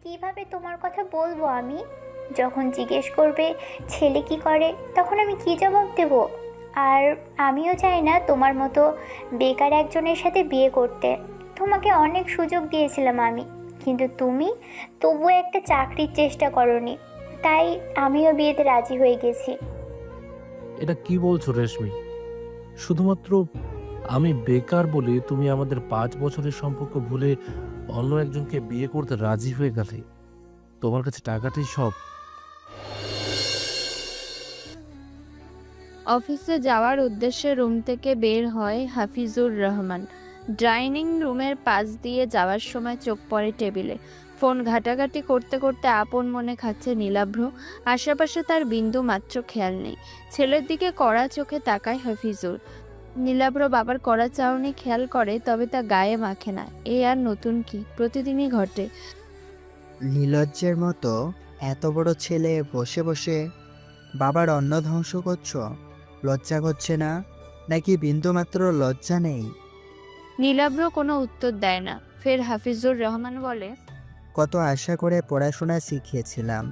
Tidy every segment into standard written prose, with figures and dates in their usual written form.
কিভাবে তোমার কথা বলবো আমি? যখন জিজ্ঞেস করবে ছেলে কি করে, তখন আমি কি জবাব দেব? আর আমিও চাই না তোমার মতো বেকার একজনের সাথে বিয়ে করতে। তোমাকে অনেক সুযোগ দিয়েছিলাম আমি, কিন্তু তুমি তবুও একটা চাকরির চেষ্টা করনি। তাই আমিও বিয়েতে রাজি হয়ে গেছি। এটা কি বলছো রেশমি? শুধুমাত্র আমি বেকার বলে তুমি আমাদের 5 বছরের সম্পর্ক ভুলে অন্য একজনকে বিয়ে করতে রাজি হয়ে গেলে? তোমার কাছে টাকাটাই সব? অফিসে যাওয়ার উদ্দেশ্যে রুম থেকে বের হয় হাফিজুর রহমান। ডাইনিং রুমের পাশ দিয়ে যাওয়ার সময় চোখ পড়ে টেবিলে। ফোন ঘাটাঘাটি করতে করতে আপন মনে খাচ্ছে নীলাভ্র। আশেপাশে তার বিন্দু মাত্র খেয়াল নেই। ছেলের দিকে কড়া চোখে তাকায় হাফিজুর। নীলাভ্র বাবার কড়া চাউনি খেয়াল করে, তবে তা গায়ে মাখে না। এ আর নতুন কি, প্রতিদিনই ঘটে। নির্লজ্জের মতো এত বড় ছেলে বসে বসে বাবার অন্ন ধ্বংস করছো। লজ্জা করছে না? নাকি বিন্দুমাত্র লজ্জা নেই? নীলাভ্র কোনো উত্তর দেয় না। ফের হাফিজুর রহমান বলে, কত আশা করে পড়াশোনা শিখিয়েছিলাম।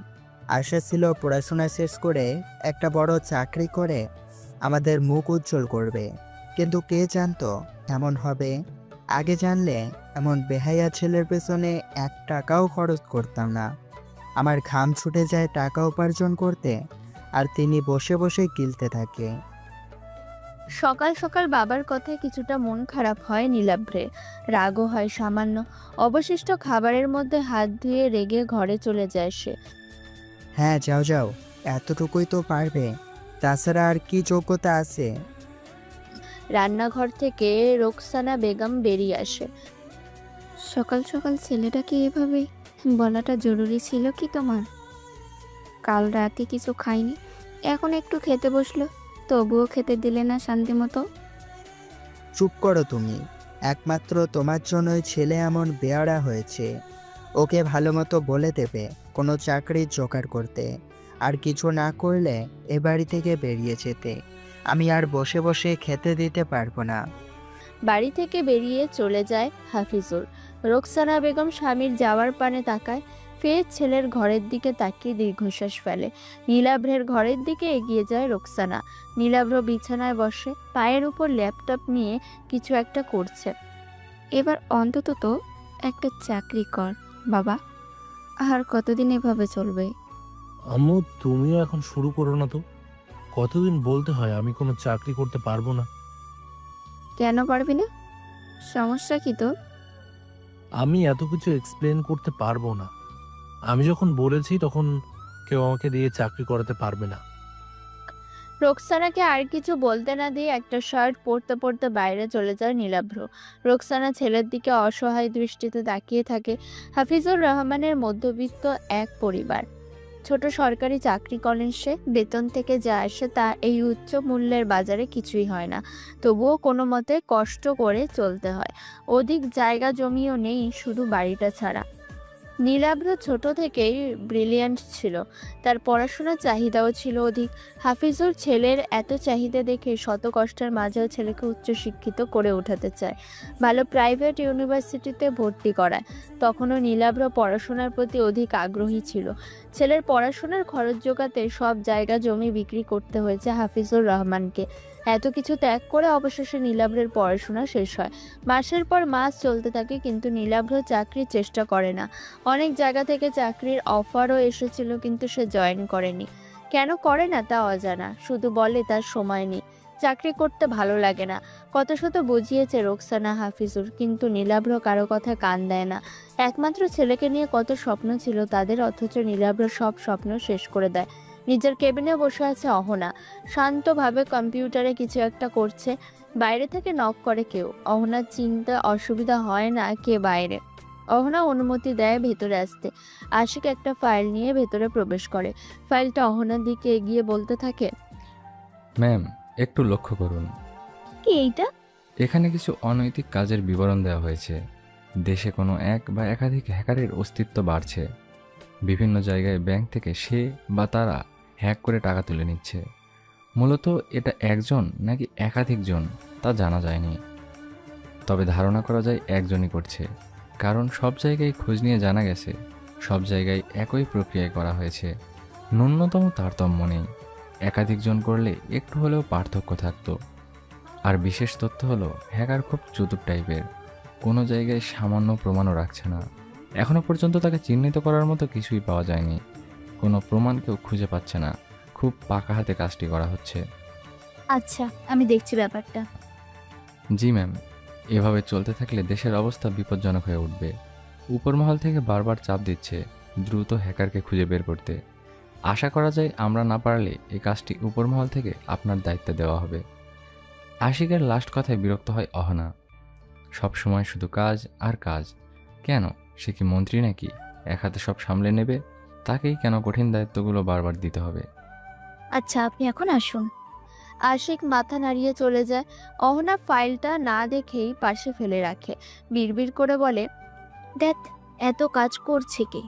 আশা ছিল পড়াশোনা শেষ করে একটা বড় চাকরি করে আমাদের মুখ উজ্জ্বল করবে, কিন্তু কে জানতো এমন হবে? আগে জানলে এমন বেহায়া ছেলের পেছনে 1 টাকাও খরচ করতাম না। আমার ঘাম ছুটে যায় টাকা উপার্জন করতে, আর তিনি বসে বসে গিলতে থাকে। সকাল সকাল বাবার কথায় কিছুটা মন খারাপ হয় নীলাভ্রে। রাগও হয় সামান্য। অবশিষ্ট খাবারের মধ্যে হাত ধুয়ে রেগে ঘরে চলে যায় সে। হ্যাঁ, যাও যাও, এতটুকুই তো পারবে। তাছাড়া আর কি যোগ্যতা আছে? রান্নাঘর থেকে রোকসানা বেগম বেরিয়ে আসে। সকাল সকাল ছেলেটাকে এভাবে বলাটা জরুরি ছিল কি তোমার? কাল রাতে কিছু খাইনি, এখন একটু খেতে বসলো, তবুও খেতে দিলে না শান্তি মতো। চুপ করো তুমি। একমাত্র তোমার জন্যই ছেলে এমন বেয়াড়া হয়েছে। ওকে ভালো মতো বলে দেবে কোনো চাকরি জোগাড় করতে, আর কিছু না করলে এ বাড়ি থেকে বেরিয়ে যেতে। আমি আর বসে বসে খেতে দিতে পারবো না। বাড়ি থেকে বেরিয়ে চলে যায় হাফিজুর। রোকসানা বেগম স্বামীর যাওয়ার পানে তাকায়। ফের ছেলের ঘরের দিকে তাকিয়ে দীর্ঘশ্বাস ফেলে। নীলাভ্রের ঘরের দিকে এগিয়ে যায় রোকসানা। নীলাভ্র বিছানায় বসে পায়ের উপর ল্যাপটপ নিয়ে কিছু একটা করছে। এবার অন্তত তো একটা চাকরি কর বাবা, আর কতদিন এভাবে চলবে? আম্মু, তুমিও এখন শুরু করো না তো। কতদিন বলতে হয় আমি কোনো চাকরি করতে পারবো না? কেন পারবি না? সমস্যা কি তোর? আমি এত কিছু এক্সপ্লেন করতে পারবো না। আমি যখন বলেছি তখন কেউ আমাকে দিয়ে চাকরি করাতে পারবে না। রোকসানাকে আর কিছু বলতে না দিয়ে একটা শার্ট পরতে পরতে বাইরে চলে যায় নীলাভ্র। রোকসানা ছেলের দিকে অসহায় দৃষ্টিতে তাকিয়ে থাকে। হাফিজুর রহমানের মধ্যবিত্ত এক পরিবার। ছোট সরকারি চাকরি করেন সে। বেতন থেকে যা আসে তা এই উচ্চ মূল্যের বাজারে কিছুই হয় না। তবুও কোনো মতে কষ্ট করে চলতে হয়। অধিক জায়গা জমিও নেই, শুধু বাড়িটা ছাড়া। নীলাভ্র ছোট থেকেই ব্রিলিয়ান্ট ছিল। তার পড়াশোনার চাহিদাও ছিল অধিক। হাফিজুর ছেলের এত চাহিদা দেখে শত কষ্টের মাঝেও ছেলেকে উচ্চশিক্ষিত করে উঠাতে চায়। ভালো প্রাইভেট ইউনিভার্সিটিতে ভর্তি করায়। তখনও নীলাভ্র পড়াশোনার প্রতি অধিক আগ্রহী ছিল। ছেলের পড়াশোনার খরচ জোগাতে সব জায়গা জমি বিক্রি করতে হয়েছে হাফিজুর রহমানকে। এত কিছু ত্যাগ করে অবশেষে নীলাভ্রের পড়াশোনা শেষ হয়। মাসের পর মাস চলতে থাকে, কিন্তু নীলাভ্র চাকরির চেষ্টা করে না। অনেক জায়গা থেকে চাকরির অফারও এসেছিল, কিন্তু সে জয়েন করেনি। কেন করে না তা অজানা, শুধু বলে তার সময় নেই, চাকরি করতে ভালো লাগে না। কত শত বুঝিয়েছে রোকসানা হাফিজুর, কিন্তু নীলাভ্র কারো কথা কান দেয় না। একমাত্র ছেলেকে নিয়ে কত স্বপ্ন ছিল তাদের, অথচ নীলাভ্র সব স্বপ্ন শেষ করে দেয়। নিজের কেবিনে বসে আছে অহনা, শান্তভাবে কম্পিউটারে কিছু একটা করছে। বাইরে থেকে নক করে কেউ। অহনার চিন্তা অসুবিধা হয় না কে বাইরে। অহনা অনুমতি দেয় ভেতরে আসতে। আশিক একটা ফাইল নিয়ে ভেতরে প্রবেশ করে। ফাইলটা অহনার দিকে এগিয়ে বলতে থাকে, ম্যাম, একটু লক্ষ্য করুন। কি এইটা? এখানে কিছু অনৈতিক কাজের বিবরণ দেওয়া হয়েছে। দেশে কোনো এক বা একাধিক হ্যাকারের অস্তিত্ব বাড়ছে। বিভিন্ন জায়গায় ব্যাংক থেকে সে বা তারা হ্যাক করে টাকা তুলে নিচ্ছে। মূলত এটা একজন নাকি একাধিকজন তা জানা যায়নি, তবে ধারণা করা যায় একজনই করছে। কারণ সব জায়গায় খোঁজ নিয়ে জানা গেছে সব জায়গায় একই প্রক্রিয়ায় করা হয়েছে, ন্যূনতম তারতম্য নেই। একাধিকজন করলে একটু হলেও পার্থক্য থাকতো। আর বিশেষ তথ্য হলো, হ্যাকার খুব চতুর টাইপের, কোনো জায়গায় সামান্য প্রমাণও রাখছে না। এখনো পর্যন্ত তাকে চিহ্নিত করার মতো কিছুই পাওয়া যায়নি, কোনো প্রমাণ কেউ খুঁজে পাচ্ছে না। খুব পাকা হাতে কাজটি করা হচ্ছে। আচ্ছা, আমি দেখছি ব্যাপারটা। জি ম্যাম, এভাবে চলতে থাকলে দেশের অবস্থা বিপজ্জনক হয়ে উঠবে। উপরমহল থেকে বারবার চাপ দিচ্ছে দ্রুত হ্যাকারকে খুঁজে বের করতে। আশা করা যায় আমরা না পারলে এই কাজটি উপরমহল থেকে আপনার দায়িত্বে দেওয়া হবে। আশিকের লাস্ট কথায় বিরক্ত হয় অহনা। সবসময় শুধু কাজ আর কাজ। কেন, সে কি মন্ত্রী নাকি এক হাতে সব সামলে নেবে? তাকেই কেন কঠিন দায়িত্বগুলো বারবার দিতে হবে? আচ্ছা, আপনি এখন আসুন। আশিক মাথা নাড়িয়ে চলে যায়। অহনা ফাইলটা না দেখেই পাশে ফেলে রাখে। বিড়বিড় করে বলে, দেখ, এত কাজ করছে কে?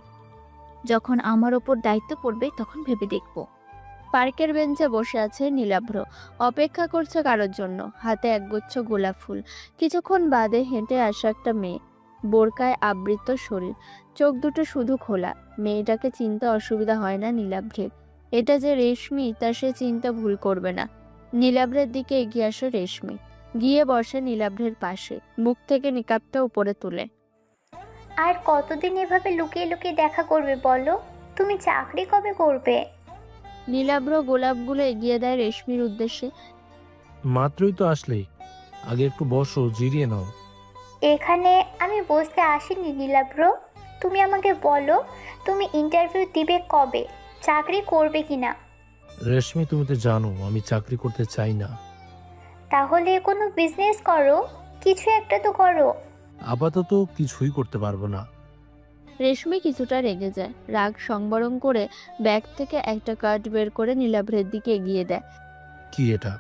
যখন আমার ওপর দায়িত্ব পড়বে তখন ভেবে দেখব। পার্কের বেঞ্চে বসে আছে নীলাভ্র। অপেক্ষা করছে কারোর জন্য, হাতে একগুচ্ছ গোলাপ ফুল। কিছুক্ষণ বাদে হেঁটে আসা একটা মেয়ে, বোরকায় আবৃত শরীর, চোখ দুটো শুধু খোলা। মেয়েটাকে চিনতে অসুবিধা হয় না নীলাভ্রের। এটা যে রেশমি তা সে চিনতে ভুল করবে না। নীলাভ্রের দিকে এগিয়ে আসে রেশমি, গিয়ে বসে নীলাভ্রের পাশে, মুখ থেকে নিকাবটা উপরে তুলে। আর কতদিন এভাবে লুকিয়ে লুকিয়ে দেখা করবে বলো? তুমি চাকরি কবে করবে? নীলাভ্র গোলাপগুলো এগিয়ে দেয় রেশমির উদ্দেশ্যে। মাত্রই তো আসলেই, আগে একটু বসো, জিরিয়ে নাও। এখানে আমি বসতে আসিনি নীলাভ্র। তুমি আমাকে বলো, তুমি ইন্টারভিউ দিবে কবে? চাকরি করবে কি না? রেশমি, তুমি তো জানো আমি চাকরি করতে চাই না। তাহলে কোনো বিজনেস করো, কিছু একটা তো করো। আপাতত কিছুই করতে পারবো না। রেশমি কিছুটা রেগে যায়, রাগ সংবরণ করে ব্যাগ থেকে একটা কার্ড বের করে নীলাভ্রের দিকে এগিয়ে দেয়। কি এটা?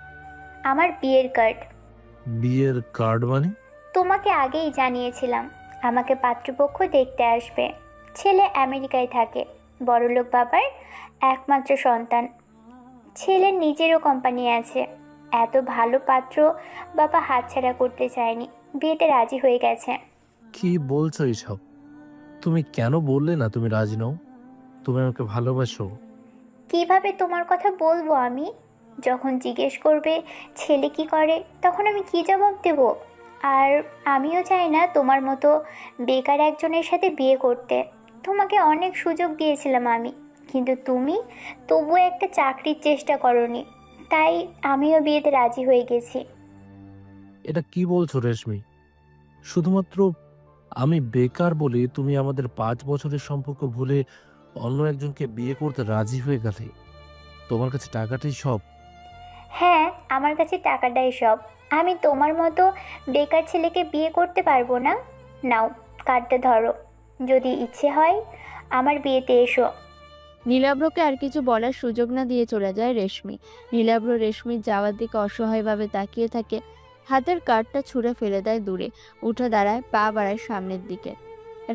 আমার বিয়ের কার্ড। বিয়ের কার্ড মানে? তোমাকে আগেই জানিয়েছিলাম আমাকে পাত্রপক্ষ দেখতে আসবে। ছেলে আমেরিকায় থাকে, বড়লোক বাবার একমাত্র সন্তান। ছেলের নিজেরও কোম্পানি আছে। এত ভালো পাত্র বাবা হাতছাড়া করতে চায়নি, বিয়েতে রাজি হয়ে গেছে। কি বলছো এইসব? তুমি কেন বললে না তুমি রাজি নও? তুমি আমাকে ভালোবাসো। কিভাবে তোমার কথা বলবো আমি? যখন জিজ্ঞেস করবে ছেলে কি করে, তখন আমি কি জবাব দেব? আর আমিও চাই না তোমার মতো বেকার একজনের সাথে বিয়ে করতে। তোমাকে অনেক সুযোগ দিয়েছিলাম আমি, কিন্তু তুমি তবুও একটা চাকরির চেষ্টা করনি। তাই আমিও বিয়েতে রাজি হয়ে গেছি। এটা কি বলছো রেশমি? শুধুমাত্র আমি বেকার বলে তুমি আমাদের 5 বছরের সম্পর্ক ভুলে অন্য একজনকে বিয়ে করতে রাজি হয়ে গেলে? তোমার কাছে টাকাটাই সব? হ্যাঁ, আমার কাছে টাকাটাই সব। আমি তোমার মতো বেকার ছেলেকে বিয়ে করতে পারবো না। নাও, কার্ডটা ধরো। যদি ইচ্ছে হয় আমার বিয়েতে এসো। নীলাভ্রকে আর কিছু বলার সুযোগ না দিয়ে চলে যায় রেশমি। নীলাভ্র রেশমির যাওয়ার দিকে অসহায়ভাবে তাকিয়ে থাকে, হাতের কার্ডটা ছুঁড়ে ফেলে দেয় দূরে, উঠে দাঁড়ায়, পা বাড়ায় সামনের দিকে।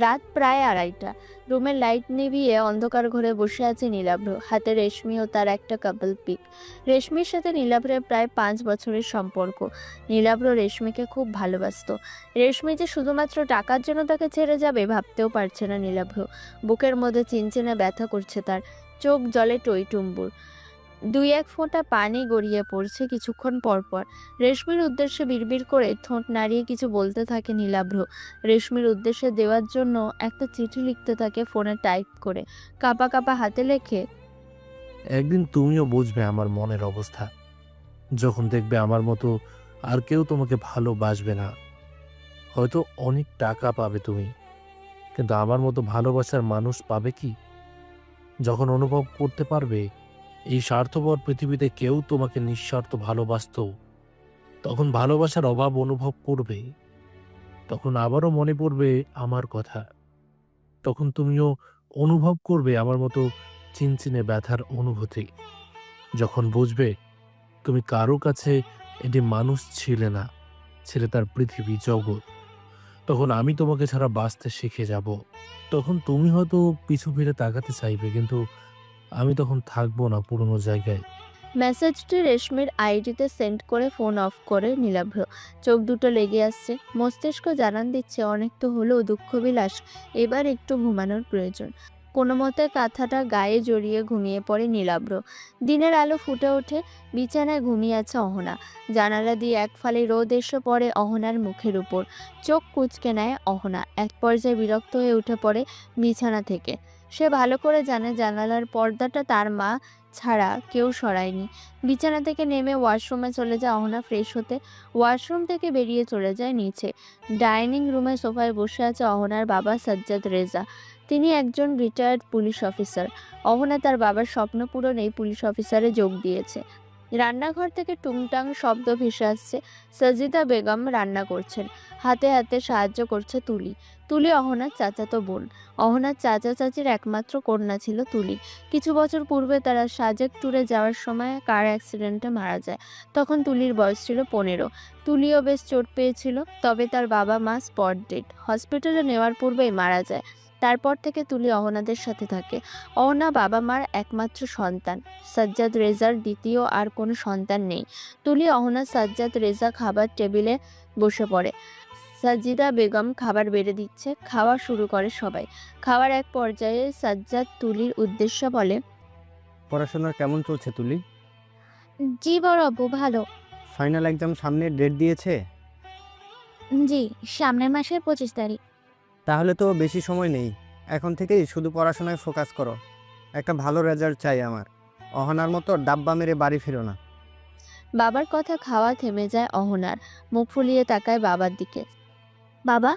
রাত প্রায় 2:30। রুমের লাইট নিভিয়ে অন্ধকার ঘরে বসে আছে নীলাভ্র, হাতে রেশমি ও তার একটা কাপল পিক। রেশমির সাথে নীলাভ্রের প্রায় 5 বছরের সম্পর্ক। নীলাভ্র রেশমিকে খুব ভালোবাসতো। রেশমি যে শুধুমাত্র টাকার জন্য তাকে ছেড়ে যাবে ভাবতেও পারছে না নীলাভ্র। বুকের মধ্যে চিনচিনে ব্যথা করছে তার, চোখ জলে টইটুম্বুর, 2-1 ফোঁটা পানি গড়িয়ে পড়ছে কিছুক্ষণ পর পর। রেশমির উদ্দেশ্যে বিড়বিড় করে ঠোঁট নাড়িয়ে কিছু বলতে থাকে নীলাভ্র। রেশমির উদ্দেশ্যে দেওয়ার জন্য একটা চিঠি লিখতে থাকে ফোনে টাইপ করে, কাঁপা কাঁপা হাতে লেখে। একদিন তুমিও বুঝবে আমার মনের অবস্থা, যখন দেখবে আমার মতো আর কেউ তোমাকে ভালোবাসবে না। হয়তো অনেক টাকা পাবে তুমি, কিন্তু আমার মতো ভালোবাসার মানুষ পাবে কি? যখন অনুভব করতে পারবে এই স্বার্থপর পৃথিবীতে কেউ তোমাকে নিঃস্বার্থ ভালোবাসতো, তখন ভালোবাসার অভাব অনুভব করবে। তখন আবারও মনে পড়বে আমার কথা। তখন তুমিও অনুভব করবে আমার মতো চিনচিনে ব্যথার অনুভূতি। যখন বুঝবে তুমি কারো কাছে এটি মানুষ ছিলে না, ছিলে তার পৃথিবী জগৎ, তখন আমি তোমাকে ছাড়া বাঁচতে শিখে যাব। তখন তুমি হয়তো পিছু ফিরে তাকাতে চাইবে, কিন্তু আমি তখন থাকবো না পুরনো জায়গায়। মেসেজটি রেশমির আইডিতে সেন্ড করে ফোন অফ করে নীলাভ্র। চোখ দুটো লেগে আসছে, মস্তিষ্ক জানান দিচ্ছে অনেক তো হলেও দুঃখবিলাস, এবার একটু ঘুমানোর প্রয়োজন। কোনো মতে কাঁথাটা গায়ে জড়িয়ে ঘুমিয়ে পড়ে নীলাভ্র। দিনের আলো ফুটে ওঠে, বিছানায় ঘুমিয়ে আছে অহনা। জানালা দিয়ে এক ফালি রোদ এসে পড়ে অহনার মুখের উপর। চোখ কুঁচকে নেয় অহনা, এক পর্যায়ে বিরক্ত হয়ে উঠে পড়ে বিছানা থেকে। সে ভালো করে জানে জানালার পর্দাটা তার মা ছাড়া কেউ সরায়নি। বিছানা থেকে নেমে ওয়াশরুমে চলে যায় অহনা ফ্রেশ হতে। ওয়াশরুম থেকে বেরিয়ে চলে যায় নিচে। ডাইনিং রুমে সোফায় বসে আছে অহনার বাবা সাজ্জাদ রেজা। তিনি একজন রিটায়ার্ড পুলিশ অফিসার। অহনা তার বাবার স্বপ্ন পূরণেই পুলিশ অফিসারে যোগ দিয়েছে। রান্নাঘর থেকে টুংটাং শব্দ ভেসে আসছে। সাজিদা বেগম রান্না করছেন, হাতে হাতে সাহায্য করছে তুলি। তুলি অহনার চাচাতো বোন। অহনার চাচা চাচির একমাত্র কন্যা ছিল তুলি। কিছু বছর পূর্বে তারা সাজেক ট্যুরে যাওয়ার সময় কার অ্যাক্সিডেন্টে মারা যায়। তখন তুলির বয়স ছিল 15। তুলিও বেশ চোট পেয়েছিল, তবে তার বাবা মা স্পট ডেড, হসপিটালে নেওয়ার পূর্বেই মারা যায়। তারপর থেকে তুলি অহনাদের সাথে থাকে। অহনা বাবা মার একমাত্র সন্তান। সাজ্জাদ রেজার দ্বিতীয় আর কোনো সন্তান নেই। তুলি অহনা সাজ্জাদ রেজা খাবার টেবিলে বসে পড়ে। সাজিদা বেগম খাবার বেড়ে দিচ্ছে, খাওয়া শুরু করে সবাই। খাওয়ার এক পর্যায়ে সাজ্জাদ তুলির উদ্দেশ্যে বলে, পড়াশোনা কেমন চলছে তুলি? জি বড় আব্বু, ভালো। ফাইনাল এক্সাম সামনে, ডেট দিয়েছে? জি, সামনের মাসের 25 তারিখ। তাহলে তো বেশি সময় নেই, এখন থেকেই শুধু পড়াশোনায় ফোকাস করো। একটা ভালো রেজাল্ট চাই আমার। অহনার মতো ডাব্বা মেরে বাড়ি ফিরো না। বাবার কথা খাওয়া থেমে যায় অহনার। মুখ ফুলিয়ে তাকায় বাবার দিকে। বাবা,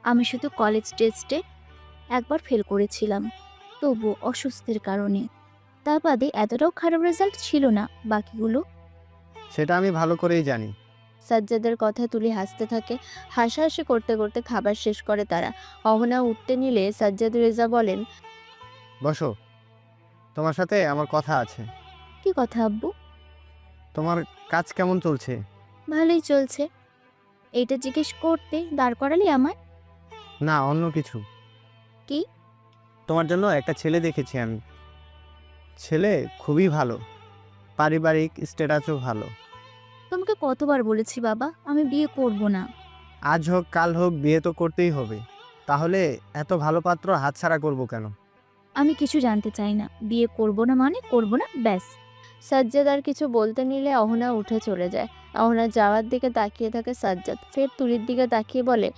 আমি শুধু কলেজ টেস্টে একবার ফেল করেছিলাম, তবু অসুস্থের কারণে। তা বাদে এতটাও খারাপ রেজাল্ট ছিল না বাকিগুলো। সেটা আমি ভালো করেই জানি। সাজ্জাদের কথা তুলি হাসতে থাকে। হাসাহাসি করতে করতে খাবার শেষ করে তারা। অহনা উঠতে নিলে সাজ্জাদ রেজা বলেন, বসো, তোমার সাথে আমার কথা আছে। কি কথা আব্বু? তোমার কাজ কেমন চলছে? ভালোই চলছে। এইটা জিজ্ঞেস করতে দাঁড় করালি আমায়? না, অন্য কিছু। কি? তোমার জন্য একটা ছেলে দেখেছি আমি। ছেলে খুবই ভালো, পারিবারিক স্ট্যাটাসও ভালো। তোমাকে কতবার বলেছি বাবা, আমি বিয়ে করব না। আজ হোক কাল হোক বিয়ে তো করতেই হবে। তাহলে এত ভালো পাত্র হাতছাড়া করব কেন? আমি কিছু জানতে চাই না, বিয়ে করব না মানে করব না, ব্যাস। সাজ্জাদ আর কিছু বলতে নিলে অহনা উঠে চলে যায়। অহনা যাওয়ার দিকে তাকিয়ে থাকে সাজ্জাদ, ফের তুলির দিকে তাকিয়ে বলে,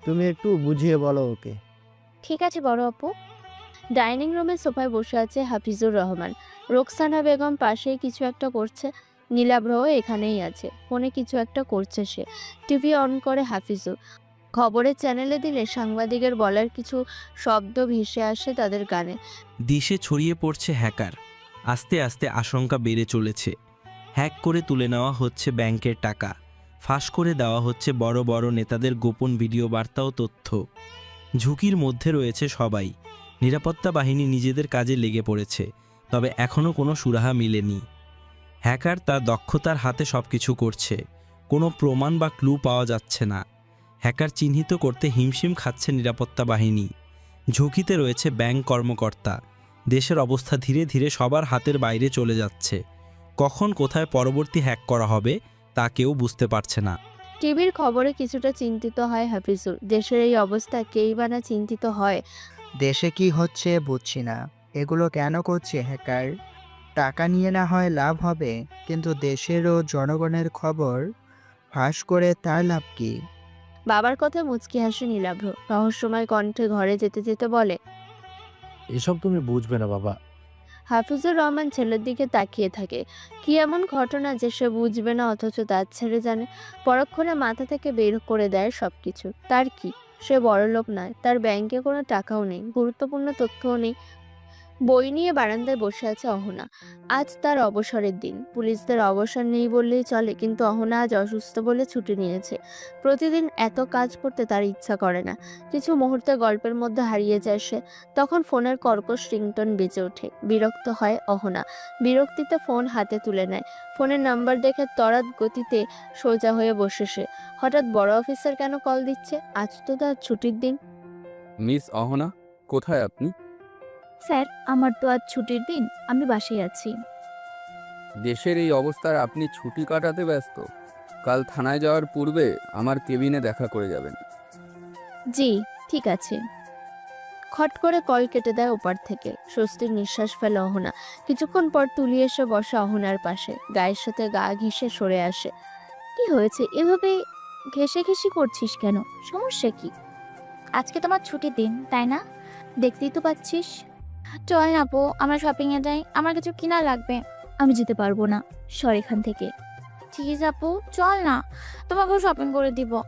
তুমি একটু বুঝিয়ে বলো ওকে। ঠিক আছে বড় আপু। ডাইনিং রুমে সোফায় বসে আছে হাফিজুর রহমান। রোকসানা বেগম পাশেই কিছু একটা করছে। নীলাভ্রও এখানেই আছে, ফোনে কিছু একটা করছে সে। টিভি অন করে হাফিজুর। খবরের চ্যানেলে দিলে সাংবাদিকের বলার কিছু শব্দ ভেসে আসে তাদের গানে। দেশে ছড়িয়ে পড়ছে হ্যাকার, আস্তে আস্তে আশঙ্কা বেড়ে চলেছে। হ্যাক করে তুলে নেওয়া হচ্ছে ব্যাংকের টাকা, ফাঁস করে দেওয়া হচ্ছে বড় বড় নেতাদের গোপন ভিডিও বার্তা ও তথ্য। ঝুঁকির মধ্যে রয়েছে সবাই। নিরাপত্তা বাহিনী নিজেদের কাজে লেগে পড়েছে, তবে এখনও কোনো সুরাহা মিলেনি। হ্যাকার তার দক্ষতার হাতে সব কিছু করছে, কোনো প্রমাণ বা ক্লু পাওয়া যাচ্ছে না। হ্যাকার চিহ্নিত করতে হিমশিম খাচ্ছে নিরাপত্তা বাহিনী। ঝুঁকিতে রয়েছে ব্যাংক কর্মকর্তা। দেশের অবস্থা ধীরে ধীরে সবার হাতের বাইরে চলে যাচ্ছে। কখন কোথায় পরবর্তী হ্যাক করা হবে তা কেউ বুঝতে পারছে না। টিভির খবরে কিছুটা চিন্তিত হয় হাফিজুর। দেশের এই অবস্থা কেই বা না চিন্তিত হয়। দেশে কি হচ্ছে বুঝছি না, এগুলো কেন করছে হ্যাকার? টাকা নিয়ে না হয় লাভ হবে, কিন্তু দেশের ও জনগণের খবর ফাঁস করে তার লাভ কি? বাবার কথা মুচকি হাসে নীলাভ্র। রহস্যময় কণ্ঠে ঘরে যেতে যেতে বলে, এসব তুমি বুঝবে না বাবা। হাফিজুর রহমান ছেলের দিকে তাকিয়ে থাকে। কি এমন ঘটনা যে সে বুঝবে না অথচ তার ছেলে জানে? পরক্ষণে মাথা থেকে বের করে দেয় সবকিছু। তার কি? সে বড়লোক নয়, তার ব্যাংকে কোনো টাকাও নেই, গুরুত্বপূর্ণ তথ্যও নেই। বই নিয়ে বারান্দায় বসে আছে অহনা। আজ তার অবসরের দিন। পুলিশদের অবসর নেই বললেই চলে, কিন্তু অহনা আজ অসুস্থ বলে ছুটি নিয়েছে। প্রতিদিন এত কাজ করতে তার ইচ্ছা করে না। কিছু মুহূর্তে গল্পের মধ্যে হারিয়ে যায় সে। তখন ফোনের কর্কশ রিংটোন বেজে ওঠে। বিরক্ত হয় অহনা। বিরক্তিতে ফোন হাতে তুলে নেয়। ফোনের নাম্বার দেখে তড়াৎ গতিতে সোজা হয়ে বসে সে। হঠাৎ বড় অফিসার কেন কল দিচ্ছে? আজ তো তার ছুটির দিন। মিস অহনা, কোথায় আপনি? স্যার, আমার তো আজ ছুটির দিন, আমি বাসায় আছি। দেশের এই অবস্থায় আপনি ছুটি কাটাতে ব্যস্ত। কাল থানায় যাওয়ার পূর্বে আমার কেবিনে দেখা করে যাবেন। জি ঠিক আছে। খট করে কল কেটে দেয় ওপার থেকে। স্বস্তির নিঃশ্বাস ফেলে অহনা। কিছুক্ষণ পর তুলি এসে বসে অহনার পাশে, গায়ের সাথে গা ঘেঁষে সরে আসে। কি হয়েছে, এভাবে ঘেঁষাঘেঁষি করছিস কেন? সমস্যা কি? আজকে তোমার ছুটির দিন তাই না? দেখতেই তো পাচ্ছিস। চল না আপু, আমরা শপিংয়ে যাই, আমার কিছু কিনা লাগবে। আমি যেতে পারবো না, সর এখান থেকে। প্লিজ আপু চল না, তোমাকেও শপিং করে দিব।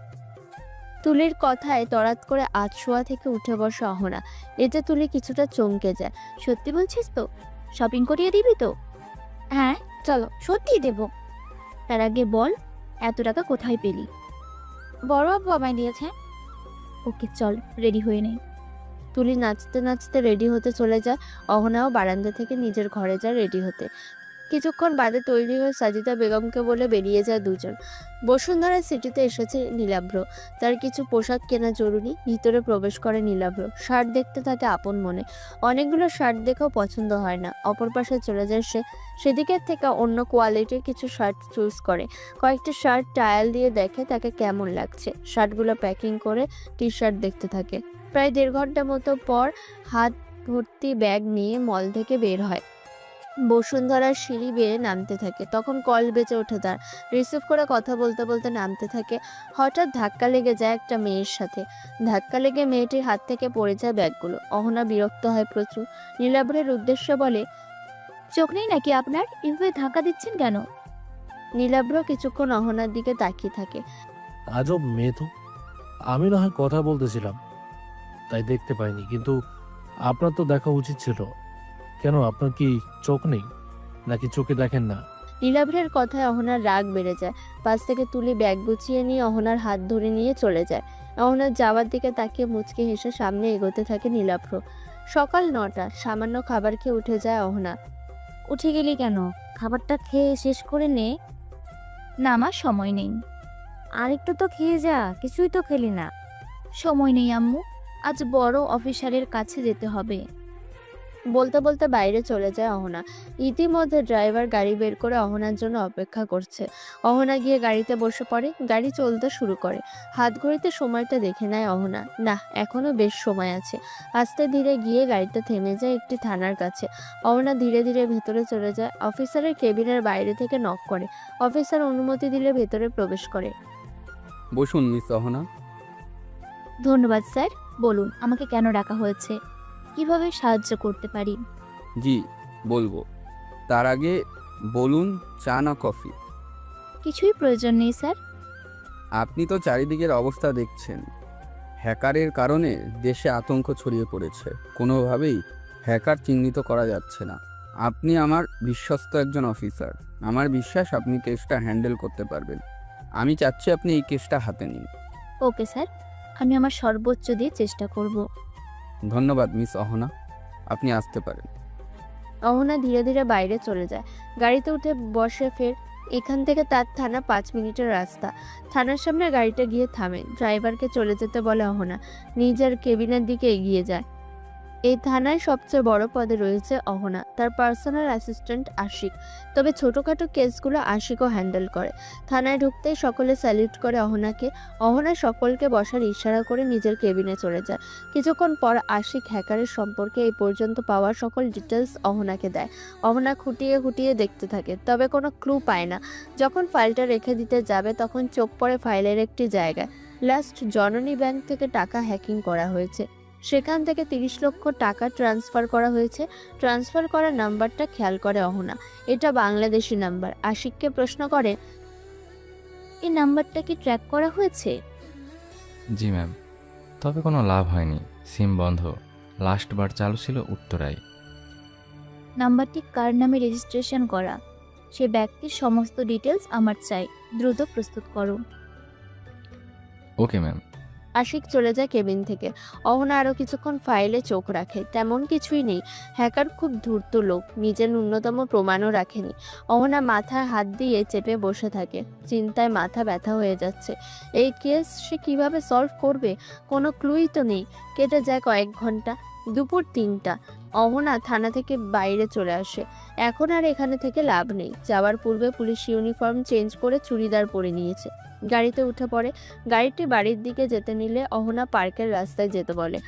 তুলির কথায় তড়াৎ করে আধশোয়া থেকে উঠে বসে অহনা। এতে তুলি কিছুটা চমকে যায়। সত্যি বলছিস তো? শপিং করিয়ে দিবি তো? হ্যাঁ চলো, সত্যিই দেব। তার আগে বল, এত টাকা কোথায় পেলি? বড় আপু আমায় দিয়েছে। ওকে চল, রেডি হয়ে নেই। তুলি নাচতে নাচতে রেডি হতে চলে যায়। অহনাও বারান্দা থেকে নিজের ঘরে যায় রেডি হতে। কিছুক্ষণ বাদে তৈরি হয়ে সাজিদা বেগমকে বলে বেরিয়ে যায় দুজন। বসুন্ধরা সিটিতে এসেছে নীলাভ্র। তার কিছু পোশাক কেনা জরুরি। ভিতরে প্রবেশ করে নীলাভ্র। শার্ট দেখতে থাকে আপন মনে। অনেকগুলো শার্ট দেখেও পছন্দ হয় না। অপর পাশে চলে যায় সে। সেদিকের থেকে অন্য কোয়ালিটির কিছু শার্ট চুজ করে। কয়েকটি শার্ট ট্রায়াল দিয়ে দেখে তাকে কেমন লাগছে। শার্টগুলো প্যাকিং করে টি শার্ট দেখতে থাকে। প্রায় 1.5 ঘন্টা মতো পর হাত ভর্তি ব্যাগ নিয়ে মল থেকে বের হয়। বসুন্ধরার সিঁড়ি বেয়ে নামতে থাকে। তখন কল বেজে ওঠে তার। রিসিভ করে কথা বলতে বলতে নামতে থাকে। হঠাৎ ধাক্কা লেগে যায় একটা মেয়ের সাথে। ধাক্কা লেগে মেয়েটির হাত থেকে পড়ে যায় ব্যাগগুলো। অহনা বিরক্ত হয় প্রচুর। নীলাভ্রের উদ্দেশ্যে বলে, চোখ নেই নাকি আপনার? এভাবে ধাক্কা দিচ্ছেন কেন? নীলাভ্র কিছুক্ষণ অহনার দিকে তাকিয়ে থাকে। আজব মেয়ে তো। আমি না হয় কথা বলতেছিলাম, তাই দেখতে পাইনি, কিন্তু আপনার তো দেখা উচিত ছিল। কেন, আপনার কি চোখ নেই নাকি চোখে দেখেন না? নীলাভ্রের কথায় অহনার রাগ বেড়ে যায়। পাশ থেকে তুলি ব্যাগ গুছিয়ে নিয়ে অহনার হাত ধরে নিয়ে চলে যায়। অহনার যাওয়ার দিকে তাকিয়ে মুচকে হেসে সামনে এগোতে থাকে নীলাভ্র। সকাল 9টা। সামান্য খাবার খেয়ে উঠে যায় অহনা। উঠে গেলি কেন? খাবারটা খেয়ে শেষ করে নে। না, আমার সময় নেই। আরেকটু তো খেয়ে যা, কিছুই তো খেলি না। সময় নেই আম্মু, আজ বড় অফিসারের কাছে যেতে হবে। বলতে বলতে বাইরে চলে যায় অহনা। ইতিমধ্যে ড্রাইভার গাড়ি বের করে অহনার জন্য অপেক্ষা করছে। অহনা গিয়ে গাড়িতে বসে পড়ে। গাড়ি চলতে শুরু করে। হাত ঘড়িতে সময়টা দেখে নেয় অহনা। না, এখনো বেশ সময় আছে। আস্তে ধীরে গিয়ে গাড়িটা থেমে যায় একটি থানার কাছে। অহনা ধীরে ধীরে ভেতরে চলে যায়। অফিসারের কেবিনের বাইরে থেকে নক করে। অফিসার অনুমতি দিলে ভেতরে প্রবেশ করে। বসুন মিস অহনা। ধন্যবাদ স্যার। বলুন আমাকে কেন ডাকা হয়েছে, কিভাবে সাহায্য করতে পারি? জি বলবো, তার আগে বলুন চা না কফি? কিছুই প্রয়োজন নেই স্যার। আপনি তো চারিদিকের অবস্থা দেখছেন। হ্যাকারের কারণে দেশে আতঙ্ক ছড়িয়ে পড়েছে। কোনোভাবেই হ্যাকার চিহ্নিত করা যাচ্ছে না। আপনি আমার বিশ্বস্ত একজন অফিসার। আমার বিশ্বাস আপনি কেসটা হ্যান্ডেল করতে পারবেন। আমি চাচ্ছি আপনি এই কেসটা হাতে নিন। ওকে স্যার, আমি আমার সর্বোচ্চ দিয়ে চেষ্টা করব। ধন্যবাদ মিস অহনা, আপনি আসতে পারেন। অহনা ধীরে ধীরে বাইরে চলে যায়। গাড়িতে উঠে বসে ফের। এখান থেকে তার থানা 5 মিনিটের রাস্তা। থানার সামনে গাড়িটা গিয়ে থামে। ড্রাইভারকে চলে যেতে বলে অহনা। নিজের কেবিনের দিকে এগিয়ে যায়। এই থানায় সবচেয়ে বড় পদে রয়েছে অহনা। তার পার্সোনাল অ্যাসিস্ট্যান্ট আশিক। তবে ছোটখাটো কেসগুলো আশিকও হ্যান্ডেল করে। থানায় ঢুকতেই সকলে স্যালিউট করে অহনাকে। অহনা সকলকে বসার ইশারা করে নিজের কেবিনে চলে যায়। কিছুক্ষণ পর আশিক হ্যাকারের সম্পর্কে এই পর্যন্ত পাওয়া সকল ডিটেলস অহনাকে দেয়। অহনা খুঁটিয়ে খুঁটিয়ে দেখতে থাকে, তবে কোনো ক্লু পায় না। যখন ফাইলটা রেখে দিতে যাবে তখন চোখ পড়ে ফাইলের একটি জায়গায়। লাস্ট জননী ব্যাংক থেকে টাকা হ্যাকিং করা হয়েছে। সেখান থেকে 30 লক্ষ টাকা ট্রান্সফার করা হয়েছে। ট্রান্সফার করা নাম্বারটা খেয়াল করে অহনা। এটা বাংলাদেশি নাম্বার। আশিককে প্রশ্ন করে, এই নাম্বারটা কি ট্র্যাক করা হয়েছে? জি ম্যাম, তবে কোনো লাভ হয়নি। সিম বন্ধ। লাস্টবার চালু ছিল উত্তরায়। নাম্বারটি কার নামে রেজিস্ট্রেশন করা? সে ব্যক্তির সমস্ত ডিটেলস আমার চাই। দ্রুত প্রস্তুত করো। Okay ma'am. আশিক চলে যায় কেবিন থেকে। অহনা আরও কিছুক্ষণ ফাইলে চোখ রাখে। তেমন কিছুই নেই। হ্যাকার খুব ধূর্ত লোক, নিজের ন্যূনতম প্রমাণও রাখেনি। অহনা মাথায় হাত দিয়ে চেপে বসে থাকে। চিন্তায় মাথা ব্যথা হয়ে যাচ্ছে। এই কেস সে কিভাবে সলভ করবে? কোনো ক্লুই তো নেই। কেটে যায় কয়েক ঘন্টা। দুপুর ৩টা। অহনা থানা থেকে বাইরে চলে আসে। এখন আর এখানে থেকে লাভ নেই। যাওয়ার পূর্বে পুলিশ ইউনিফর্ম চেঞ্জ করে চুড়িদার পরে নিয়েছে। গাড়িতে উঠে পড়ে। গাড়িটি বাড়ির দিকে যেতে নিলে অহনা পার্কের রাস্তায় যেতে বলে।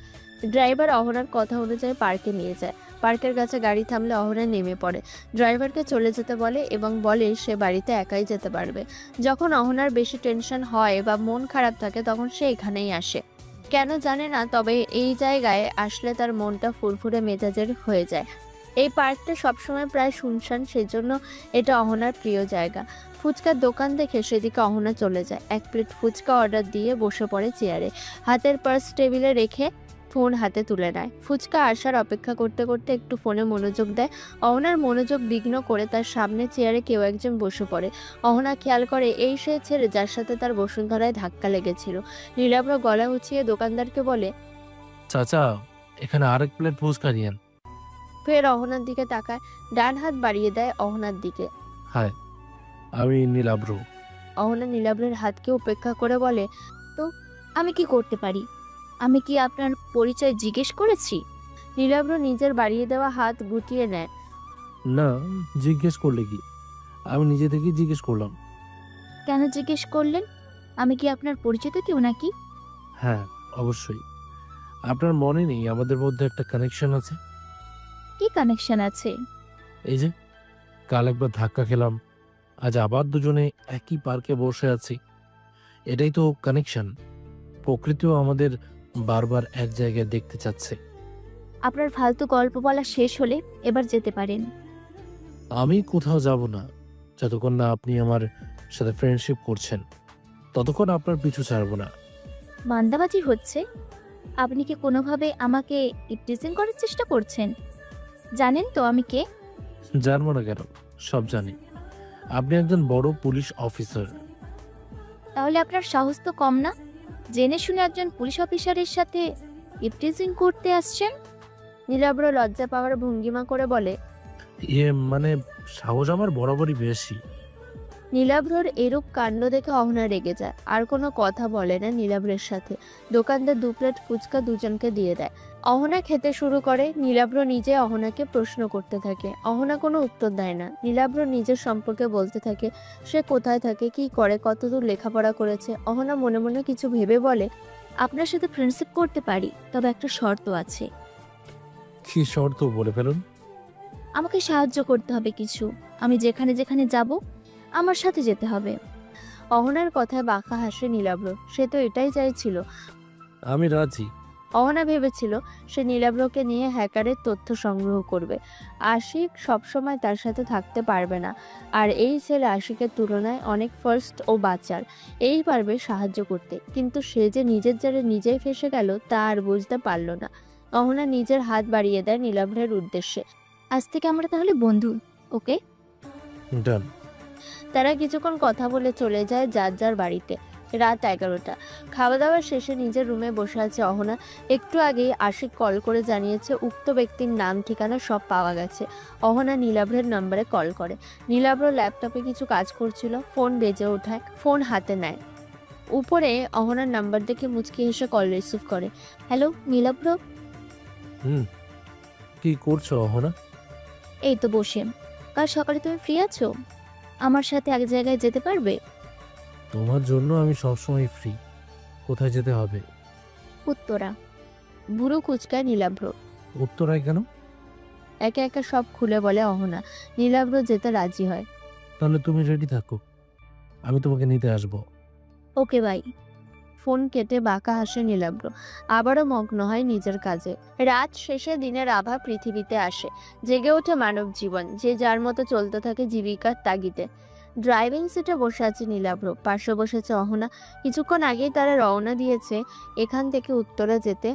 ড্রাইভার অহনার কথা অনুযায়ী পার্কে নিয়ে যায়। পার্কের কাছে গাড়ি থামলে অহনা নেমে পড়ে। ড্রাইভারকে চলে যেতে বলে এবং বলে সে বাড়িতে একাই যেতে পারবে। যখন অহনার বেশি টেনশন হয় বা মন খারাপ থাকে তখন সে এখানেই আসে। কেন জানে না, তবে এই জায়গায় আসলে তার মনটা ফুরফুরে মেজাজের হয়ে যায়। এই পার্কটা সবসময় প্রায় শুনশান, সেজন্য এটা অহনার প্রিয় জায়গা। ফুচকার দোকান দেখে সেদিকে অহনা চলে যায়। 1 প্লেট ফুচকা অর্ডার দিয়ে বসে পড়ে চেয়ারে। হাতের পার্স টেবিলে রেখে ফোন হাতে তুলে নেয়। ফুচকা আসার অপেক্ষা করতে করতে একটু ফোনে মনোযোগ দেয়। অহনার মনোযোগ বিঘ্ন করে তার সামনে চেয়ারে কেউ একজন বসে পড়ে। অহনা খেয়াল করে এই সেই ছেলে যার সাথে তার বসুন্ধরায় ধাক্কা লেগেছিল। নীলাভ্র গলা উঁচিয়ে দোকানদারকে বলে, চাচা, এখানে আরেক প্লেট ফুচকা দিয়েন। ফের অহনার দিকে তাকায়। ডান হাত বাড়িয়ে দেয় অহনার দিকে। হায়, আমি নীলাব্র। অহনা নীলাভ্রের হাতকে উপেক্ষা করে বলে, আমি কি করতে পারি? আমি কি আপনার পরিচয় জিজ্ঞেস করেছি? নীলাভ্র নিজের বাড়িয়ে দেওয়া হাত গুটিয়ে নেয়। না, জিজ্ঞেস করলে কি? আমি নিজে থেকেই জিজ্ঞেস করলাম। কেন জিজ্ঞেস করলেন? আমি কি আপনার পরিচিত কেউ নাকি? হ্যাঁ, অবশ্যই। আপনার মনে নেই আমাদের মধ্যে একটা কানেকশন আছে? কি কানেকশন আছে? এই যে কাল একবার ধাক্কা খেলাম, আজ আবার দুজনে একই পার্কে বসে আছি। এটাই তো কানেকশন। প্রকৃতিও আমাদের বারবার এক জায়গায় দেখতে চাচ্ছে। আপনার ফালতু গল্প বলা শেষ হলে এবার যেতে পারেন। আমি কোথাও যাব না যতক্ষণ না আপনি আমার সাথে ফ্রেন্ডশিপ করছেন। ততক্ষণ আপনার পিছু ছাড়বো না। বান্দাবাজি হচ্ছে? আপনি কি কোনোভাবে আমাকে ইপটিজিং করার চেষ্টা করছেন? জানেন তো আমি কে? জানবো না কেন? সব জানি। আপনি একজন বড় পুলিশ অফিসার। তাহলে আপনার সাহস তো কম না, জেনে শুনে একজন পুলিশ অফিসারের সাথে ইপটিজিং করতে আসছেন। নীলাভ্র লজ্জা পাওয়ার ভঙ্গিমা করে বলে, মানে সাহস আমার বরাবরই বেশি। নীলাভ্রর এরূপ কাণ্ড দেখে অহনা রেগে যায়। আর কোনো কথা বলে না নীলাভ্রের সাথে। দোকানদার 2 প্লেট ফুচকা দুজনকে দিয়ে দেয়। অহনা খেতে শুরু করে। নীলাভ্র নিজে অহনাকে প্রশ্ন করতে থাকে। অহনা কোনো উত্তর দেয় না। নীলাভ্র নিজের সম্পর্কে বলতে থাকে, সে কোথায় থাকে, কি করে, কতদূর লেখাপড়া করেছে। অহনা মনে মনে কিছু ভেবে বলে, আপনার সাথে ফ্রেন্ডশিপ করতে পারি, তবে একটা শর্ত আছে। কি শর্ত বলে ফেলুন। আমাকে সাহায্য করতে হবে কিছু। আমি যেখানে যেখানে যাব আমার সাথে যেতে হবে। অহনার কথায় বাঁকা হাসে নীলাভ্র। সে তো এটাই চাইছিল। আমি রাজি। অহনা ভেবেছিল সে নীলাভ্রকে নিয়ে হ্যাকারের তথ্য সংগ্রহ করবে। আশিক সবসময় তার সাথে থাকতে পারবে না, আর এই ছেলে আশিকের তুলনায় অনেক ফার্স্ট ও বাচ্চার, এই পারবে সাহায্য করতে। কিন্তু সে যে নিজের জালে নিজেই ফেসে গেল তা আর বুঝতে পারল না। অহনা নিজের হাত বাড়িয়ে দেয় নীলাভ্রের উদ্দেশ্যে। আজ থেকে আমরা তাহলে বন্ধু, ওকে? ডান। তারা কিছুক্ষণ কথা বলে চলে যায় যার যার বাড়িতে। রাত 11টা। খাওয়া দাওয়ার শেষে নিজের রুমে বসে আছে অহনা। একটু আগেই আশিক কল করে জানিয়েছে উক্ত ব্যক্তির নাম ঠিকানা সব পাওয়া গেছে। অহনা নীলাভ্রের নম্বরে কল করে। নীলাভ্র ল্যাপটপে কিছু কাজ করছিল। ফোন বেজে ওঠায় ফোন হাতে নেয়। উপরে অহনার নাম্বার দেখে মুচকি হেসে কল রিসিভ করে। হ্যালো নীলাভ্র। কি করছো অহনা? এই তো বসে। কাল সকালে তুমি ফ্রি আছো? আমার সাথে এক জায়গায় যেতে পারবে? তোমার জন্য আমি সবসময় ফ্রি। কোথায় যেতে হবে? উত্তরা। ভুরু কুচকায় নীলাভ্র। উত্তরায় কেন? একে একে সব খুলে বলে অহনা। নীলাভ্র যেতে রাজি হয়। তাহলে তুমি রেডি থাকো, আমি তোমাকে নিতে আসবো। Okay bye. ফোন কেটে বাঁকা হাসে নীলাভ্র। আবারও মগ্ন হয় নিজের কাজে। রাত শেষে দিনের আভা পৃথিবীতে আসে। জেগে ওঠে মানব জীবন, যে যার মতো চলতে থাকে জীবিকার তাগিদে। ড্রাইভিং সিটে বসে আছে নীলাভ্র, পাশে বসেছে অহনা। কিছুক্ষণ আগেই তারা রওনা দিয়েছে। এখান থেকে উত্তরা যেতে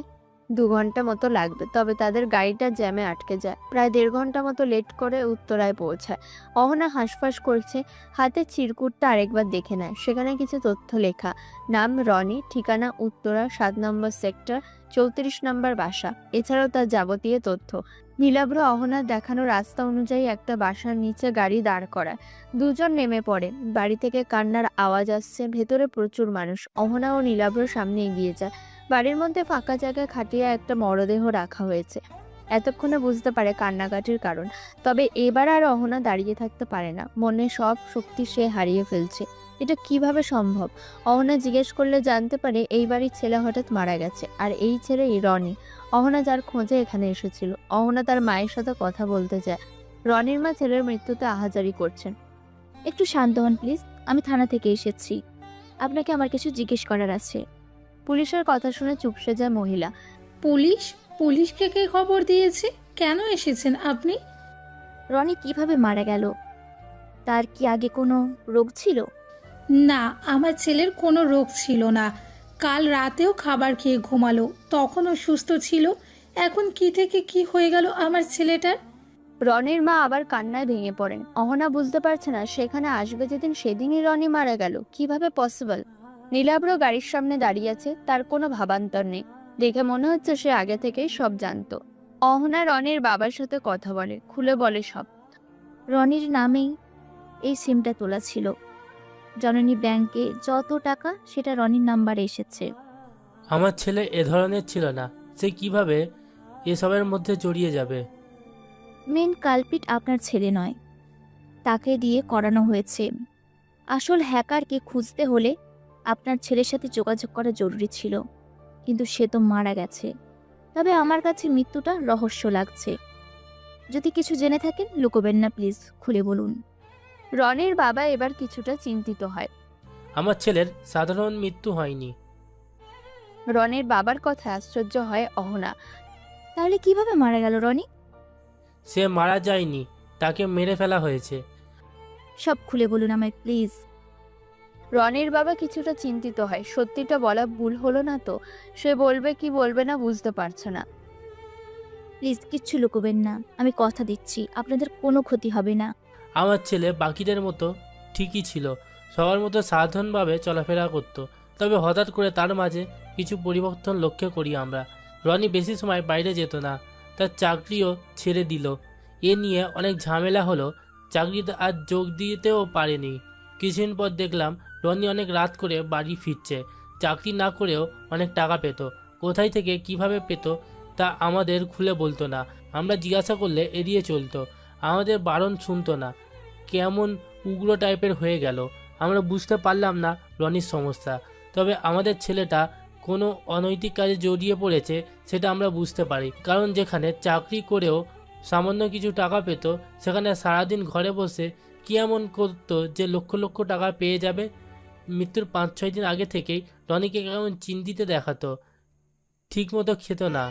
2 ঘন্টা মতো লাগবে, তবে তাদের গাড়িটা জ্যামে আটকে যায়। প্রায় 1.5 ঘন্টা মতো লেট করে উত্তরায় পৌঁছায়। অহনা হাঁসফাঁস করছে। হাতে চিরকুটটা আরেকবার দেখে নেয়। সেখানে কিছু তথ্য লেখা। নাম রনি, ঠিকানা উত্তরা 7 নম্বর সেক্টর, 34 নম্বর বাসা। এছাড়াও তার যাবতীয় তথ্য। নীলাভ্র অহনার দেখানো রাস্তা অনুযায়ী একটা বাসার নিচে গাড়ি দাঁড় করায়। দুজন নেমে পড়ে। বাড়ি থেকে কান্নার আওয়াজ আসছে। ভেতরে প্রচুর মানুষ। অহনা ও নীলাভ্র সামনে এগিয়ে যায়। বাড়ির মধ্যে ফাঁকা জায়গায় খাটিয়ে একটা মরদেহ রাখা হয়েছে। এতক্ষণে বুঝতে পারে কান্নাকাটির কারণ। তবে এবার আর অহনা দাঁড়িয়ে থাকতে পারে না। মনে সব শক্তি সে হারিয়ে ফেলছে। এটা কিভাবে সম্ভব? অহনা জিজ্ঞেস করলে জানতে পারে এই বাড়ির ছেলে হঠাৎ মারা গেছে, আর এই ছেলেই রনি, অহনা যার খোঁজে এখানে এসেছিল। অহনা তার মায়ের সাথে কথা বলতে চায়। রনির মা ছেলের মৃত্যুতে আহাজারি করছেন। একটু শান্ত হন প্লিজ, আমি থানা থেকে এসেছি, আপনাকে আমার কিছু জিজ্ঞেস করার আছে। পুলিশের কথা শুনে চুপসে যায় মহিলা। পুলিশ? পুলিশকে কে খবর দিয়েছে? কেন এসেছেন আপনি? রনি কিভাবে মারা গেল? তার কি আগে কোনো রোগ ছিল? না, আমার ছেলের কোনো রোগ ছিল না। কাল রাতেও খাবার খেয়ে ঘুমালো, তখনও সুস্থ ছিল। এখন কি থেকে কি হয়ে গেল আমার ছেলেটার? রনির মা আবার কান্নায় ভেঙে পড়েন। অহনা বুঝতে পারছে না সেখানে আসবে যেদিন সেদিনই রনি মারা গেল। কিভাবে পসিবল? নীলাব্র গাড়ির সামনে দাঁড়িয়ে আছে, তার কোনো ভাবান্তর নেই। দেখে মনে হচ্ছে সে আগে থেকেই সব জানতো। অহনা রনির বাবার সাথে কথা বলে, খুলে বলে সব। রনির নামেই এই সিমটা তোলা ছিল। জননী ব্যাংকে যত টাকা সেটা রনির নাম্বারে এসেছে। আমার ছেলে এ ধরনের ছিল না, সে কিভাবে এসবের মধ্যে জড়িয়ে যাবে? মেন কালপিট আপনার ছেলে নয়, তাকে দিয়ে করানো হয়েছে। আসল হ্যাকারকে খুঁজতে হলে আপনার ছেলের সাথে যোগাযোগ করা জরুরি ছিল, কিন্তু সে তো মারা গেছে। তবে আমার কাছে মৃত্যুটা রহস্য লাগছে। যদি কিছু জেনে থাকেন লুকোবেন না প্লিজ, খুলে বলুন। রনির বাবা এবার কিছুটা চিন্তিত হয়। আমার ছেলের সাধারণ মৃত্যু হয়নি। রনির বাবার কথা আশ্চর্য হয় অহনা। তাহলে কিভাবে মারা গেল রনি? সে মারা যায়নি, তাকে মেরে ফেলা হয়েছে। সব খুলে বলুন আমায় প্লিজ। রনির বাবা কিছুটা চিন্তিত হয়। সত্যিটা বলা ভুল হলো না তো? সে বলবে কি বলবে না বুঝতে পারছে না। প্লিজ কিচ্ছু লুকোবেন না, আমি কথা দিচ্ছি আপনাদের কোনো ক্ষতি হবে না। আমার ছেলে বাকিদের মতো ঠিকই ছিল, সবার মতো সাধারণভাবে চলাফেরা করত। তবে হঠাৎ করে তার মাঝে কিছু পরিবর্তন লক্ষ্য করি আমরা। রনি বেশি সময় বাইরে যেত না, তার চাকরিও ছেড়ে দিল। এ নিয়ে অনেক ঝামেলা হলো, চাকরিতে আর যোগ দিতেও পারেনি। কিছুদিন পর দেখলাম রনি অনেক রাত করে বাড়ি ফিরছে। চাকরি না করেও অনেক টাকা পেত। কোথায় থেকে কিভাবে পেত তা আমাদের খুলে বলতো না। আমরা জিজ্ঞাসা করলে এড়িয়ে চলতো, আমাদের বারণ শুনতো না। কেমন উগ্র টাইপের হয়ে গেল। আমরা বুঝতে পারলাম না রনির সমস্যা। তবে আমাদের ছেলেটা কোনো অনৈতিক কাজে জড়িয়ে পড়েছে সেটা আমরা বুঝতে পারি। কারণ যেখানে চাকরি করেও সামান্য কিছু টাকা পেত, সেখানে সারাদিন ঘরে বসে কি এমন করতো যে লক্ষ লক্ষ টাকা পেয়ে যাবে। মৃত্যুর 5-6 দিন আগে থেকেই রনিকে কেমন চিন্তিত দেখাতো। ঠিক মতো খেত না।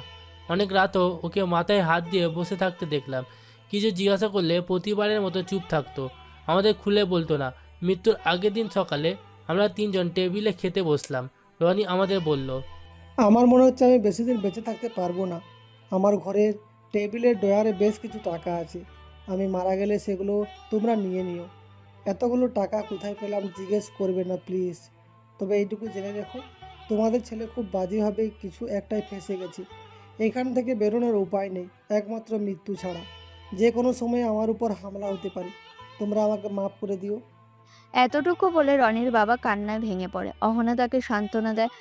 অনেক রাতও ওকে মাথায় হাত দিয়ে বসে থাকতে দেখলাম। কিছু জিজ্ঞাসা করলে প্রতিবারের মতো চুপ থাকতো, আমাদের খুলে বলতো না। মৃত্যুর আগের দিন সকালে আমরা 3 জন টেবিলে খেতে বসলাম। রনি আমাদের বলল, আমার মনে হচ্ছে আমি বেশি দিন বেঁচে থাকতে পারবো না। আমার ঘরের টেবিলের ড্রয়ারে বেশ কিছু টাকা আছে, আমি মারা গেলে সেগুলো তোমরা নিয়ে নিও। এতগুলো টাকা কোথায় পেলাম জিজ্ঞেস করবে না প্লিজ। তবে এইটুকু জেনে রেখো, তোমাদের ছেলে খুব বাজেভাবে কিছু একটাই ফেঁসে গেছে। এখান থেকে বেরোনোর উপায় নেই, একমাত্র মৃত্যু ছাড়া। যে কোনো সময় আমার উপর হামলা হতে পারে, তোমরা আমাকে মাফ করে দিও। এতটুকু বলে রনির বাবা কান্নায় ভেঙে পড়ে। অহনা তাকে সান্ত্বনা দেয়।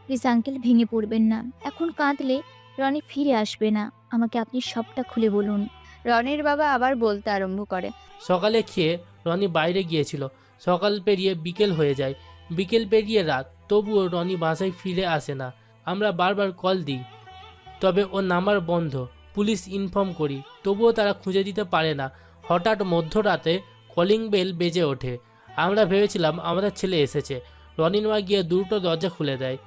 প্লিজ আঙ্কেল ভেঙে পড়বেন না, এখন কাঁদলে রনি ফিরে আসবে না। আমাকে আপনি সবটা খুলে বলুন। রনির বাবা আবার বলতে আরম্ভ করে। সকালে খেয়ে রনি বাইরে গিয়েছিল। সকাল পেরিয়ে বিকেল হয়ে যায়, বিকেল পেরিয়ে রাত, তবুও রনি বাসায় ফিরে আসে না। আমরা বারবার কল দিই, তবে ওর নাম্বার বন্ধ। পুলিশ ইনফর্ম করি, তবুও তারা খুঁজে দিতে পারে না। হঠাৎ মধ্যরাতে কলিং বেল বেজে ওঠে। আমরা ভেবেছিলাম আমাদের ছেলে এসেছে। রনির মা গিয়ে দুটো দরজা খুলে দেয়।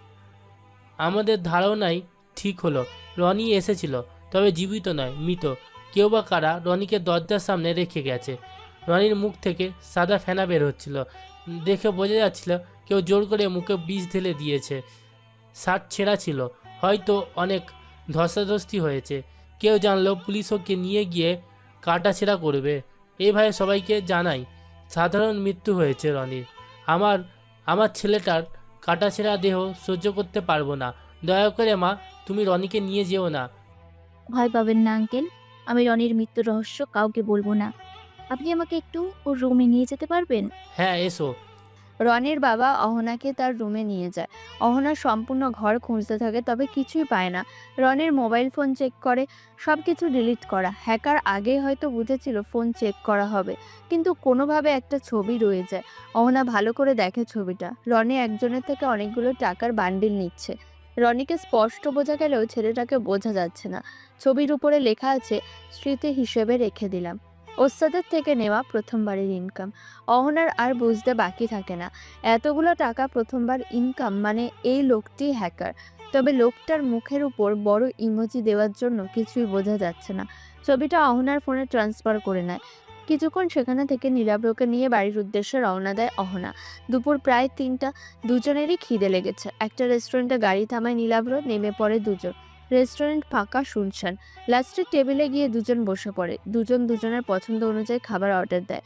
আমাদের ধারণাই ঠিক হলো, রনি এসেছিল, তবে জীবিত নয়, মৃত। কেউ বা কারা রনিকে দরজার সামনে রেখে গেছে। রনির মুখ থেকে সাদা ফেনা বের হচ্ছিল, দেখে বোঝা যাচ্ছিল কেউ জোর করে মুখে বিষ ঢেলে দিয়েছে। শার্ট ছেঁড়া ছিল, হয়তো অনেক ধস্তাধস্তি হয়েছে। কেউ জানলেও পুলিশ ওকে নিয়ে গিয়ে কাটাছেঁড়া করবে। এইভাবে সবাইকে জানাই সাধারণ মৃত্যু হয়েছে রনির। আমার ছেলেটার কাটাছেঁড়া দেহ সহ্য করতে পারবো না। দয়া করে মা, তুমি রনিকে নিয়ে যেও না। ভয় পাবেন না আঙ্কেল, আমি রনির মৃত্যুর রহস্য কাউকে বলবো না। আপনি আমাকে একটু ওর রুমে নিয়ে যেতে পারবেন? হ্যাঁ, এসো। রনির বাবা অহনাকে তার রুমে নিয়ে যায়। অহনা সম্পূর্ণ ঘর খুঁজতে থাকে, তবে কিছুই পায় না। রনির মোবাইল ফোন চেক করে, সব কিছু ডিলিট করা। হ্যাকার আগেই হয়তো বুঝেছিল ফোন চেক করা হবে, কিন্তু কোনোভাবে একটা ছবি রয়ে যায়। অহনা ভালো করে দেখে ছবিটা। রনি একজনের থেকে অনেকগুলো টাকার বান্ডিল নিচ্ছে। রনিকে স্পষ্ট বোঝা গেলেও ছেলেটাকে বোঝা যাচ্ছে না। ছবির উপরে লেখা আছে, স্মৃতি হিসেবে রেখে দিলাম। ওস্তাদের থেকে নেওয়া প্রথমবারের ইনকাম। অহনার আর বুঝতে বাকি থাকে না, এতগুলো টাকা প্রথমবার ইনকাম মানে এই লোকটি হ্যাকার। তবে লোকটার মুখের উপর বড় ইমোজি দেওয়ার জন্য কিছুই বোঝা যাচ্ছে না। ছবিটা অহনার ফোনে ট্রান্সফার করে নেয়। কিছুক্ষণ সেখানে থেকে নীলাব্রকে নিয়ে বাড়ির উদ্দেশ্যে রওনা দেয় অহনা। দুপুর প্রায় 3টা। দুজনেরই খিদে লেগেছে। একটা রেস্টুরেন্টে গাড়ি থামায় নীলাব্র, নেমে পড়ে দুজন। রেস্টুরেন্ট ফাঁকা, শুনশান। লাস্টের টেবিলে গিয়ে দুজন বসে পড়ে। দুজন দুজনের পছন্দ অনুযায়ী খাবার অর্ডার দেয়।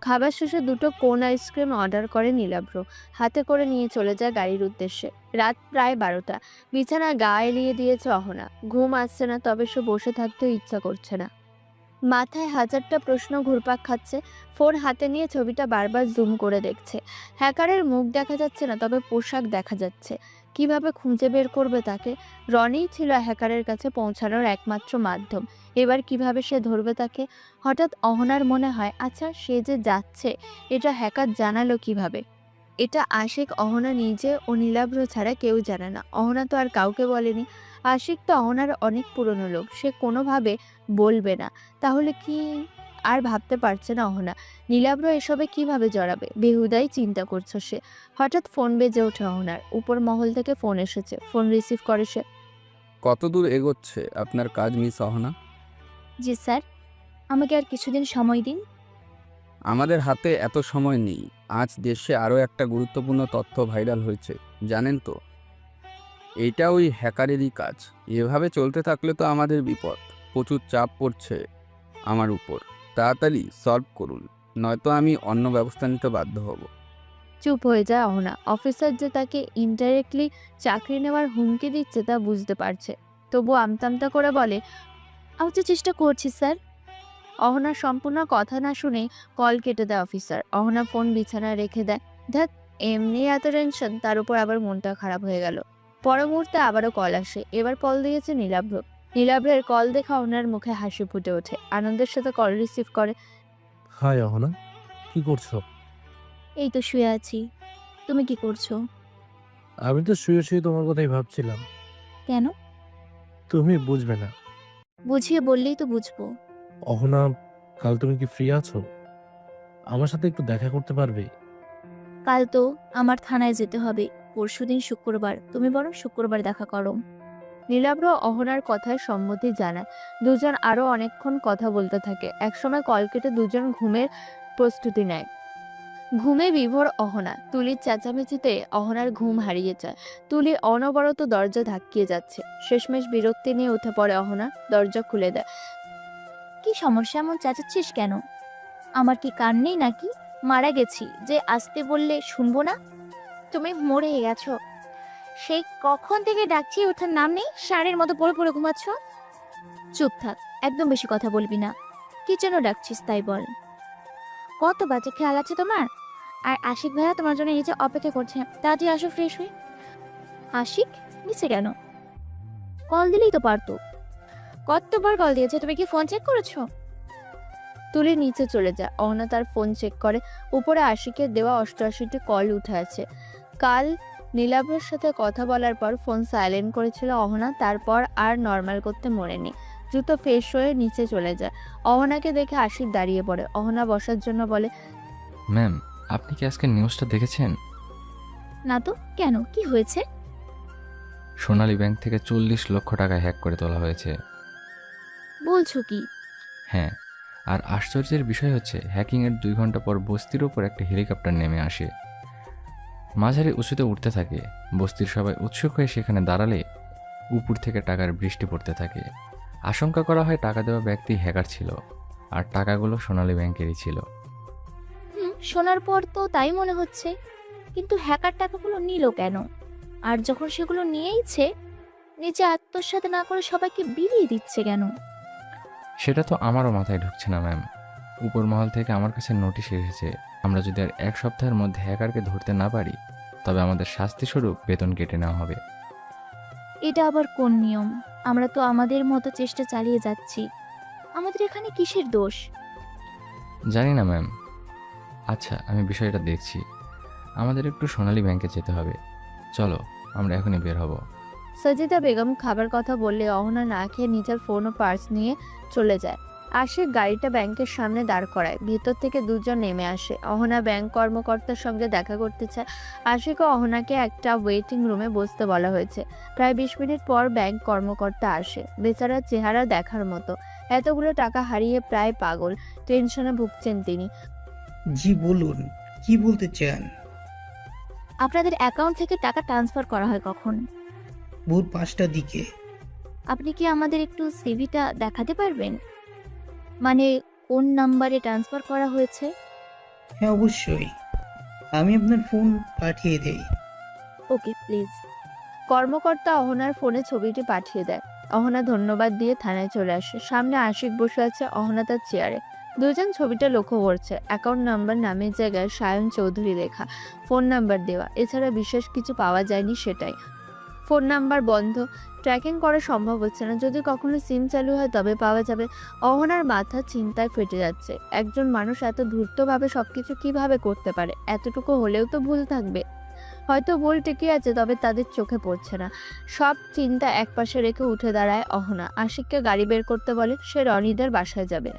খাবার শেষে 2টো কোন আইসক্রিম অর্ডার করে নীলাব্র। হাতে করে নিয়ে চলে যায় গাড়ির উদ্দেশ্যে। রাত প্রায় 12টা। বিছানা গা এলিয়ে দিয়েছে অহনা। ঘুম আসছে না, তবে সে বসে থাকতেও ইচ্ছা করছে না। মাথায় হাজারটা প্রশ্ন ঘুরপাক খাচ্ছে। ফোন হাতে নিয়ে ছবিটা বারবার জুম করে দেখছে। হ্যাকারের মুখ দেখা যাচ্ছে না, তবে পোশাক দেখা যাচ্ছে। কিভাবে খুঁজে বের করবে তাকে? রনিই ছিল হ্যাকারের কাছে পৌঁছানোর একমাত্র মাধ্যম। এবার কিভাবে সে ধরবে তাকে? হঠাৎ অহনার মনে হয়, আচ্ছা সে যে যাচ্ছে এটা হ্যাকার জানালো কিভাবে? এটা আশিক, অহনা নিজে ও নীলাভ্র ছাড়া কেউ জানে না। অহনা তো আর কাউকে বলেনি। আশিক তো অহনার অনেক পুরনো লোক, সে কোনোভাবে বলবে না। তাহলে কি? আর ভাবতে পারছে না অহনা। নীলাভ্র এসবে কিভাবে জড়াবে? বেহুদাই চিন্তা করছে সে। হঠাৎ ফোন বেজে ওঠে অহনার। উপর মহল থেকে ফোন এসেছে। ফোন রিসিভ করে সে। কত দূর এগোচ্ছে আপনার কাজ মিস অহনা? জি স্যার, আমাকে আর কিছুদিন সময় দিন। আমাদের হাতে এত সময় নেই। আজ দেশে আরও একটা গুরুত্বপূর্ণ তথ্য ভাইরাল হয়েছে, জানেন তো? এইটা ওই হ্যাকারেরই কাজ। এভাবে চলতে থাকলে তো আমাদের বিপদ। প্রচুর চাপ পড়ছে আমার উপর। তাড়াতাড়ি সলভ করুন, নয়তো আমি অন্য ব্যবস্থা নিতে বাধ্য হব। চুপ হয়ে যায় অহনা। অফিসার যে তাকে ইনডাইরেক্টলি চাকরি নেওয়ার হুমকি দিচ্ছে তা বুঝতে পারছে। তবু আমতামতা করে বলে, আমি তো চেষ্টা করছি স্যার। অহনার সম্পূর্ণ কথা না শুনে কল কেটে দেয় অফিসার। অহনা ফোন বিছানায় রেখে দেয়। ধ্যাত, এমনি এত টেনশন, তার উপর আবার মনটা খারাপ হয়ে গেল। পর মুহূর্তে আবারও কল আসে। এবার কল দিয়েছে নীলাভ্র। নীলাভ্রের কল দেখে অহনার মুখে হাসি ফুটে ওঠে। আনন্দের সাথে কল রিসিভ করে। হাই অহনা, কি করছো? এই তো শুয়ে আছি। তুমি কি করছো? আমি তো শুয়ে শুয়ে তোমার কথাই ভাবছিলাম। কেন? তুমি বুঝবে না। বুঝিয়ে বললেই তো বুঝবো। অহনা, কাল তুমি কি ফ্রি আছো? আমার সাথে একটু দেখা করতে পারবে? কাল তো আমার থানায় যেতে হবে। পরশুদিন শুক্রবার, তুমি বরং শুক্রবার দেখা করো। নীলাভ্র অহনার কথায় সম্মতি জানায়। দুজন আরো অনেকক্ষণ কথা বলতে থাকে। একসময় কল কেটে দুজন ঘুমের প্রস্তুতি নেয়। ঘুমে বিভোর অহনা। তুলির চেঁচামেচিতে অহনার ঘুম হারিয়ে যায়। তুলি অনবরত দরজা ধাক্কিয়ে যাচ্ছে। শেষমেশ বিরক্তি নিয়ে উঠে পড়ে অহনা। দরজা খুলে দেয়। কি সমস্যা, এমন চেঁচাচ্ছিস কেন? আমার কি কান নেই নাকি? মারা গেছি যে আসতে বললে শুনবো না? তুমি মরে গেছো। সেই কখন থেকে ডাকছি, ওঠার নাম নেই। ষাঁড়ের মতো পড়ে পড়ে ঘুমাচ্ছ। চুপ থাক, একদম বেশি কথা বলবি না। কি জন্য ডাকছিস তাই বল। কত বাজে খেয়াল আছে তোমার? আর আশিক ভাইয়া তোমার জন্য নিচে অপেক্ষা করছে, তাড়াতাড়ি আসো ফ্রেশ হয়ে। আশিক নিচে কেন? কল দিলেই তো পারতো। কতবার কল দিয়েছে, তুমি কি ফোন চেক করেছো? তুলি নিচে চলে যায়। অহনা তার ফোন চেক করে। উপরে আশিকের দেওয়া 88টি কল উঠে আছে। কাল নীলাভের সাথে কথা বলার পর ফোন সাইলেন্ট করেছিল অহনা, তারপর আর নর্মাল করতে মরেনি। দ্রুত ফ্রেশ হয়ে নিচে চলে যায়। অহনাকে দেখে আশিক দাঁড়িয়ে পড়ে। অহনা বসার জন্য বলে, ম্যাম, আপনি কি আজকের নিউজটা দেখেছেন? না তো, কেন, কি হয়েছে? সোনালী ব্যাংক থেকে 40 লক্ষ টাকা হ্যাক করে তোলা হয়েছে। বলছো কি? হ্যাঁ, আর আশ্চর্যের বিষয় হচ্ছে হ্যাকিংয়ের 2 ঘন্টা পর বস্তির ওপর একটা হেলিকপ্টার নেমে আসে। মাঝারি উঁচুতে উঠতে থাকে। বস্তির সবাই উৎসুক হয়ে সেখানে দাঁড়ালে উপর থেকে টাকার বৃষ্টি পড়তে থাকে। আশঙ্কা করা হয় টাকা দেওয়া ব্যক্তি হ্যাকার ছিল, আর টাকাগুলো সোনালী ব্যাংকেরই ছিল। শোনার পর তো তাই মনে হচ্ছে, কিন্তু হ্যাকার টাকাগুলো নিল কেন? আর যখন সেগুলো নিয়েইছে, নিজে আত্মসাৎ না করে সবাইকে বিলিয়ে দিচ্ছে কেন? সেটা তো আমারও মাথায় ঢুকছে না ম্যাম। উপর মহল থেকে আমার কাছে নোটিশ এসেছে আমরা যদি আর 1 সপ্তাহের মধ্যে হ্যাকারকে ধরতে না পারি, তবে আমাদের শাস্তিস্বরূপ বেতন কেটে নেওয়া হবে। এটা আবার কোন নিয়ম? আমরা তো আমাদের মতো চেষ্টা চালিয়ে যাচ্ছি। আমাদের এখানে কিসের দোষ? জানি না ম্যাম। আচ্ছা, আমি বিষয়টা দেখছি। আমাদের একটু সোনালী ব্যাংকে যেতে হবে। চলো, আমরা এখনই বের হব। সাজিদা বেগম খাবার কথা বললে অহনা না খেয়ে নিজের ফোন ও পার্স নিয়ে চলে যায়। আশিক গাড়িটা ব্যাংকের সামনে দাঁড় করায়। ভেতর থেকে দুজন নেমে আসে। অহনা ব্যাংক কর্মকর্তার সঙ্গে দেখা করতে চায়। আশিক ও অহনাকে একটা ওয়েটিং রুমে বসতে বলা হয়েছে। প্রায় 20 মিনিট পর ব্যাংক কর্মকর্তা আসে। বেচারার চেহারা দেখার মতো। এতগুলো টাকা হারিয়ে প্রায় পাগল। টেনশনে ভুগছেন তিনি। জি বলুন, কি বলতে চান? আপনাদের অ্যাকাউন্ট থেকে টাকা ট্রান্সফার করা হয় কখন? ভোর 5টার দিকে। আপনি কি আমাদের একটু সিভিটা দেখাতে পারবেন? মানে কোন নাম্বারে ট্রান্সফার করা হয়েছে? হ্যাঁ অবশ্যই, আমি আপনার ফোন পাঠিয়ে দেই। Okay please. কর্মকর্তা অহনার ফোনে ছবিটি পাঠিয়ে দেয়। অহনা ধন্যবাদ দিয়ে থানায় চলে আসে। সামনে আশিক বসে আছে, অহনা তার চেয়ারে। দুজন ছবিটা লক্ষ্য করছে। অ্যাকাউন্ট নাম্বার নামের জায়গায় সায়ন চৌধুরী লেখা, ফোন নাম্বার দেওয়া। এছাড়া বিশেষ কিছু পাওয়া যায়নি সেটাই। ফোন নাম্বার বন্ধ, ট্র্যাকিং করা সম্ভব হচ্ছে না। যদি কখনো সিম চালু হয় তবে পাওয়া যাবে। অহনার মাথা চিন্তায় ফেটে যাচ্ছে। একজন মানুষ এত ধূর্তভাবে সবকিছু কিভাবে করতে পারে? এতটুকু হলেও তো ভুল থাকবে। হয়তো ভুল টিকে আছে, তবে তাদের চোখে পড়ছে না। সব চিন্তা একপাশে রেখে উঠে দাঁড়ায় অহনা। আশিককে গাড়ি বের করতে বলে। সে রনিদের বাসায় যাবে।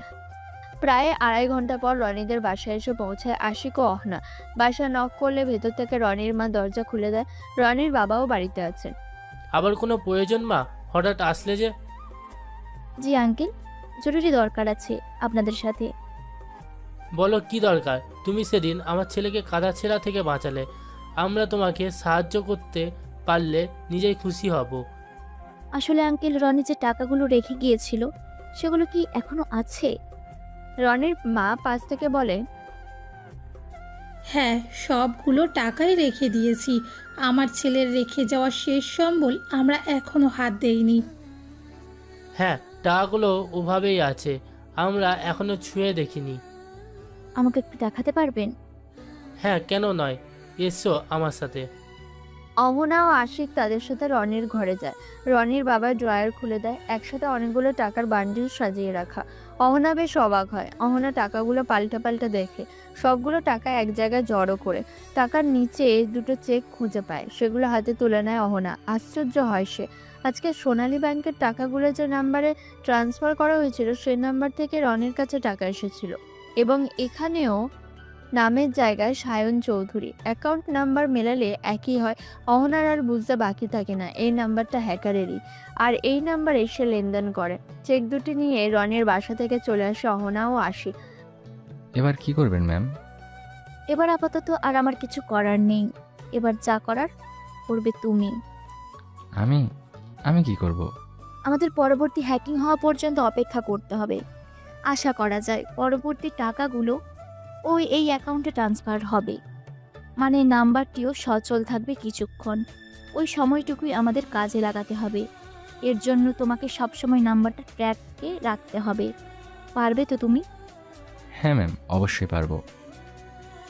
প্রায় 2.5 ঘন্টা পর রনিদের বাসায় এসে পৌঁছায় আশিক ও অহনা। বাসা নক করলে ভেতর থেকে রনির মা দরজা খুলে দেয়। রনির বাবাও বাড়িতে আছেন। আবার কোনো প্রয়োজন মা? হঠাৎ আসলে যে? জি আঙ্কেল, জরুরি দরকার আছে আপনাদের সাথে। বলো কি দরকার? তুমি সেদিন আমার ছেলেকে কাদা ছেঁড়া থেকে বাঁচালে। আমরা তোমাকে সাহায্য করতে পারলে নিজেই খুশি হব। আসলে আঙ্কেল, রনি যে টাকাগুলো রেখে গিয়েছিল সেগুলো কি এখনো আছে? রনির মা পাশ থেকে বলে, হ্যাঁ, সবগুলো টাকাই রেখে দিয়েছি। আমার ছেলের রেখে যাওয়া শেষ সম্বল আমরা এখনো হাত দেইনি। হ্যাঁ, টাকাগুলো ওভাবেই আছে, আমরা এখনো ছুঁয়ে দেখিনি। আমাকে একটু দেখাতে পারবেন? হ্যাঁ, কেন নয়, এসো আমার সাথে। অহনা ও আশিক তাদের সাথে রনির ঘরে যায়। রনির বাবা ড্রয়ার খুলে দেয়। একসাথে অনেকগুলো টাকার বান্ডিল সাজিয়ে রাখা। অহনা বেশ অবাক হয়। অহনা টাকাগুলো পাল্টা পাল্টা দেখে। সবগুলো টাকা এক জায়গায় জড়ো করে টাকার নিচে দুটো চেক খুঁজে পায়। সেগুলো হাতে তুলে নেয় অহনা। আশ্চর্য হয় সে। আজকে সোনালী ব্যাংকের টাকাগুলো যে নাম্বারে ট্রান্সফার করা হয়েছিল সেই নাম্বার থেকে রনির কাছে টাকা এসেছিল, এবং এখানেও নামের জায়গায় সায়ন চৌধুরী। অ্যাকাউন্ট নাম্বার মেলালে একই হয়। অহনার আর বুঝতে বাকি থাকে না এই নাম্বারটা হ্যাকারেরই, আর এই নাম্বারে সে লেনদেন করে। চেক দুটি নিয়ে রনির বাসা থেকে চলে আসে অহনা ও আশিক। এবার কি করবেন ম্যাম? এবার আপাতত আর আমার কিছু করার নেই। এবার যা করার করবে তুমি। আমি আমি কি করব? আমাদের পরবর্তী হ্যাকিং হওয়া পর্যন্ত অপেক্ষা করতে হবে। আশা করা যায় পরবর্তী টাকাগুলো এই অ্যাকাউন্টে ট্রান্সফার হবে। মানে নাম্বারটিও সচল থাকবে কিছুক্ষণ। ওই সময়টুকুই আমাদের কাজে লাগাতে হবে। এর জন্য তোমাকে সবসময় নাম্বারটা ট্র্যাকে রাখতে হবে। পারবে তো তুমি? হ্যাঁ ম্যাম, অবশ্যই পারবো।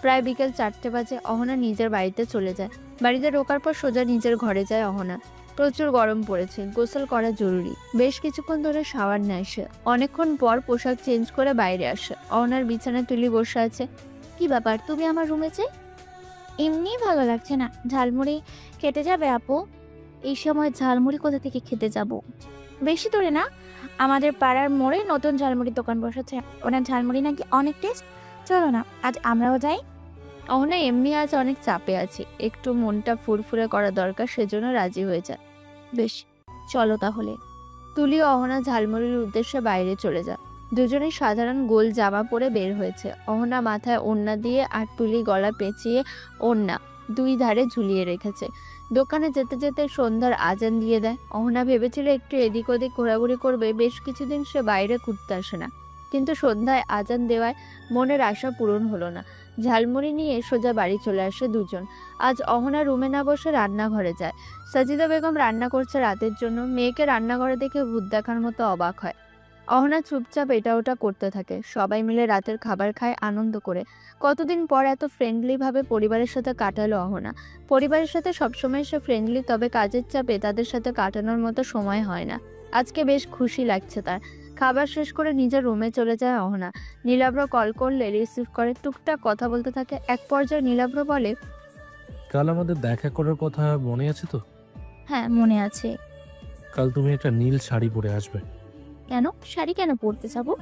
প্রায় বিকেল 4টে বাজে। অহনা নিজের বাড়িতে চলে যায়। বাড়িতে ঢোকার পর সোজা নিজের ঘরে যায় অহনা। প্রচুর গরম পড়েছে, গোসল করা জরুরি। বেশ কিছুক্ষণ ধরে শাওয়ার নেয় সে। অনেকক্ষণ পর পোশাক চেঞ্জ করে বাইরে আসে। অহনার বিছানায় তুলি বসে আছে। কি ব্যাপার, তুমি আমার রুমে যে? এমনিই ভালো লাগছে না। ঝালমুড়ি খেতে যাবে আপু? এই সময় ঝালমুড়ি কোথা থেকে খেতে যাব? বেশি দূরে না, আমাদের পাড়ার মোড়ে নতুন ঝালমুড়ির দোকান বসেছে। ওনার ঝালমুড়ি নাকি অনেক টেস্ট। চলো না, আজ আমরাও যাই। অহনা এমনি আজ অনেক চাপে আছে, একটু মনটা ফুরফুরে করা দরকার, সেজন্য রাজি হয়ে যায়। বেশ, চলো তাহলে। তুলি ও অহনা ঝালমুড়ির উদ্দেশ্যে বাইরে চলে যায়। দুজনেই সাধারণ গোল জামা পরে বের হয়েছে। অহনা মাথায় ওড়না দিয়ে আর তুলি গলা পেঁচিয়ে ওড়না 2 ধারে ঝুলিয়ে রেখেছে। দোকানে যেতে যেতে সন্ধ্যার আজান দিয়ে দেয়। অহনা ভেবেছিল একটু এদিক ওদিক ঘোরাঘুরি করবে। বেশ কিছুদিন সে বাইরে ঘুরতে আসে না, কিন্তু সন্ধ্যায় আজান দেওয়ায় মনের আশা পূরণ হলো না। ঝালমুড়ি নিয়ে সোজা বাড়ি চলে আসে দুজন। আজ অহনা রুমে না বসে রান্নাঘরে যায়। সাজিদা বেগম রান্না করছে রাতের জন্য। মেয়েকে রান্নাঘরে দেখে ভূত দেখার মতো অবাক হয়। অহনা চুপচাপ এটা ওটা করতে থাকে। সবাই মিলে রাতের খাবার খায় আনন্দ করে। কতদিন পর এত ফ্রেন্ডলি ভাবে পরিবারের সাথে কাটালো অহনা। পরিবারের সাথে সবসময় সে ফ্রেন্ডলি, তবে কাজের চাপে তাদের সাথে কাটানোর মতো সময় হয় না। আজকে বেশ খুশি লাগছে তার। খাবার শেষ করে নিজের রুমে চলে যায় অহনা। নীলাভ্র কল করলে রিসিভ করে, টুকটাক কথা বলতে থাকে। এক পর্যায়ে নীলাভ্র বলে, কাল আমাদের দেখা করার কথা মনে আছে তো? হ্যাঁ মনে আছে। কাল তুমি একটা নীল শাড়ি পরে আসবে। কেন? শাড়ি কেন পরতে যাবো?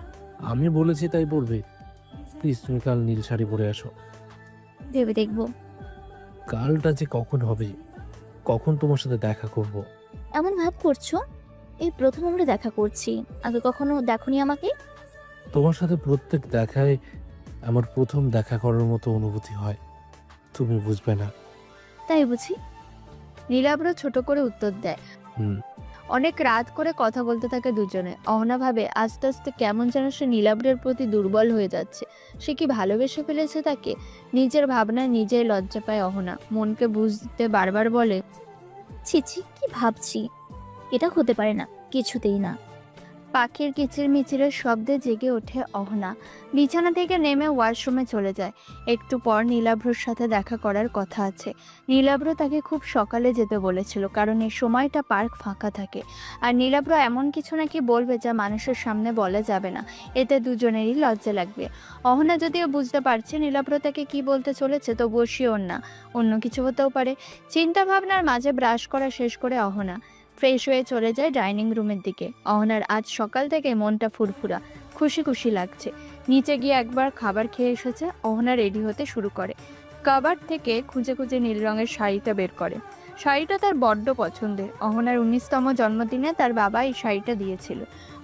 আমি বলেছি তাই পরবে। প্লিজ তুমি কাল নীল শাড়ি পরে আসো। ভেবে দেখবো। কালটা যে কখন হবে, কখন তোমার সাথে দেখা করব। এমন ভাব করছো? এই প্রথম আমরা দেখা করছি, আগে কখনো দেখোনি আমাকে। তোমার সাথে প্রত্যেক দেখায় আমার প্রথম দেখা করার মতো অনুভূতি হয়, তুমি বুঝবে না। তাই বুঝি? নীলাভ্র ছোট করে উত্তর দেয়। হুম। অনেক রাত করে কথা বলতে থাকে দুজনে। অহনা ভাবে আস্তে আস্তে কেমন যেন সে নীলাভ্রের প্রতি দুর্বল হয়ে যাচ্ছে। সে কি ভালোবেসে ফেলেছে তাকে? নিজের ভাবনায় নিজেই লজ্জা পায় অহনা। মনকে বুঝতে বারবার বলে, ছি ছি, কি ভাবছি? এটা হতে পারে না, কিছুতেই না। পাখির কিচিরমিচিরের শব্দে জেগে ওঠে অহনা। বিছানা থেকে নেমে ওয়াশরুমে চলে যায়। একটু পর নীলাভ্রর সাথে দেখা করার কথা আছে। নীলাভ্র তাকে খুব সকালে যেতে বলেছিল, কারণ এই সময়টা পার্ক ফাঁকা থাকে। আর নীলাভ্র এমন কিছু নাকি বলবে যা মানুষের সামনে বলা যাবে না, এতে দুজনেরই লজ্জা লাগবে। অহনা যদিও বুঝতে পারছে নীলাভ্র তাকে কি বলতে চলেছে, তবুও শিওর না, অন্য কিছু হতেও পারে। চিন্তা ভাবনার মাঝে ব্রাশ করা শেষ করে অহনা ফ্রেশ হয়ে চলে যায় ডাইনিং রুমের দিকে। অহনার আজ সকাল থেকে মনটা ফুরফুরা, খুশি খুশি লাগছে। নিচে গিয়ে একবার খাবার খেয়ে এসেছে। অহনা রেডি হতে শুরু করে। কাবার থেকে খুঁজে খুঁজে নীল রঙের শাড়িটা বের করে। শাড়িটা তার বড্ড পছন্দের। অহনার 19তম জন্মদিনে তার বাবা এই শাড়িটা দিয়েছিল।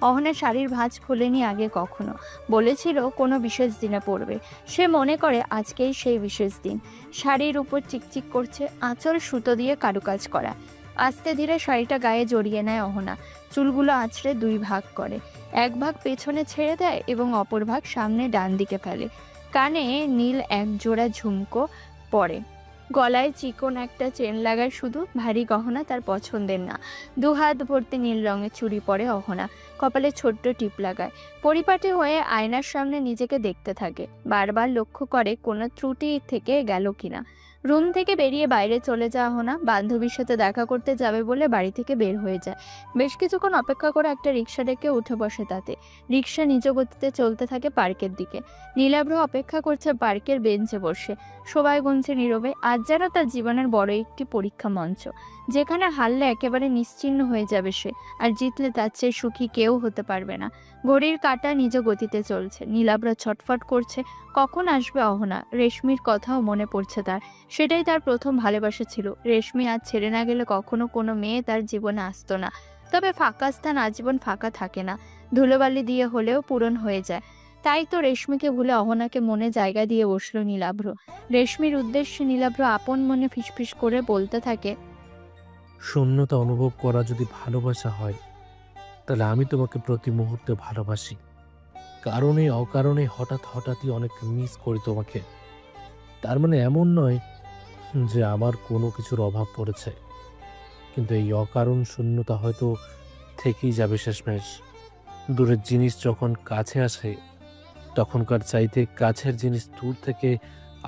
অহনা শাড়ির ভাঁজ খোলেনি আগে কখনো, বলেছিল কোনো বিশেষ দিনে পরবে। সে মনে করে আজকেই সেই বিশেষ দিন। শাড়ির উপর চিকচিক করছে, আঁচল সুতো দিয়ে কারুকাজ করা। আস্তে ধীরে শাড়িটা গায়ে জড়িয়ে নেয় অহনা। চুলগুলো আঁচড়ে 2 ভাগ করে। এক ভাগ পেছনে ছেড়ে দেয় এবং অপর ভাগ সামনে ডান দিকে ফেলে। কানে নীল এক জোড়া ঝুমকো পরে। গলায় চিকন একটা চেন লাগায়, শুধু ভারী গহনা তার পছন্দের না। 2 হাত ভর্তি নীল রঙের চুড়ি পরে অহনা। কপালে ছোট্ট টিপ লাগায়। পরিপাটি হয়ে আয়নার সামনে নিজেকে দেখতে থাকে। বারবার লক্ষ্য করে কোনো ত্রুটি থেকে গেল কিনা। রুম থেকে বেরিয়ে বাইরে চলে যাওয়া অহনা। বান্ধবীর সাথে দেখা করতে যাবে বলে বাড়ি থেকে বের হয়ে যায়। বেশ কিছুক্ষণ অপেক্ষা করে একটা রিক্সা ডেকে উঠে বসে তাতে। রিক্সা নিজ গতিতে চলতে থাকে পার্কের দিকে। নীলাভ্র অপেক্ষা করছে পার্কের বেঞ্চে বসে। সবাই গুনছে নীরবে। আজ যেন তার জীবনের বড় একটি পরীক্ষা মঞ্চ, যেখানে হারলে একেবারে নিশ্চিহ্ন হয়ে যাবে সে, আর জিতলে তার চেয়ে সুখী কেউ হতে পারবে না। ঘড়ির কাঁটা নিজ গতিতে চলছে। নীলাভ্র ছটফট করছে, কখন আসবে অহনা। রেশমির কথাও মনে পড়ছে তার। সেটাই তার প্রথম ভালোবাসা ছিল। রেশমি আজ ছেড়ে না গেলে কখনো কোনো মেয়ে তার জীবনে আসতো না। তবে ফাঁকা স্থান আজীবন ফাঁকা থাকে না, ধুলোবালি দিয়ে হলেও পূরণ হয়ে যায়। তাই তো রেশমিকে ভুলে অহনাকে মনে জায়গা দিয়ে বসলো নীলাভ্র। রেশমির উদ্দেশ্যে নীলাভ্র আপন মনে ফিসফিস করে বলতে থাকে, শূন্যতা অনুভব করা যদি ভালোবাসা হয়, তাহলে আমি তোমাকে প্রতি মুহূর্তে ভালোবাসি। কারণে অকারণে হঠাৎই অনেক মিস করি তোমাকে। তার মানে এমন নয় যে আমার কোনো কিছুর অভাব পড়েছে, কিন্তু এই অকারণ শূন্যতা হয়তো থেকেই যাবে শেষমেশ। দূরের জিনিস যখন কাছে আসে, তখনকার চাইতে কাছের জিনিস দূর থেকে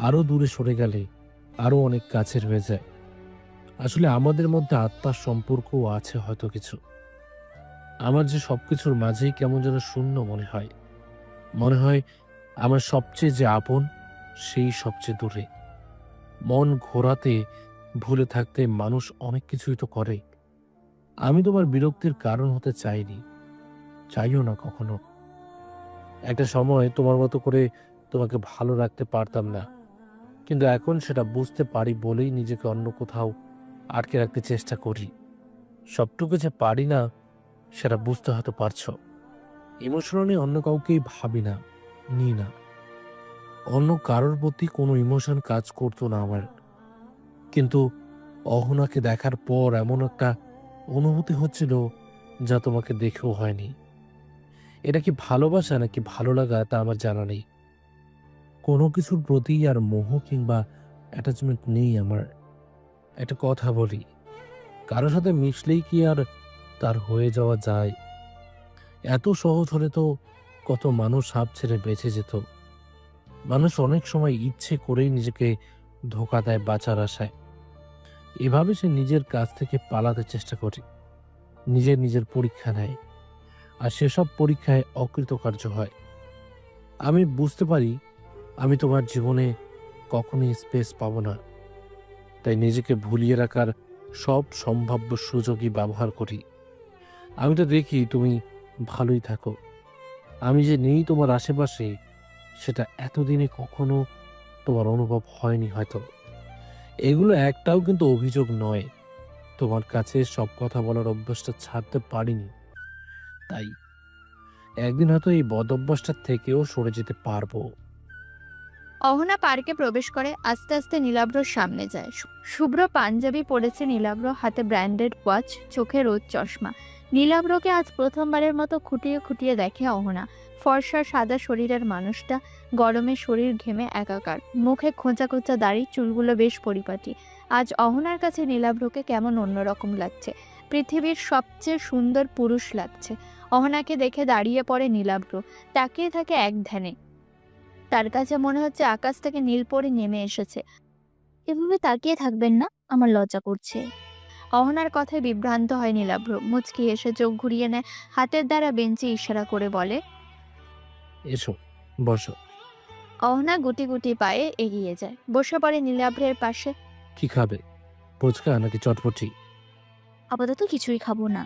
আরো দূরে সরে গেলে আরো অনেক কাছের হয়ে যায়। আসলে আমাদের মধ্যে আত্মার সম্পর্কও আছে হয়তো কিছু। আমার যে সবকিছুর মাঝেই কেমন যেন শূন্য মনে হয় আমার সবচেয়ে যে আপন সেই সবচেয়ে দূরে। মন ঘোরাতে, ভুলে থাকতে মানুষ অনেক কিছুই তো করে। আমি তোমার বিরক্তির কারণ হতে চাইও না কখনো। একটা সময় তোমার মতো করে তোমাকে ভালো রাখতে পারতাম না, কিন্তু এখন সেটা বুঝতে পারি বলেই নিজেকে অন্য কোথাও আটকে রাখতে চেষ্টা করি। সবটুকু যে পারি না সেটা বুঝতে হয়তো পারছো। ইমোশনালি অন্য কাউকেই ভাবি না, নিই না। অন্য কারোর প্রতি কোনো ইমোশন কাজ করতো না আমার, কিন্তু অহনাকে দেখার পর এমন একটা অনুভূতি হচ্ছিল যা তোমাকে দেখেও হয়নি। এটা কি ভালোবাসা নাকি ভালো লাগা তা আমার জানা নেই। কোনো কিছুর প্রতি আর মোহ কিংবা অ্যাটাচমেন্ট নেই আমার। একটা কথা বলি, কারোর সাথে মিশলেই কি আর তার হয়ে যাওয়া যায়? এত সহজ হলে তো কত মানুষ হাঁপ ছেড়ে বেঁচে যেত। মানুষ অনেক সময় ইচ্ছে করেই নিজেকে ধোঁকা দেয় বাঁচার আশায়। এভাবে সে নিজের কাছ থেকে পালাতে চেষ্টা করে, নিজের পরীক্ষা নেয়, আর সেসব পরীক্ষায় অকৃতকার্য হয়। আমি বুঝতে পারি আমি তোমার জীবনে কখনোই স্পেস পাবো না, তাই নিজেকে ভুলিয়ে রাখার সব সম্ভাব্য সুযোগই ব্যবহার করি। আমি তো দেখি তুমি ভালোই থাকো, আমি যে নেই তোমার আশেপাশে সেটা এতদিনে কখনো তোমার অনুভব হয়নি হয়তো। এগুলো একটাও কিন্তু অভিযোগ নয়, তোমার কাছে সব কথা বলার অভ্যাসটা ছাড়তে পারিনি, তাই একদিন হয়তো এই বদ অভ্যাসটার থেকেও সরে যেতে পারবো। অহনা পার্কে প্রবেশ করে আস্তে আস্তে নীলাভ্রর সামনে যায়। শুভ্র পাঞ্জাবি পরেছে নীলাভ্র, হাতে ব্র্যান্ডেড ওয়াচ, চোখে রোদ চশমা। নীলাভ্রকে আজ প্রথমবারের মতো খুঁটিয়ে খুঁটিয়ে দেখে অহনা। ফর্সা সাদা শরীরের মানুষটা গরমে শরীর ঘেমে একাকার, মুখে খোঁচা খোঁচা দাড়ি, চুলগুলো বেশ পরিপাটি। আজ অহনার কাছে নীলাভ্রকে কেমন অন্যরকম লাগছে, পৃথিবীর সবচেয়ে সুন্দর পুরুষ লাগছে। অহনাকে দেখে দাঁড়িয়ে পড়ে নীলাভ্র, তাকিয়ে থাকে এক ধ্যানে। তার কাছে মনে হচ্ছে আকাশ থেকে নীল পরি নেমে এসেছে। এভাবে তাকিয়ে থাকবেন না, আমার লজ্জা করছে। অহনার কথায় বিভ্রান্ত হয় নীলাভ্র, মুচকি এসে চোখ ঘুরিয়ে নেয়, হাতের দ্বারা বেঞ্চে ইশারা করে বলে, এসো, বসো। অহনা গুটি গুটি পায়ে এগিয়ে যায়, বসে পড়ে নীলাভ্রের পাশে। কি খাবে, ফুচকা নাকি চটপটি? আপাতত কিছুই খাবো না।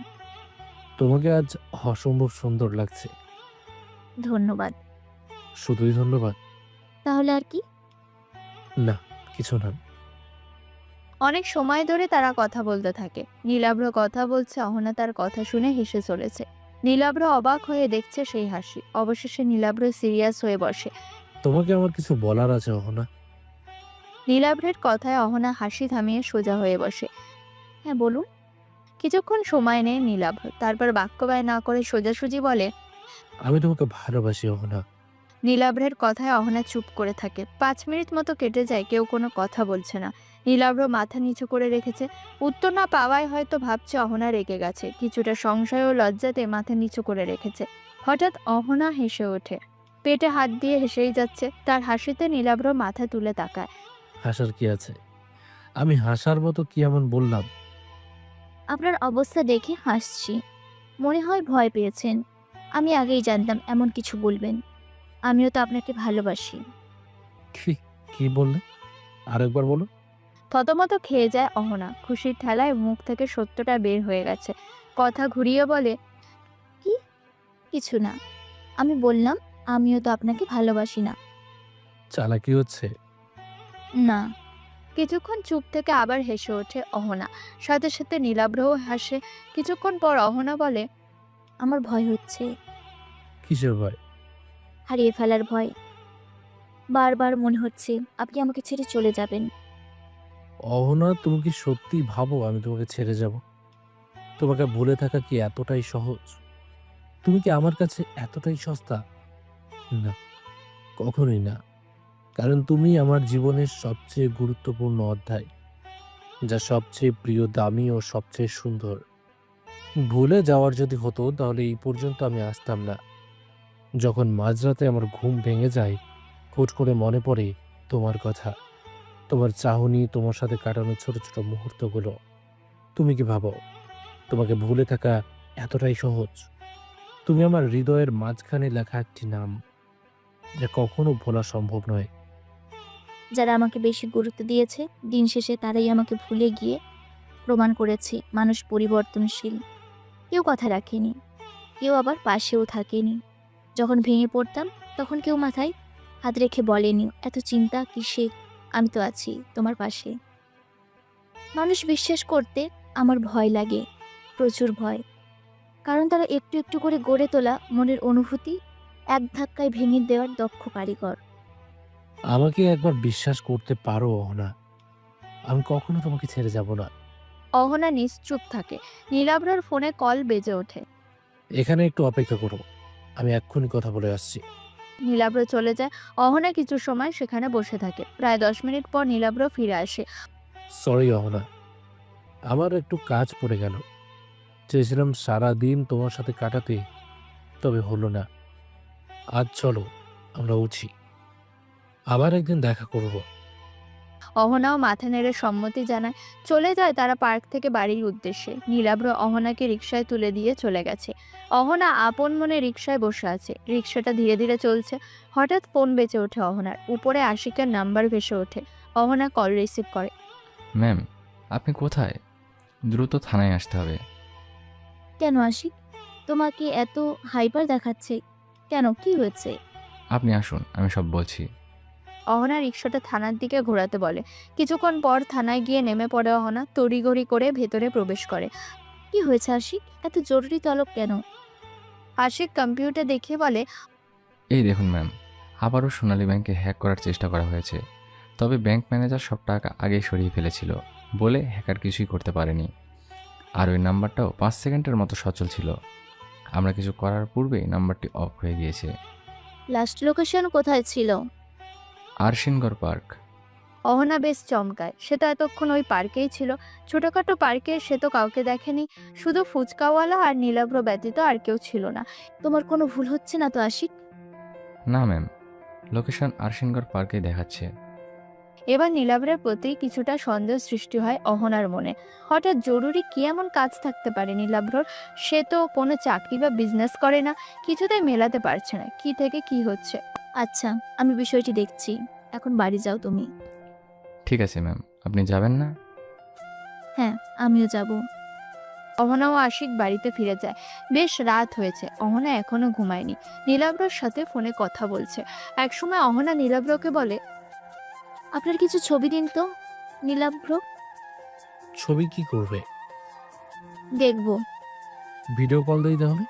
তোমাকে আজ অসম্ভব সুন্দর লাগছে। ধন্যবাদ। শুধুই ধন্যবাদ? তাহলে আর কি? না, কিছু না। অনেক সময় ধরে তারা কথা বলতে থাকে। নীলাভ্র কথা বলছে, অহনা তার কথা শুনে হেসে চলেছে। নীলাভ্র অবাক হয়ে দেখছে সেই হাসি। অবশেষে নীলাভ্র সিরিয়াস হয়ে বসে। তোমাকে আমার কিছু বলার আছে অহনা। নীলাভ্রের কথায় অহনা হাসি থামিয়ে সোজা হয়ে বসে। হ্যাঁ বলুন। কিছুক্ষণ সময় নেয় নীলাভ্র, তারপর বাক্য ব্যয় না করে সোজাসুজি বলে, আমি তোমাকে ভালোবাসি অহনা। নীলাভ্রের কথায় অহনা চুপ করে থাকে। 5 মিনিট মতো কেটে যায়, কেউ কোনো কথা বলছে না। নীলাভ্র মাথা নিচু করে রেখেছে। উত্তর না পাওয়ায় হয়তো ভাবছে অহনা রেগে গেছে। কিছুটা সংশয় ও লজ্জাতে মাথা নিচু করে রেখেছে। হঠাৎ অহনা হেসে ওঠে, পেটে হাত দিয়ে হেসেই যাচ্ছে। তার হাসিতে নীলাভ্র মাথা তুলে তাকায়। হাসার কি আছে? আমি হাসার মতো কি এমন বললাম? আপনার অবস্থা দেখে হাসছি। মনে হয় ভয় পেয়েছেন। আমি আগেই জানতাম এমন কিছু বলবেন। আমিও তো আপনাকে ভালোবাসি। কি বললে? আরেকবার বলো। থতমত খেয়ে যায় অহনা। খুশির ঠেলায় মুখ থেকে সত্যটা বের হয়ে গেছে। কথা ঘুরিয়ে বলে, কি? কিছু না। আমি বললাম আমিও তো আপনাকে ভালোবাসি না। চালাকি হচ্ছে? না। কিছুক্ষণ চুপ থেকে আবার হেসে ওঠে অহনা। সাথে সাথে নীলাভ্রও হাসে। কিছুক্ষণ পর অহনা বলে, আমার ভয় হচ্ছে। কিসের ভয়? হারিয়ে ফেলার ভয়। বারবার মনে হচ্ছে আপনি আমাকে ছেড়ে চলে যাবেন। অহনা, তুমি কি সত্যি ভাবো আমি তোমাকে ছেড়ে যাব? তোমাকে ভুলে থাকা কি এতটাই সহজ? তুমি কি আমার কাছে এতটাই সস্তা? না, কখনোই না। কারণ তুমি আমার জীবনের সবচেয়ে গুরুত্বপূর্ণ অধ্যায়, যা সবচেয়ে প্রিয়, দামি ও সবচেয়ে সুন্দর। ভুলে যাওয়ার যদি হতো তাহলে এই পর্যন্ত আমি আসতাম না। যখন মাঝরাতে আমার ঘুম ভেঙে যায়, হুট করে মনে পড়ে তোমার কথা, তোমার চাহনি, তোমার সাথে কাটানো ছোট ছোট মুহূর্তগুলো। তুমি কি ভাবো তোমাকে ভুলে থাকা এতটাই সহজ? তুমি আমার হৃদয়ের মাঝখানে লেখা একটি নাম, যা কখনো ভোলা সম্ভব নয়। যারা আমাকে বেশি গুরুত্ব দিয়েছে, দিন শেষে তারাই আমাকে ভুলে গিয়ে প্রমাণ করেছে মানুষ পরিবর্তনশীল। কেউ কথা রাখেনি, কেউ আবার পাশেও থাকেনি। যখন ভেঙে পড়তাম তখন কেউ মাথায় হাত রেখে বলেনি, এত চিন্তা কিসে, আমি তো আছি তোমার পাশে। মানুষ বিশ্বাস করতে আমার ভয় লাগে, প্রচুর ভয়। কারণ তারা একটু একটু করে গড়ে তোলা মনের অনুভূতি এক ধাক্কায় ভেঙে দেওয়ার দক্ষ কারিগর। আমাকে একবার বিশ্বাস করতে পারো অহনা, আমি কখনো তোমাকে ছেড়ে যাব না। অহনা নিশ্চুপ থাকে। নীলাভ্রর ফোনে কল বেজে ওঠে। এখানে একটু অপেক্ষা করো, আমি এক্ষুনি কথা বলে আসছি। নীলাভ্র চলে যায়। অহনা কিছু সময় সেখানে বসে থাকে। প্রায় 10 মিনিট পর নীলাভ্র ফিরে আসে। সরি অহনা, আমার একটু কাজ পড়ে গেল। চেয়েছিলাম সারা দিন তোমার সাথে কাটাতে, তবে হলো না। আজ চলো আমরা উঠি, আবার একদিন দেখা করব। অহনাও মাথা নেড়ে সম্মতি জানায়। চলে যায় তারা পার্ক থেকে বাড়ির উদ্দেশ্যে। নীলাব্র অহনাকে রিকশায় তুলে দিয়ে চলে গেছে। অহনা আপন মনে রিকশায় বসে আছে। রিকশাটা ধীরে ধীরে চলছে। হঠাৎ ফোন বেজে ওঠে অহনার। উপরে আশিকের নাম্বার ভেসে ওঠে। অহনা কল রিসিভ করে। ম্যাম, আপনি কোথায়? দ্রুত থানায় আসতে হবে। কেন আশিক, তোমাকে এত হাইপার দেখাচ্ছে কেন? কি হয়েছে? আপনি আসুন, আমি সব বলছি। অহনা রিকশাটা থানার দিকে ঘোরাতে বলে। কিছুক্ষণ পর থানায় গিয়ে নেমে পড়ে অহনা। তড়িঘড়ি করে ভেতরে প্রবেশ করে। কি হয়েছে আশিক, এত জরুরি তলব কেন? আশিক কম্পিউটার দেখিয়ে বলে, এই দেখুন ম্যাম, আবারও সোনালী ব্যাংকে হ্যাক করার চেষ্টা করা হয়েছে। তবে ব্যাংক ম্যানেজার সব টাকা আগেই সরিয়ে ফেলেছিল বলে হ্যাকার কিছুই করতে পারেনি। আর ওই নাম্বারটাও 5 সেকেন্ডের মতো সচল ছিল। আমরা কিছু করার পূর্বেই নাম্বারটি অফ হয়ে গিয়েছে। লাস্ট লোকেশন কোথায় ছিল? আরশিনগড় পার্ক। অহনা বেশ চমকায়। সে তো এতক্ষণ ওই পার্কেই ছিল। ছোটখাটো পার্কে সে তো কাউকে দেখেনি। শুধু ফুচকাওয়ালা আর নীলাভ্র ব্যতীত আর কেউ ছিল না। তোমার কোনো ভুল হচ্ছে না তো আশিক? না ম্যাম, লোকেশন আরশিনগড় পার্কেই দেখাচ্ছে। এবার নীলাভ্রের প্রতি কিছুটা সন্দেহ সৃষ্টি হয় অহনার মনে। হঠাৎ জরুরি কি এমন কাজ থাকতে পারে নীলাভ্রর? সে তো কোনো চাকরি বা বিজনেস করে না। কিছুতেই মেলাতে পারছে না কি থেকে কি হচ্ছে। আচ্ছা, আমি বিষয়টি দেখছি। এখন বাড়ি যাও তুমি। ঠিক আছে ম্যাম, আপনি যাবেন না? হ্যাঁ, আমিও যাব। অহনা ও আশিক বাড়িতে ফিরে যায়। বেশ রাত হয়েছে। অহনা এখনো ঘুমায়নি। নীলাভ্রর সাথে ফোনে কথা বলছে। একসময় অহনা নীলাভ্রকে বলে, আপনার কিছু ছবি দিন তো নীলাভ্র। ছবি কি করবে? দেখবো। ভিডিও কল দিই তাহলে?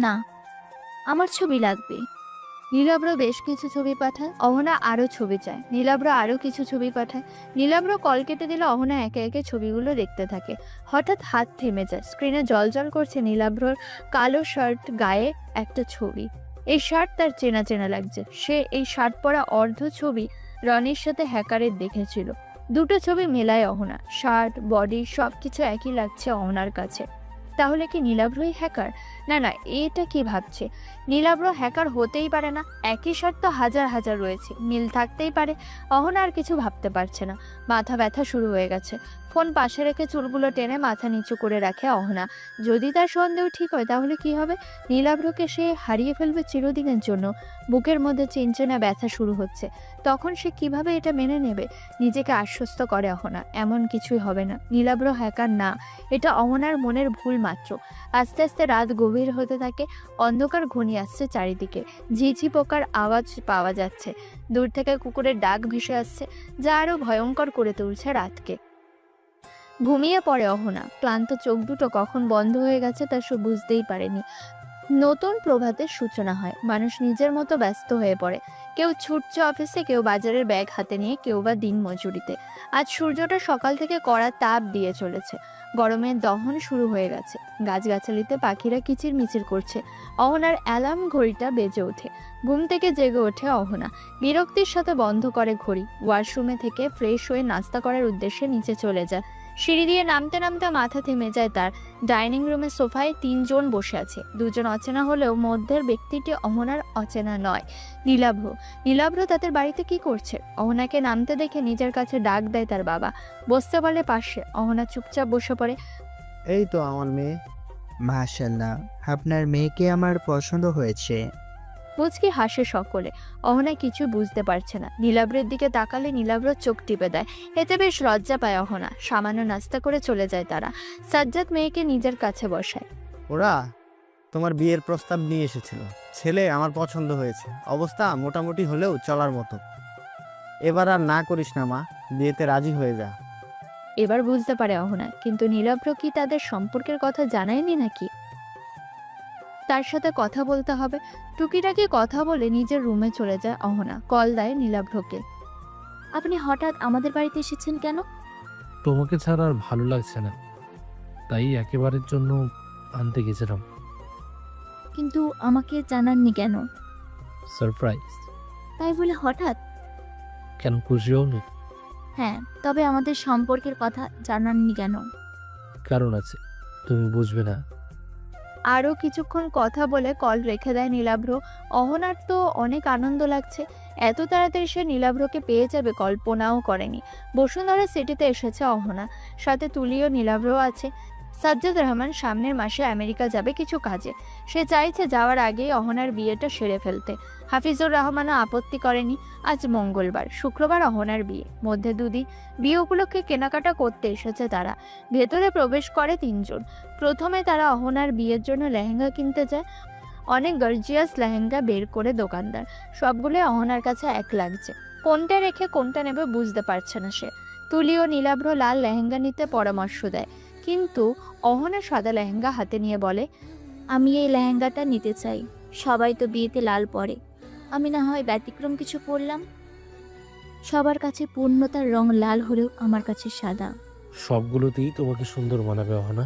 না, আমার ছবি লাগবে। নীলাভ্র বেশ কিছু ছবি পাঠায়। অহনা আরও ছবি চায়। নীলাভ্র আরও কিছু ছবি পাঠায়। নীলাভ্র কল কেটে দিলে অহনা একে একে ছবিগুলো দেখতে থাকে। হঠাৎ হাত থেমে যায়। স্ক্রিনে জলজল করছে নীলাভ্রর কালো শার্ট, গায়ে একটা ছবি। এই শার্ট তার চেনা চেনা লাগছে। সে এই শার্ট পরা অর্ধ ছবি রনির সাথে হ্যাকারের দেখেছিল। দুটো ছবি মেলায় অহনা। শার্ট, বডি সবকিছু একই লাগছে অহনার কাছে। তাহলে কি নীলাভ্রই হ্যাকার? না না, এটা কি ভাবছে? নীলাভ্র হ্যাকার হতেই পারে না। একই শার্ট তো হাজার হাজার রয়েছে, মিল থাকতেই পারে। অহনা আর কিছু ভাবতে পারছে না। মাথা ব্যথা শুরু হয়ে গেছে। ফোন পাশে রেখে চুলগুলো টেনে মাথা নিচু করে রাখে অহনা। যদি তার সন্দেহ ঠিক হয় তাহলে কি হবে? নীলাভ্রকে সে হারিয়ে ফেলবে চিরদিনের জন্য। বুকের মধ্যে চিনচেনা ব্যথা শুরু হচ্ছে। তখন সে কিভাবে এটা মেনে নেবে? নিজেকে আশ্বস্ত করে অহনা, এমন কিছুই হবে না। নীলাভ্র হ্যাকার না, এটা অহনার মনের ভুল মাত্র। আস্তে আস্তে রাত গভীর হতে থাকে। অন্ধকার ঘনিয়ে আসছে চারিদিকে। ঝিঝি পোকার আওয়াজ পাওয়া যাচ্ছে। দূর থেকে কুকুরের ডাক ভেসে আসছে, যা আরো ভয়ঙ্কর করে তুলছে রাতকে। ঘুমিয়ে পড়ে অহনা। ক্লান্ত চোখ দুটো কখন বন্ধ হয়ে গেছে তা সে বুঝতেই পারেনি। নতুন প্রভাতের সূচনা হয়। মানুষ নিজের মতো ব্যস্ত হয়ে পড়ে। কেউ ছুটছে অফিসে, কেউ বাজারের ব্যাগ হাতে নিয়ে, কেউ বা দিন মজুরিতে। আজ সূর্যটা সকাল থেকে কড়া তাপ দিয়ে চলেছে। গরমের দহন শুরু হয়ে গেছে। গাছগাছালিতে পাখিরা কিচিরমিচির করছে। অহনার অ্যালার্ম ঘড়িটা বেজে ওঠে। ঘুম থেকে জেগে ওঠে অহনা। বিরক্তির সাথে বন্ধ করে ঘড়ি। ওয়াশরুমে থেকে ফ্রেশ হয়ে নাস্তা করার উদ্দেশ্যে নিচে চলে যায়। সিঁড়ি দিয়ে নামতে নামতে মাথা থেমে যায় তার। ডাইনিং রুমের সোফায় 3 জন বসে আছে। 2 জন অচেনা হলেও মধ্যের ব্যক্তিটি অহনার অচেনা নয়, নীলাভ্র। নীলাভ্র তাদের বাড়িতে কি করছে? অহনাকে নামতে দেখে নিজের কাছে ডাক দেয় তার বাবা। বসতে বলে পাশে। অহনা চুপচাপ বসে পড়ে। এই তো আমার মেয়ে। মাশাল্লাহ, আপনার মেয়েকে আমার পছন্দ হয়েছে। মুচকি হাসে সকলে। অহনা কিছু বুঝতে পারছে না। নীলাভ্রের দিকে তাকালে নীলাভ্র চোখ টিপে দেয়। এতে বেশ লজ্জা পায় অহনা। সামান্য নাস্তা করে চলে যায় তারা। সাজ্জাদ মেয়েকে নিজের কাছে বসায়। ওরা তোমার বিয়ের প্রস্তাব নিয়ে এসেছিল। ছেলে আমার পছন্দ হয়েছে। অবস্থা মোটামুটি হলেও চলার মতো। এবার আর না করিস না মা, বিয়েতে রাজি হয়ে যা। এবার বুঝতে পারে অহনা, কিন্তু নীলাভ্র কি তাদের সম্পর্কের কথা জানায়নি নাকি? তার সাথে কথা বলতে হবে। টুকিটাকি কথা বলে নিজের রুমে চলে যায় অহনা। কল দেয় নীলাভ্রকে। আপনি হঠাৎ আমাদের বাড়িতে এসেছেন কেন? তোমাকে ছাড়া আর ভালো লাগছে না, তাই একেবারের জন্য আনতে গেছিলাম। কিন্তু আমাকে জানাননি কেন? সারপ্রাইজ। তাই বলে হঠাৎ? কেন, খুশি হওনি? হ্যাঁ, তবে আমাদের সম্পর্কের কথা জানাননি কেন? কারণ আছে, তুমি বুঝবে না। আরও কিছুক্ষণ কথা বলে কল রেখে দেয় নীলাভ্র। অহনার তো অনেক আনন্দ লাগছে। এত তাড়াতাড়ি সে নীলাভ্রকে পেয়ে যাবে কল্পনাও করেনি। বসুন্ধরা সিটিতে এসেছে অহনা, সাথে তুলিও নীলাভ্রও আছে। সাজ্জাদ রহমান সামনের মাসে আমেরিকা যাবে কিছু কাজে। সে চাইছে যাওয়ার আগেই অহনার বিয়েটা সেরে ফেলতে। হাফিজুর রহমানও আপত্তি করেনি। আজ মঙ্গলবার, শুক্রবার অহনার বিয়ে, মধ্যে দুদিন। বিয়ে উপলক্ষে কেনাকাটা করতে এসেছে তারা। ভেতরে প্রবেশ করে তিনজন। প্রথমে তারা অহনার বিয়ের জন্য লেহেঙ্গা কিনতে যায়। অনেক গর্জিয়াস লেহেঙ্গা বের করে দোকানদার। সবগুলো অহনার কাছে এক লাগছে। কোনটা রেখে কোনটা নেবে বুঝতে পারছে না সে। তুলি ও নীলাভ্র লাল লেহেঙ্গা নিতে পরামর্শ দেয়, কিন্তু অহনা সাদা লেহেঙ্গা হাতে নিয়ে বলে, আমি এই লেহেঙ্গাটা নিতে চাই। সবাই তো বিয়েতে লাল পরে, আমি না হয় ব্যতিক্রম কিছু পরলাম। সবার কাছে পূর্ণতার রং লাল হলেও আমার কাছে সাদা। সবগুলোতেই তোমাকে সুন্দর মানাবে অহনা,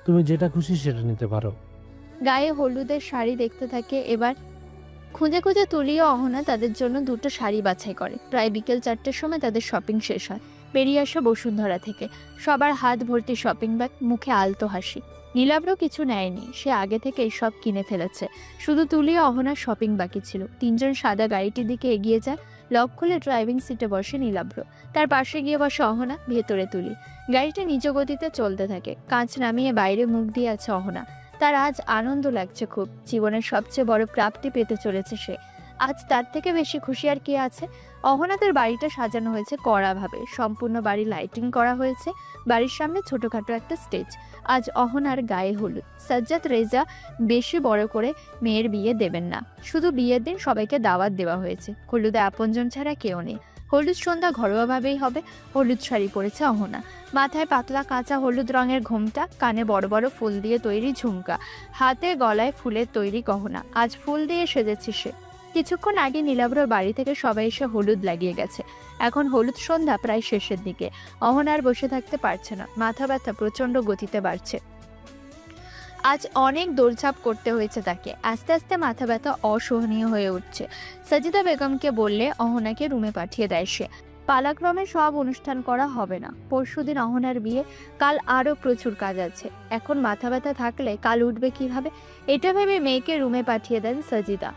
তুমি যেটা খুশি সেটা নিতে পারো। গায়ে হলুদের শাড়ি দেখতে থাকে। এবার খুঁজে খুঁজে তুলি ও অহনা তাদের জন্য দুটো শাড়ি বাছাই করে। প্রায় বিকেল 4টের সময় তাদের শপিং শেষ হয়। বেরিয়ে আসে বসুন্ধরা থেকে। সবার হাত ভর্তি শপিং ব্যাগ, মুখে আলতো হাসি। নীলাভ্র কিছু নেয়নি, সে আগে থেকে সব কিনে ফেলেছে। শুধু তুলি ও অহনার শপিং বাকি ছিল। তিনজন সাদা গাড়িটির দিকে এগিয়ে যায়। লক খুলে ড্রাইভিং সিটে বসে নীলাভ্র, তার পাশে গিয়ে বসে অহনা, ভেতরে তুলি। গাড়িটা নিজ গতিতে চলতে থাকে। কাঁচ নামিয়ে বাইরে মুখ দিয়ে আছে অহনা। তার আজ আনন্দ লাগছে খুব। জীবনের সবচেয়ে বড় প্রাপ্তি পেতে চলেছে সে। আজ তার থেকে বেশি খুশি আর কে আছে। অহনাদের বাড়িটা সাজানো হয়েছে কড়াভাবে। সম্পূর্ণ বাড়ি লাইটিং করা হয়েছে। বাড়ির সামনে ছোটখাটো একটা স্টেজ। আজ অহনার গায়ে হলুদ। সাজ্জাদ রেজা বেশি বড় করে মেয়ের বিয়ে দেবেন না, শুধু বিয়ের দিন সবাইকে দাওয়াত দেওয়া হয়েছে। হলুদে আপনজন ছাড়া কেউ নেই। হলুদ সন্ধ্যা ঘরোয়াভাবেই হবে। হলুদ শাড়ি পরেছে অহনা, মাথায় পাতলা কাঁচা হলুদ রঙের ঘোমটা, কানে বড় বড় ফুল দিয়ে তৈরি ঝুমকা, হাতে গলায় ফুলের তৈরি গহনা। আজ ফুল দিয়ে সেজেছে সে। কিছুক্ষণ আগে নীলাভ্রর বাড়ি থেকে সবাই এসে হলুদ লাগিয়ে গেছে। এখন হলুদ সন্ধ্যা প্রায় শেষের দিকে। অহনা আর বসে থাকতে পারছে না, মাথা ব্যথা প্রচণ্ড গতিতে বাড়ছে। আজ অনেক দৌড়ঝাঁপ করতে হয়েছে তাকে। আস্তে আস্তে মাথা ব্যথা অসহনীয় হয়ে উঠছে। সাজিদা বেগমকে বললে অহনাকে রুমে পাঠিয়ে দেয় সে। পালাক্রমে সব অনুষ্ঠান করা হবে না। পরশুদিন অহনার বিয়ে, কাল আরও প্রচুর কাজ আছে। এখন মাথা ব্যথা থাকলে কাল উঠবে কিভাবে, এটা ভেবে মেয়েকে রুমে পাঠিয়ে দেন সাজিদা।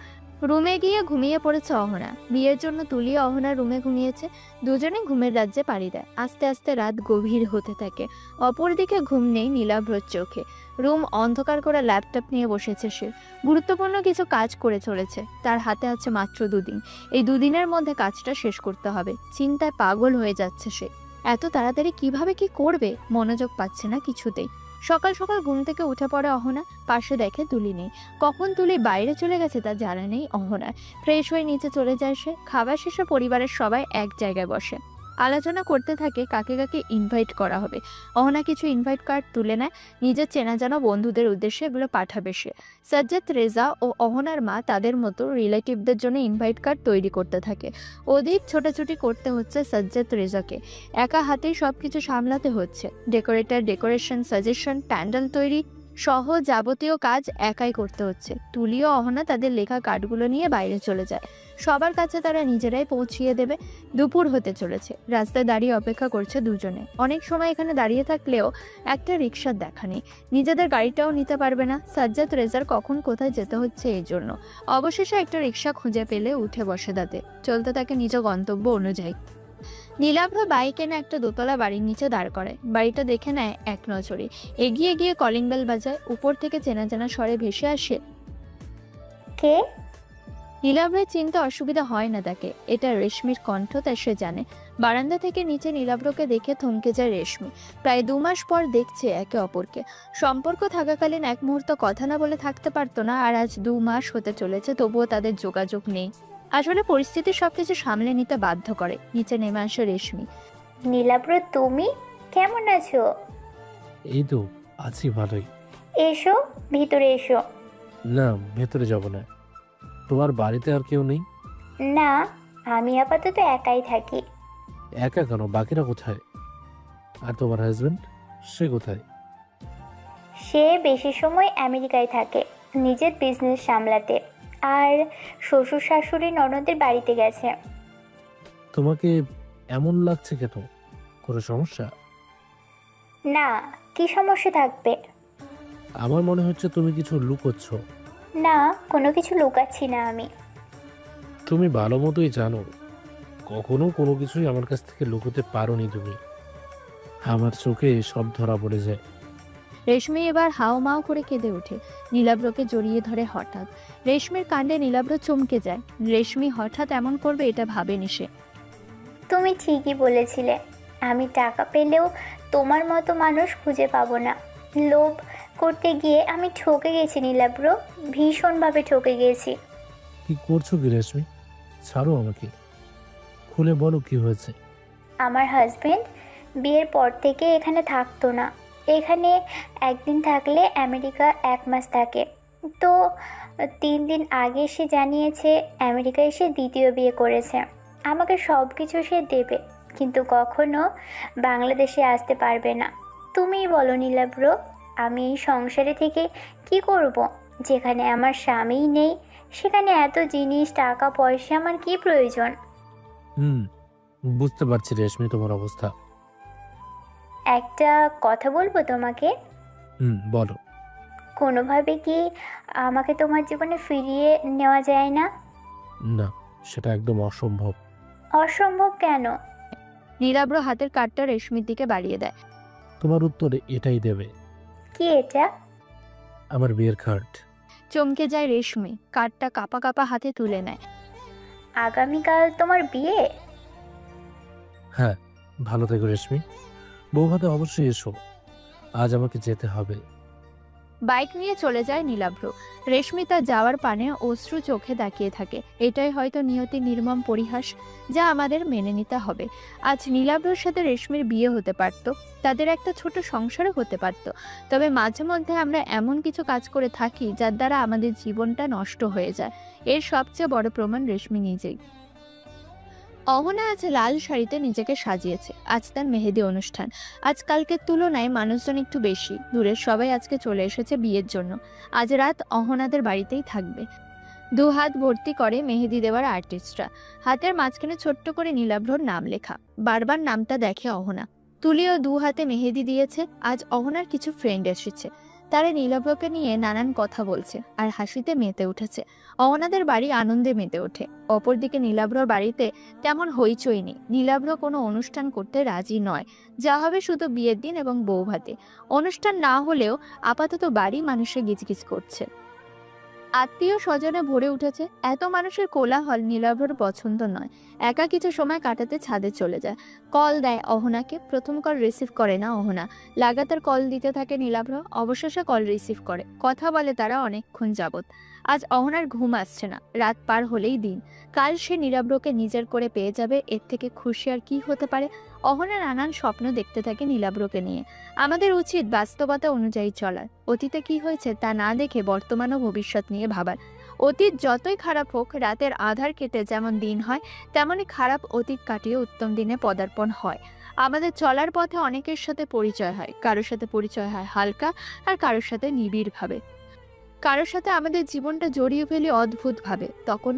রুমে গিয়ে ঘুমিয়ে পড়েছে অহনা। বিয়ের জন্য তুলি অহনার রুমে ঘুমিয়েছে। দুজনে ঘুমের রাজ্যে পাড়ি দেয়। আস্তে আস্তে রাত গভীর হতে থাকে। অপরদিকে ঘুম নেই নীলাভ্রর চোখে। রুম অন্ধকার করে ল্যাপটপ নিয়ে বসেছে সে। গুরুত্বপূর্ণ কিছু কাজ করে চলেছে। তার হাতে আছে মাত্র 2 দিন। এই 2 দিনের মধ্যে কাজটা শেষ করতে হবে। চিন্তায় পাগল হয়ে যাচ্ছে সে। এত তাড়াতাড়ি কিভাবে কি করবে, মনোযোগ পাচ্ছে না কিছুতেই। সকাল সকাল ঘুম থেকে উঠে পড়ে অহনা। পাশে দেখে তুলি নেই। কখন তুলি বাইরে চলে গেছে তা জানা নেই অহনার। ফ্রেশ হয়ে নিচে চলে যায় সে। খাবার শেষে পরিবারের সবাই এক জায়গায় বসে আলোচনা করতে থাকে কাকে কাকে ইনভাইট করা হবে। অহনা কিছু ইনভাইট কার্ড তুলে নেয়। নিজের চেনা জানা বন্ধুদের উদ্দেশ্যে এগুলো পাঠাবে সে। সাজ্জাদ রেজা ও অহনার মা তাদের মতো রিলেটিভদের জন্য ইনভাইট কার্ড তৈরি করতে থাকে। অধিক ছোটাছুটি করতে হচ্ছে সাজ্জাদ রেজাকে। একা হাতেই সব কিছু সামলাতে হচ্ছে। ডেকোরেটর, ডেকোরেশন, সাজেশন, প্যান্ডেল তৈরি সহ যাবতীয় কাজ একাই করতে হচ্ছে। তুলি ও অহনা তাদের লেখা কার্ডগুলো নিয়ে বাইরে চলে যায়। সবার কাছে তারা নিজেরাই পৌঁছিয়ে দেবে। দুপুর হতে চলেছে। রাস্তায় দাঁড়িয়ে অপেক্ষা করছে দুজনে। অনেক সময় এখানে দাঁড়িয়ে থাকলেও একটা রিক্সার দেখা নেই। নিজেদের গাড়িটাও নিতে পারবে না। সাজ্জাদ রেজার কখন কোথায় যেতে হচ্ছে এই জন্য। অবশেষে একটা রিক্সা খুঁজে পেলে উঠে বসে তাতে। চলতে থাকে নিজ গন্তব্য অনুযায়ী। নীলাভ্র বাইক এনে একটা দোতলা বাড়ির নিচে দাঁড় করায়। বাড়িটা দেখে নেয় এক নজরে। এগিয়ে গিয়ে কলিং বেল বাজায়। উপর থেকে চেনা চেনা স্বরে ভেসে আসে, কে? নীলাভ্রের চিনতে অসুবিধা হয় না তাকে। এটা রেশমির কণ্ঠ, তাই সে জানে। বারান্দা থেকে নিচে নীলাভ্রকে দেখে থমকে যায় রেশমি। প্রায় 2 মাস পর দেখছে একে অপরকে। সম্পর্ক থাকাকালীন এক মুহূর্ত কথা না বলে থাকতে পারতো না, আর আজ 2 মাস হতে চলেছে, তবুও তাদের যোগাযোগ নেই। আসলে পরিস্থিতি সবকিছু সামলে নিতে বাধ্য করে। নিচে নেমে আসে রেশমি। নীলাভ্র, তুমি কেমন আছো? এই তো আছি ভালোই। এসো, ভিতরে এসো। না, ভেতরে যাব না। তোমার বাড়িতে আর কেউ নেই? না, আমি আপাতত একাই থাকি। একা কেন? বাকিরা কোথায়? আর তোমার হাজবেন্ড, সে কোথায়? সে বেশি সময় আমেরিকায় থাকে নিজের বিজনেস সামলাতে, আর শ্বশুর শাশুড়ি ননদের বাড়িতে গেছে। তোমাকে এমন লাগছে কেন? কোনো সমস্যা? না, কি সমস্যা থাকবে? আমার মনে হচ্ছে তুমি কিছু লুকোচ্ছ। না, কোনো কিছু লুকাচ্ছি না আমি। তুমি ভালো মতোই জানো কখনো কোনো কিছুই আমার কাছ থেকে লুকোতে পারোনি তুমি। আমার চোখে সব ধরা পড়ে যায়। রেশমি এবার হাওমাও করে কেঁদে ওঠে। নীলাব্রকে জড়িয়ে ধরে হঠাৎ। রেশমির কাণ্ডে নীলাব্র চমকে যায়। রেশমি হঠাৎ এমন করবে এটা ভাবেনি সে। তুমি ঠিকই বলেছিলে, আমি টাকা পেলেও তোমার মতো মানুষ খুঁজে পাবো না। লোভ করতে গিয়ে আমি ঠকে গেছি নীলাব্র, ভীষণভাবে ঠকে গেছি। কি করছো কি রেশমি? ছাড়ো আমাকে, খুলে বলো কি হয়েছে। আমার হাজবেন্ড বিয়ের পর থেকে এখানে থাকতো না। এখানে একদিন থাকলে আমেরিকা 1 মাস থাকে। তো 3 দিন আগে সে জানিয়েছে আমেরিকায় সে দ্বিতীয় বিয়ে করেছে। আমাকে সব কিছু সে দেবে, কিন্তু কখনো বাংলাদেশে আসতে পারবে না। তুমিই বলো নীলাব্র, আমি এই সংসারে থেকে কি করব? যেখানে আমার স্বামীই নেই, সেখানে এত জিনিস, টাকা পয়সা, আমার কি প্রয়োজন? বুঝতে পারছি রেশমি তোমার অবস্থা। একটা কথা বলবো তোমাকে? বলো। কোনোভাবে কি আমাকে তোমার জীবনে ফিরিয়ে নেওয়া যায় না? না, সেটা একদম অসম্ভব। অসম্ভব কেন? নীলাব্র হাতের কার্ডটা রেশমির দিকে বাড়িয়ে দেয়। তোমার উত্তর এটাই দেবে। কি এটা? আমার বিয়ের কার্ড। চমকে যায় রেশমি, কার্ডটা কাপা কাপা হাতে তুলে নেয়। আগামীকাল তোমার বিয়ে? হ্যাঁ, ভালো থেকো রেশমি। বৌভাতে অবশ্যই এসো। আজ আমাকে যেতে হবে। বাইক নিয়ে চলে যায় নীলাভ্র। রেশমি তার যাওয়ার পানে অশ্রু চোখে তাকিয়ে থাকে। এটাই হয়তো নিয়তির নির্মম পরিহাস, যা আমাদের মেনে নিতে হবে। আজ নীলাভ্রর সাথে রেশমির বিয়ে হতে পারত, তাদের একটা ছোট সংসারও হতে পারত। তবে মাঝে মধ্যে আমরা এমন কিছু কাজ করে থাকি যার দ্বারা আমাদের জীবনটা নষ্ট হয়ে যায়। এর সবচেয়ে বড় প্রমাণ রেশমি নিজেই। অহনা আজ লাল শাড়িতে নিজেকে সাজিয়েছে। আজ তার মেহেদি অনুষ্ঠান। আজকালকের তুলনায় মানুষজন একটু বেশি। দূরের সবাই আজকে চলে এসেছে বিয়ের জন্য। আজ রাত অহনাদের বাড়িতেই থাকবে। 2 হাত ভর্তি করে মেহেদি দেওয়ার আর্টিস্টরা। হাতের মাঝখানে ছোট্ট করে নীলাভ্রর নাম লেখা। বারবার নামটা দেখে অহনা। তুলিও 2 হাতে মেহেদি দিয়েছে। আজ অহনার কিছু ফ্রেন্ড এসেছে। তারা নীলাভ্রকে নিয়ে নানান কথা বলছে আর হাসিতে মেতে উঠেছে। অহনাদের বাড়ি আনন্দে মেতে ওঠে। অপরদিকে নীলাভ্রর বাড়িতে তেমন হইচই নেই। নীলাভ্র কোনো অনুষ্ঠান করতে রাজি নয়। যা হবে শুধু বিয়ের দিন এবং বৌভাতে। অনুষ্ঠান না হলেও আপাতত বাড়ি মানুষে গিজগিজ করছে। আত্মীয় স্বজনে ভরে উঠেছে। এত মানুষের কোলাহল নীলাভ্রর পছন্দ নয়। একা কিছু সময় কাটাতে ছাদে চলে যায়। কল দেয় অহনাকে। প্রথম কল রিসিভ করে না অহনা। লাগাতার কল দিতে থাকে নীলাভ্র। অবশেষে কল রিসিভ করে। কথা বলে তারা অনেকক্ষণ যাবৎ। আজ অহনার ঘুম আসছে না। রাত পার হলেই দিন। কাল সে নীলাভ্রকে নিজের করে পেয়ে যাবে। এর থেকে খুশি আর কি হতে পারে? অহনা নানান স্বপ্ন দেখতে থাকে নীলাভ্রকে নিয়ে। আমাদের উচিত বাস্তবতা অনুযায়ী চলার। অতীতে কি হয়েছে তা না দেখে বর্তমান ও ভবিষ্যৎ নিয়ে ভাবার। অতীত যতই খারাপ হোক, রাতের আধার কেটে যেমন দিন হয়, তেমনই খারাপ অতীত কাটিয়ে উত্তম দিনে পদার্পণ হয়। আমাদের চলার পথে অনেকের সাথে পরিচয় হয়। কারোর সাথে পরিচয় হয় হালকা, আর কারোর সাথে নিবিড়ভাবে। কারোর সাথে আমাদের জীবনটা জড়িয়ে ফেলি অদ্ভুতভাবে। তখন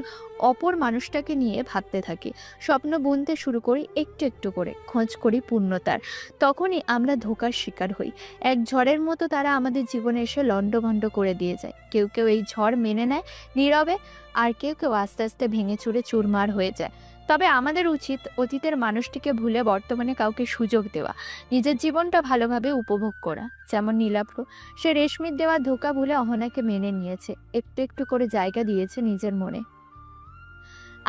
অপর মানুষটাকে নিয়ে ভাবতে থাকি, স্বপ্ন বুনতে শুরু করি একটু একটু করে, খোঁজ করি পূর্ণতার। তখনই আমরা ধোঁকার শিকার হই। এক ঝড়ের মতো তারা আমাদের জীবনে এসে লণ্ডভণ্ড করে দিয়ে যায়। কেউ কেউ এই ঝড় মেনে নেয় নীরবে, আর কেউ কেউ আস্তে আস্তে ভেঙে চুরে চুরমার হয়ে যায়। তবে আমাদের উচিত অতীতের মানুষটিকে ভুলে বর্তমানে কাউকে সুযোগ দেওয়া, নিজের জীবনটা ভালোভাবে উপভোগ করা। যেমন নীলাভ্র, সে রেশমির দেওয়া ধোঁকা ভুলে অহনাকে মেনে নিয়েছে, একটু একটু করে জায়গা দিয়েছে নিজের মনে।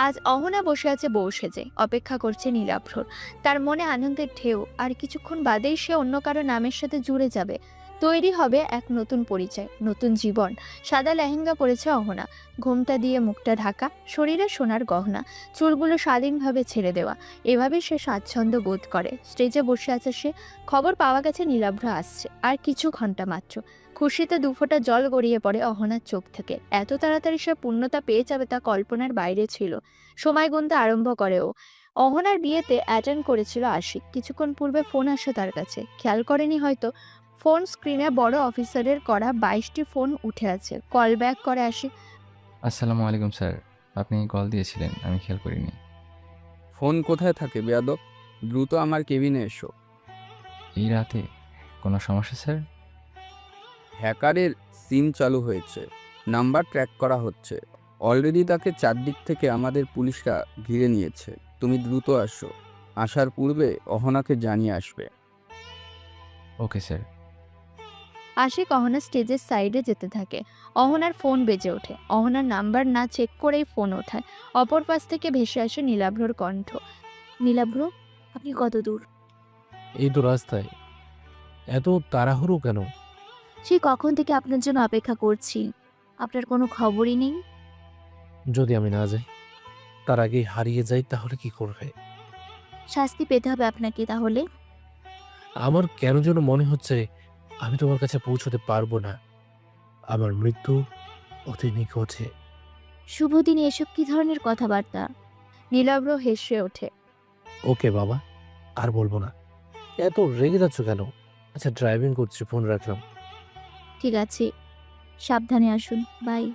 আজ অহনা বসে আছে বউ সেজে, অপেক্ষা করছে নীলাভ্রর। তার মনে আনন্দের ঢেউ। আর কিছুক্ষণ বাদেই সে অন্য কারো নামের সাথে জুড়ে যাবে। তৈরি হবে এক নতুন পরিচয়, নতুন জীবন। সাদা লেহেঙ্গা পরেছে অহনা, ঘোমটা দিয়ে মুখটা ঢাকা, শরীরে সোনার গহনা, চুলগুলো স্বাধীনভাবে ছেড়ে দেওয়া। এভাবে সে স্বাচ্ছন্দ্য বোধ করে। স্টেজে বসে আছে সে। খবর পাওয়া গেছে নীলাভ্র আসছে, আর কিছু ঘন্টা মাত্র। খুশিতে 2 ফোঁটা জল গড়িয়ে পড়ে অহনার চোখ থেকে। এত তাড়াতাড়ি সে পূর্ণতা পেয়ে যাবে তা কল্পনার বাইরে ছিল। সময় গুনতে আরম্ভ করে ও। অহনার বিয়েতে অ্যাটেন্ড করেছিল আশিক। কিছুক্ষণ পূর্বে ফোন আসে তার কাছে। খেয়াল করেনি হয়তো, ফোন স্ক্রিনে বড় অফিসারের করা 22টি ফোন উঠে আছে। কল ব্যাক করে আশিক। আসসালামু আলাইকুম স্যার, আপনি কল দিয়েছিলেন, আমি খেয়াল করিনি। ফোন কোথায় থাকে বেয়াদব? দ্রুত আমার কেবিনে এসো। এই রাতে কোনো সমস্যা স্যার? হ্যাকারের সিম চালু হয়েছে, নাম্বার ট্র্যাক করা হচ্ছে। অলরেডি তাকে চারদিক থেকে আমাদের পুলিশরা ঘিরে নিয়েছে। তুমি দ্রুত আসো, আসার পূর্বে অহনাকে জানিয়ে আসবে। Okay sir. আশিক অহনা স্টেজের সাইডে যেতে থাকে। অহনার ফোন বেজে ওঠে। অহনার নাম্বার না চেক করেই ফোন ওঠায়। অপর পাশ থেকে ভেসে আসে নীলাভ্রর কণ্ঠ। নীলাভ্র, আপনি কত দূর? এই তো রাস্তায়। এত তাড়াহুড়ো কেন? সেই কখন থেকে আপনার জন্য অপেক্ষা করছি, আপনার কোনো খবরই নেই। যদি আমি না যাই, তার আগেই হারিয়ে যাই, তাহলে কি করবে? শাস্তি পেতে হবে আপনাকে তাহলে। আমার কেন যেন মনে হচ্ছে আমি তোমার কাছে পৌঁছতে পারবো না। আমার মৃত্যু অতি নিকটে। শুভ দিনে এসব কি ধরনের কথাবার্তা? নীলাভ্র হেসে ওঠে। ওকে বাবা, আর বলবো না। এত রেগে যাচ্ছ কেন? আচ্ছা, ড্রাইভিং করছি, ফোন রাখলাম। ঠিক আছে, সাবধানে আসুন, বাই।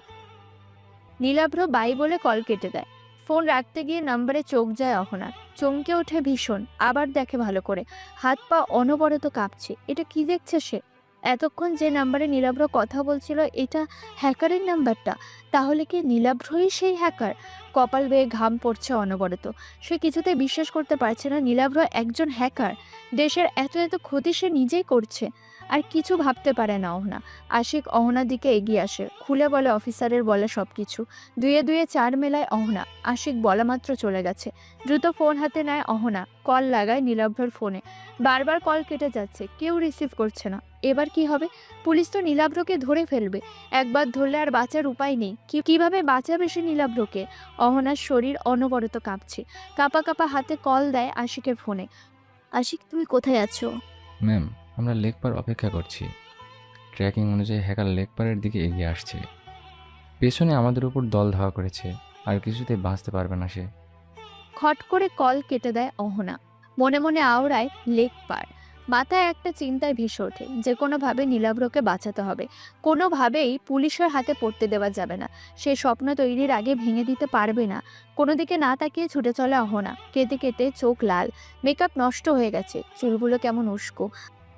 নীলাভ্র বাই বলে কল কেটে দেয়। ফোন রাখতে গিয়ে নাম্বারে চোখ যায় অহনার। চমকে ওঠে ভীষণ। আবার দেখে ভালো করে, হাত পা অনবরত কাঁপছে। এটা কি দেখছে সে? এতক্ষণ যে নাম্বারে নীলাভ্র কথা বলছিল, এটা হ্যাকারের নাম্বারটা। তাহলে কি নীলাভ্রই সেই হ্যাকার? কপাল বেয়ে ঘাম পড়ছে অনবরত। সে কিছুতে বিশ্বাস করতে পারছে না নীলাভ্র একজন হ্যাকার। দেশের এত এত ক্ষতি সে নিজেই করছে, আর কিছু ভাবতে পারে না অহনা। আশিক অহনার দিকে এগিয়ে আসে, খুলে বলে অফিসারের বলে সব কিছু। দুয়ে দুয়ে চার মেলায় অহনা। আশিক বলা মাত্র চলে গেছে। দ্রুত ফোন হাতে নেয় অহনা, কল লাগায় নীলাভ্রর ফোনে। বারবার কল কেটে যাচ্ছে, কেউ রিসিভ করছে না। এবার কি হবে? পুলিশ তো নীলাভ্রকে ধরে ফেলবে। একবার ধরলে আর বাঁচার উপায় নেই। কিভাবে বাঁচাবে সে নীলাভ্রকে? অহনার শরীর অনবরত কাঁপছে। কাঁপা কাঁপা হাতে কল দেয় আশিকের ফোনে। আশিক, তুমি কোথায় আছো? ম্যাম, আমরা লেকপার অপেক্ষা করছি। ট্র্যাকিং অনুযায়ী হ্যাকার লেকপারের দিকে এগিয়ে আসছে। পেছনে আমাদের উপর দল ধাওয়া করেছে, আর কিছুতেই বাঁচতে পারবে না সে। খট করে কল কেটে দেয় অহনা। মনে মনে আওড়ায় লেক পার। মাথায় একটা চিন্তায় ভেসে ওঠে, যে কোনোভাবে নীলাভ্রকে বাঁচাতে হবে। কোনোভাবেই পুলিশের হাতে পড়তে দেওয়া যাবে না। সে স্বপ্ন তৈরির আগে ভেঙে দিতে পারবে না। কোনো দিকে না তাকিয়ে ছুটে চলে অহনা। কেটে কেটে চোখ লাল, মেকআপ নষ্ট হয়ে গেছে, চুলগুলো কেমন উস্কো।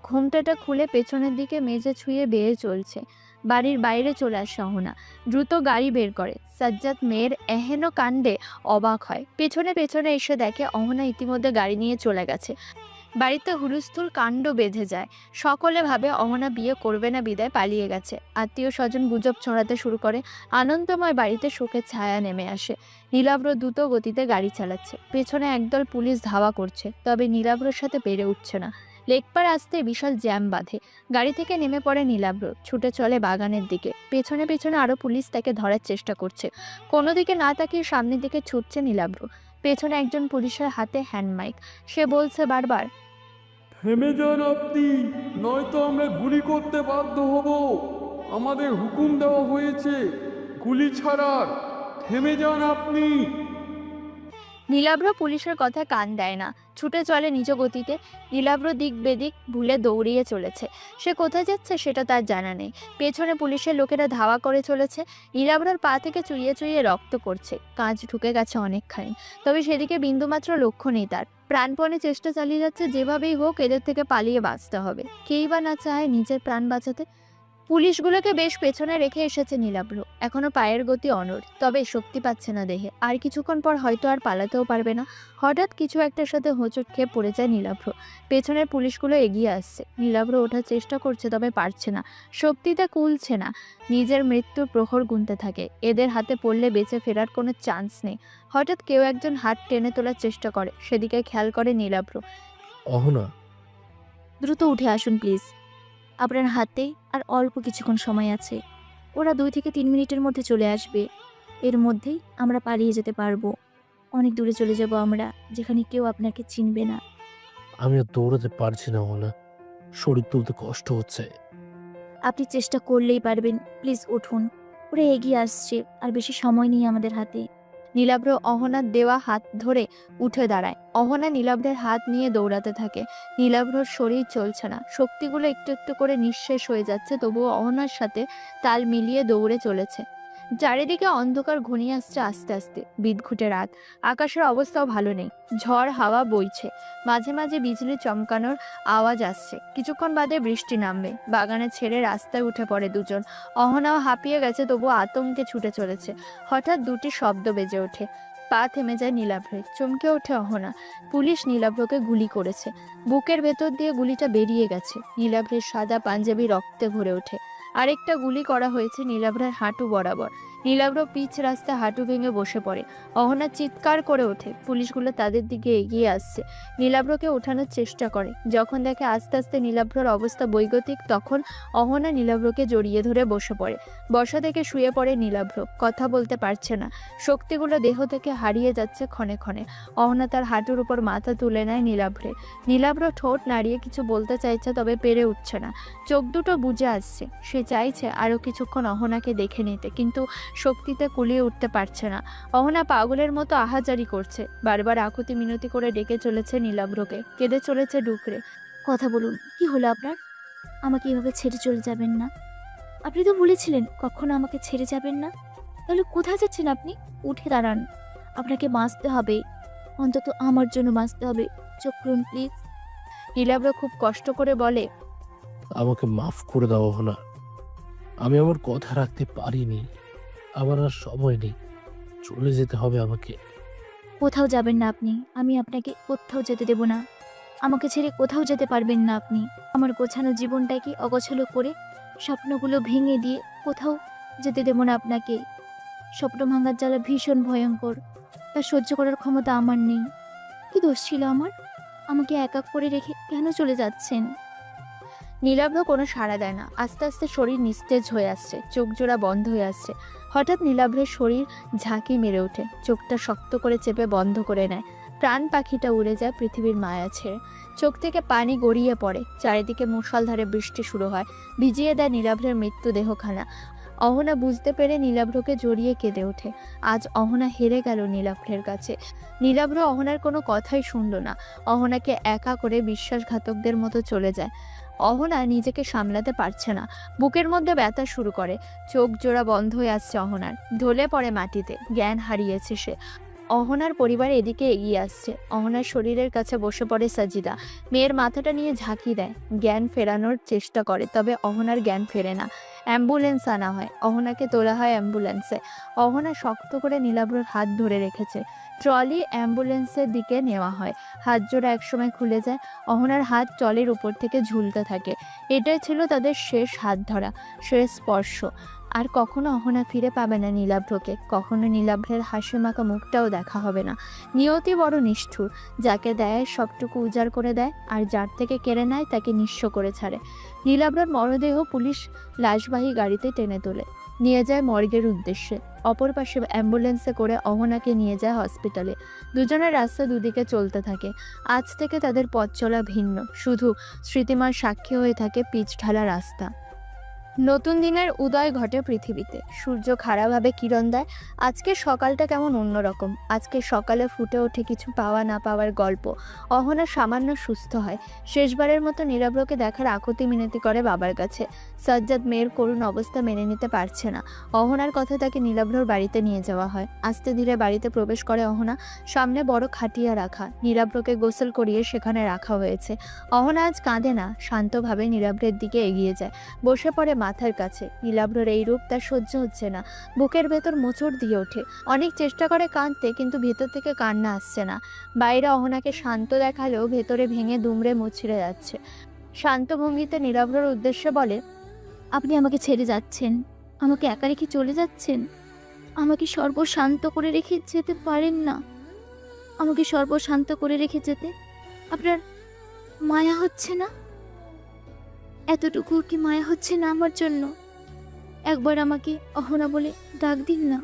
ঘোমটাটা খুলে পেছনের দিকে মেজে ছুঁয়ে বেয়ে চলছে। বাড়ির বাইরে চলে আসে অহনা। দ্রুত গাড়ি বের করে। সাজ্জাদ মেয়ের এহেন কাণ্ডে অবাক হয়। পেছনে পেছনে এসে দেখে অহনা ইতিমধ্যে গাড়ি নিয়ে চলে গেছে। বাড়িতে হুলস্থুল কাণ্ড বেঁধে যায়। সকলে ভাবে অহনা বিয়ে করবে না বিদায় পালিয়ে গেছে। আত্মীয় স্বজন গুজব ছড়াতে শুরু করে। আনন্দময় বাড়িতে শোকের ছায়া নেমে আসে। নীলাভ্র দ্রুত গতিতে গাড়ি চালাচ্ছে। পেছনে একদল পুলিশ ধাওয়া করছে, তবে নীলাভ্রর সাথে পেরে উঠছে না। লেকপার আসতে বিশাল জ্যাম বাঁধে। গাড়ি থেকে নেমে পড়ে নীলাভ্র, ছুটে চলে বাগানের দিকে। পেছনে পেছনে আরো পুলিশ তাকে ধরার চেষ্টা করছে। কোনো দিকে না তাকিয়ে সামনের দিকে ছুটছে নীলাভ্র। পেছনে একজন পুলিশের হাতে হ্যান্ড মাইক। সে বলছে বারবার, থেমে যান আপনি, নয়তো আমরা গুলি করতে বাধ্য হব। আমাদের হুকুম দেওয়া হয়েছে গুলি ছাড়ার। থেমে যান আপনি। নীলাভ্র পুলিশের কথা কান দেয় না, ছুটে চলে নিজ গতিতে। নীলাভ্র দিক বেদিক ভুলে দৌড়িয়ে চলেছে। সে কোথায় যাচ্ছে সেটা তার জানা নেই। পেছনে পুলিশের লোকেরা ধাওয়া করে চলেছে। নীলাভ্রর পা থেকে চুইয়ে চুইয়ে রক্ত করছে, কাঁচ ঢুকে গেছে অনেকখানি। তবে সেদিকে বিন্দুমাত্র লক্ষ্য নেই তার। প্রাণপণে চেষ্টা চালিয়ে যাচ্ছে, যেভাবেই হোক এদের থেকে পালিয়ে বাঁচতে হবে। কেই বা না চায় নিজের প্রাণ বাঁচাতে? পুলিশগুলোকে বেশ পেছনে রেখে এসেছে নীলাভ্র। এখনো পায়ের গতি অনড়, তবে শক্তি পাচ্ছে না দেহে। আর কিছুক্ষণ পর হয়তো আর পালাতেও পারবে না। হঠাৎ কিছু একটার সাথে হোঁচট খেয়ে পড়ে যায় নীলাভ্র। পেছনের পুলিশগুলো এগিয়ে আসছে। নীলাভ্র ওঠার চেষ্টা করছে, তবে পারছে না। শক্তিতে কুলছে না। নিজের মৃত্যুর প্রহর গুনতে থাকে। এদের হাতে পড়লে বেঁচে ফেরার কোনো চান্স নেই। হঠাৎ কেউ একজন হাত টেনে তোলার চেষ্টা করে, সেদিকে খেয়াল করে নীলাভ্র। অহনা, দ্রুত উঠে আসুন প্লিজ। আপনার হাতে আর অল্প কিছুক্ষণ সময় আছে। ওরা 2 থেকে 3 মিনিটের মধ্যে চলে আসবে। এর মধ্যেই আমরা পালিয়ে যেতে পারবো। অনেক দূরে চলে যাব আমরা, যেখানে কেউ আপনাকে চিনবে না। আমি আর দৌড়াতে পারছি না অহনা, শরীর তুলতে কষ্ট হচ্ছে। আপনি চেষ্টা করলেই পারবেন, প্লিজ উঠুন। ওরা এগিয়ে আসছে, আর বেশি সময় নেই আমাদের হাতে। নীলাভ্র অহনার দেওয়া হাত ধরে উঠে দাঁড়ায়। অহনা নীলাভ্রের হাত নিয়ে দৌড়াতে থাকে। নীলাভ্রর শরীর চলছে না, শক্তিগুলো একটু একটু করে নিঃশেষ হয়ে যাচ্ছে, তবুও অহনার সাথে তাল মিলিয়ে দৌড়ে চলেছে। চারিদিকে অন্ধকার ঘনিয়ে আসছে আস্তে আস্তে। বিদঘুটে রাত, আকাশের অবস্থাও ভালো নেই। ঝড় হাওয়া বইছে, মাঝে মাঝে বিজলি চমকানোর আওয়াজ আসছে। কিছুক্ষণ বাদে বৃষ্টি নামবে। বাগানে ছেড়ে রাস্তায় উঠে পড়ে দুজন। অহনাও হাঁপিয়ে গেছে, তবু আতঙ্কে ছুটে চলেছে। হঠাৎ দুটি শব্দ বেজে ওঠে। পা থেমে যায় নীলাভ্রের। চমকে ওঠে অহনা। পুলিশ নীলাভ্রকে গুলি করেছে। বুকের ভেতর দিয়ে গুলিটা বেরিয়ে গেছে। নীলাভ্রের সাদা পাঞ্জাবি রক্তে ভরে ওঠে। আরেকটা গুলি করা হয়েছে নীলাভ্রের হাঁটু বরাবর। নীলাভ্র পিচ রাস্তায় হাঁটু ভেঙে বসে পড়ে। অহনা চিৎকার করে ওঠে। পুলিশগুলো তাদের দিকে এগিয়ে আসছে। নীলাভ্রকে ওঠানোর চেষ্টা করে। যখন দেখে আস্তে আস্তে নীলাভ্রর অবস্থা বৈগতিক, তখন অহনা নীলাভ্রকে জড়িয়ে ধরে বসে পড়ে। বসা থেকে শুয়ে পড়ে নীলাভ্র। কথা বলতে পারছে না, শক্তিগুলো দেহ থেকে হারিয়ে যাচ্ছে ক্ষণে ক্ষণে। অহনা তার হাঁটুর উপর মাথা তুলে নেয় নীলাভ্রে। নীলাভ্র ঠোঁট নাড়িয়ে কিছু বলতে চাইছে, তবে পেরে উঠছে না। চোখ দুটো বুজে আসছে। সে চাইছে আরো কিছুক্ষণ অহনাকে দেখে নিতে, কিন্তু শক্তিতে কুলিয়ে উঠতে পারছে না। অহনা পাগলের মতো আহাজারি করছে, বারবার আকুতি মিনতি করে ডেকে চলেছে নীলাভ্রকে, কেঁদে চলেছে ডুকরে। কথা বলুন, কি হলো আপনার? আমাকে এভাবে ছেড়ে চলে যাবেন না। আপনি তো বলেছিলেন কখনো আমাকে ছেড়ে যাবেন না। তাহলে কোথায় যাচ্ছেন আপনি? উঠে দাঁড়ান, আপনাকে বাঁচতে হবে, অন্তত আমার জন্য বাঁচতে হবে। চোখ খুলুন প্লিজ। নীলাভ্র খুব কষ্ট করে বলে, আমাকে মাফ করে দাও অহনা। আমি আমার কথা রাখতে পারিনি। আমার আর সময় নেই, চলে যেতে হবে আমাকে। কোথাও যাবেন না আপনি। আমি আপনাকে কোথাও যেতে দেব না। আমাকে ছেড়ে কোথাও যেতে পারবেন না আপনি। আমার গোছানো জীবনটাকে অগোছালো করে স্বপ্নগুলো ভেঙে দিয়ে কোথাও যেতে দেব না আপনাকে। স্বপ্ন ভাঙার জ্বালা ভীষণ ভয়ঙ্কর, তা সহ্য করার ক্ষমতা আমার নেই। কি দোষ ছিল আমার? আমাকে একা করে রেখে কেন চলে যাচ্ছেন? নীলাভ্র কোনো সাড়া দেয় না। আস্তে আস্তে শরীর নিস্তেজ হয়ে আসছে, চোখ জোড়া বন্ধ হয়ে আসছে। হঠাৎ নীলাভ্রের শরীর ঝাঁকি মেরে ওঠে, চোখটা শক্ত করে চেপে বন্ধ করে নেয়। প্রাণ পাখিটা উড়ে যায় পৃথিবীর মায়া ছেড়ে। চোখ থেকে পানি গড়িয়ে পড়ে। চারিদিকে মুষলধারে বৃষ্টি শুরু হয়, ভিজিয়ে দেয় নীলাভ্রের মৃত্যুদেহখানা। অহনা বুঝতে পেরে নীলাভ্রকে জড়িয়ে কেঁদে ওঠে। আজ অহনা হেরে গেল নীলাভ্রের কাছে। নীলাভ্র অহনার কোনো কথাই শুনল না। অহনাকে একা করে বিশ্বাসঘাতকদের মতো চলে যায়। অহনা নিজেকে সামলাতে পারছে না, বুকের মধ্যে ব্যথা শুরু করে। চোখ জোড়া বন্ধ হয়ে আসছে অহনার, ঢলে পড়ে মাটিতে, জ্ঞান হারিয়েছে সে। অহনার পরিবার এদিকে এগিয়ে আসছে। অহনার শরীরের কাছে বসে পড়ে সাজিদা। মেয়ের মাথাটা নিয়ে ঝাঁকি দেয়, জ্ঞান ফেরানোর চেষ্টা করে, তবে অহনার জ্ঞান ফেরে না। অ্যাম্বুলেন্স আনা হয়, অহনাকে তোলা হয় অ্যাম্বুলেন্সে। অহনা শক্ত করে নীলাভ্রর হাত ধরে রেখেছে। ট্রলি অ্যাম্বুলেন্সের দিকে নেওয়া হয়। হাত জোড়া একসময় খুলে যায়। অহনার হাত ট্রলির উপর থেকে ঝুলতে থাকে। এটাই ছিল তাদের শেষ হাত ধরা, শেষ স্পর্শ। আর কখনো অহনা ফিরে পাবে না নীলাভ্রকে, কখনো নীলাভ্রের হাসি মাখা মুখটাও দেখা হবে না। নিয়তি বড় নিষ্ঠুর, যাকে দেয় সবটুকু উজাড় করে দেয়, আর যার থেকে কেড়ে নেয় তাকে নিঃস্ব করে ছাড়ে। নীলাভ্রের মরদেহ পুলিশ লাশবাহী গাড়িতে টেনে তোলে, নিয়ে যায় মর্গের উদ্দেশ্যে। অপর পাশে অ্যাম্বুলেন্সে করে অহনাকে নিয়ে যায় হসপিটালে। দুজনের রাস্তা দুদিকে চলতে থাকে। আজ থেকে তাদের পথ চলা ভিন্ন, শুধু স্মৃতিমার সাক্ষী হয়ে থাকে পিচ ঢালা রাস্তা। নতুন দিনের উদয় ঘটে পৃথিবীতে। সূর্য খাড়াভাবে কিরণ দেয়। আজকের সকালটা কেমন অন্যরকম। আজকে সকালে ফুটে ওঠে কিছু পাওয়া না পাওয়ার গল্প। অহনা সামান্য সুস্থ হয়। শেষবারের মতো নীলাভ্রকে দেখার আকুতি মিনতি করে বাবার কাছে। সাজ্জাদ মেয়ের করুণ অবস্থা মেনে নিতে পারছে না। অহনার কথা তাকে নীলাভ্রর বাড়িতে নিয়ে যাওয়া হয়। আস্তে ধীরে বাড়িতে প্রবেশ করে অহনা। সামনে বড় খাটিয়া রাখা, নীলাভ্রকে গোসল করিয়ে সেখানে রাখা হয়েছে। অহনা আজ কাঁদে না, শান্তভাবে নীলাভ্রের দিকে এগিয়ে যায়, বসে পড়ে মাথার কাছে। নীলাভ্রর এই রূপ তার সহ্য হচ্ছে না, বুকের ভেতর মোচড় দিয়ে ওঠে। অনেক চেষ্টা করে কাঁদতে, কিন্তু ভেতর থেকে কান্না আসছে না। বাইরে অহনাকে শান্ত দেখালেও ভেতরে ভেঙে দুমড়ে মুচড়ে যাচ্ছে। শান্ত ভঙ্গিতে নীলাভ্রর উদ্দেশ্যে বলে, আপনি আমাকে ছেড়ে যাচ্ছেন, আমাকে একা রেখে চলে যাচ্ছেন। আমাকে সর্বশান্ত করে রেখে যেতে পারেন না। আমাকে সর্বশান্ত করে রেখে যেতে আপনার মায়া হচ্ছে না? এতটুকু কি মায়া হচ্ছে না আমার জন্য? একবার আমাকে অহনা বলে ডাক দিন না।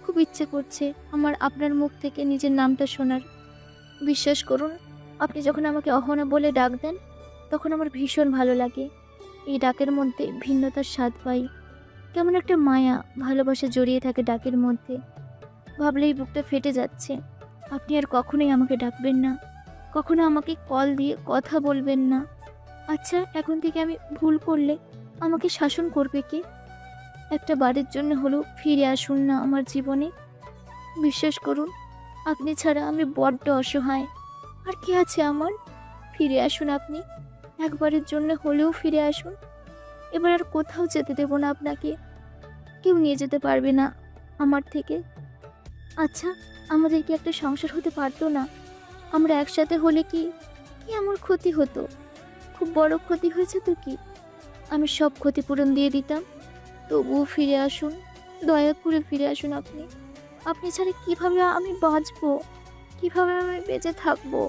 খুব ইচ্ছে করছে আমার আপনার মুখ থেকে নিজের নামটা শোনার। বিশ্বাস করুন, আপনি যখন আমাকে অহনা বলে ডাক দেন, তখন আমার ভীষণ ভালো লাগে। এই ডাকের মধ্যে ভিন্নতার স্বাদ পাই। কেমন একটা মায়া, ভালোবাসা জড়িয়ে থাকে ডাকের মধ্যে। ভাবলেই বুকটা ফেটে যাচ্ছে। আপনি আর কখনোই আমাকে ডাকবেন না, কখনো আমাকে কল দিয়ে কথা বলবেন না। আচ্ছা, এখন থেকে আমি ভুল করলে আমাকে শাসন করবে কে? একটা বারের জন্য হলেও ফিরে আসুন না আমার জীবনে। বিশ্বাস করুন, আপনি ছাড়া আমি বড্ড অসহায়। আর কে আছে আমার? ফিরে আসুন আপনি, একবারের জন্য হলেও ফিরে আসুন। এবার আর কোথাও যেতে দেব না আপনাকে, কেউ নিয়ে যেতে পারবে না আমার থেকে। আচ্ছা, আমাদের কি একটা সংসার হতে পারতো না? আমরা একসাথে হলে কি কি আমার ক্ষতি হতো? খুব বড় ক্ষতি হয়েছে তো কি? আমি সব ক্ষতিপূরণ দিয়ে দিতাম। তবুও ফিরে আসুন, দয়া করে ফিরে আসুন আপনি। আপনি ছাড়া কিভাবে আমি বাঁচবো? কিভাবে আমি বেঁচে থাকবো?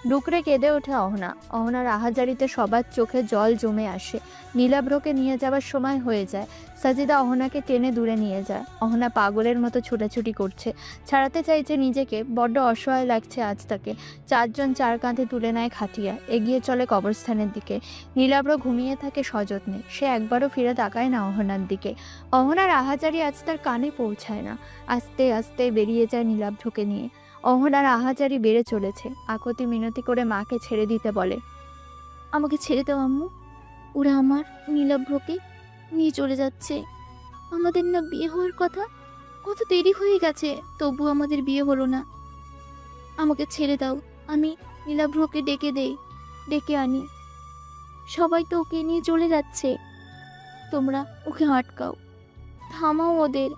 ডুকরে কেঁদে ওঠে অহনা। অহনার আহাজারিতে সবার চোখে জল জমে আসে। নীলাভ্রকে নিয়ে যাওয়ার সময় হয়ে যায়। সাজিদা অহনাকে টেনে দূরে নিয়ে যায়। অহনা পাগলের মতো ছোটাছুটি করছে, ছাড়াতে চাইছে নিজেকে। বড্ড অসহায় লাগছে আজ তাকে। চারজন চার কাঁধে তুলে নেয় খাটিয়া, এগিয়ে চলে কবরস্থানের দিকে। নীলাভ্র ঘুমিয়ে থাকে সযত্নে। সে একবারও ফিরে তাকায় না অহনার দিকে। অহনার আহাজারি আজ তার কানে পৌঁছায় না। আস্তে আস্তে বেরিয়ে যায় নীলাভ্রকে নিয়ে। অহনার আহাজারি বেড়ে চলেছে। আকতি মিনতি করে মাকে ছেড়ে দিতে বলে। আমাকে ছেড়ে দাও আম্মু, ওরা আমার নীলাভ্রকে নিয়ে চলে যাচ্ছে। আমাদের না বিয়ে হওয়ার কথা, কত দেরি হয়ে গেছে, তবু আমাদের বিয়ে হলো না। আমাকে ছেড়ে দাও, আমি নীলাভ্রকে ডেকে আনি। সবাই তো ওকে নিয়ে চলে যাচ্ছে, তোমরা ওকে আটকাও, থামাও ওদের।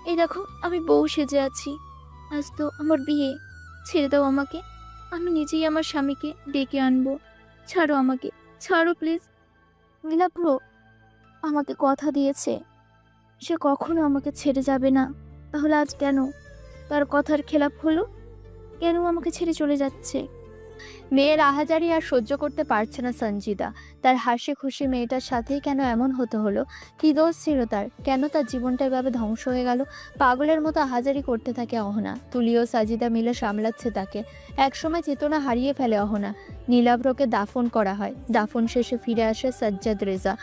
এই দেখো, আমি বউ সেজে আছি, আজ তো আমার বিয়ে। ছেড়ে দাও আমাকে, আমি নিজেই আমার স্বামীকে ডেকে আনবো। ছাড়ো আমাকে, ছাড়ো প্লিজ। নীলাভ্র আমাকে কথা দিয়েছে, সে কখনো আমাকে ছেড়ে যাবে না। তাহলে আজ কেন তার কথার খেলাপ হলো? কেন আমাকে ছেড়ে চলে যাচ্ছে? মেয়ের আহাজারি আর সহ্য করতে পারছে না সঞ্জিদা। তার হাসি খুশি মেয়েটার সাথেই কেন এমন হতে হলো? কি দোষ ছিল তার? কেন তার জীবনটা এভাবে ধ্বংস হয়ে গেল? পাগলের মতো আহাজারি করতে থাকে অহনা। তুলি ও সাজিদা মিলে সামলাচ্ছে তাকে। একসময় চেতনা হারিয়ে ফেলে অহনা। নীলাভ্রকে দাফন করা হয়। দাফন শেষে ফিরে আসে সাজ্জাদ রেজা।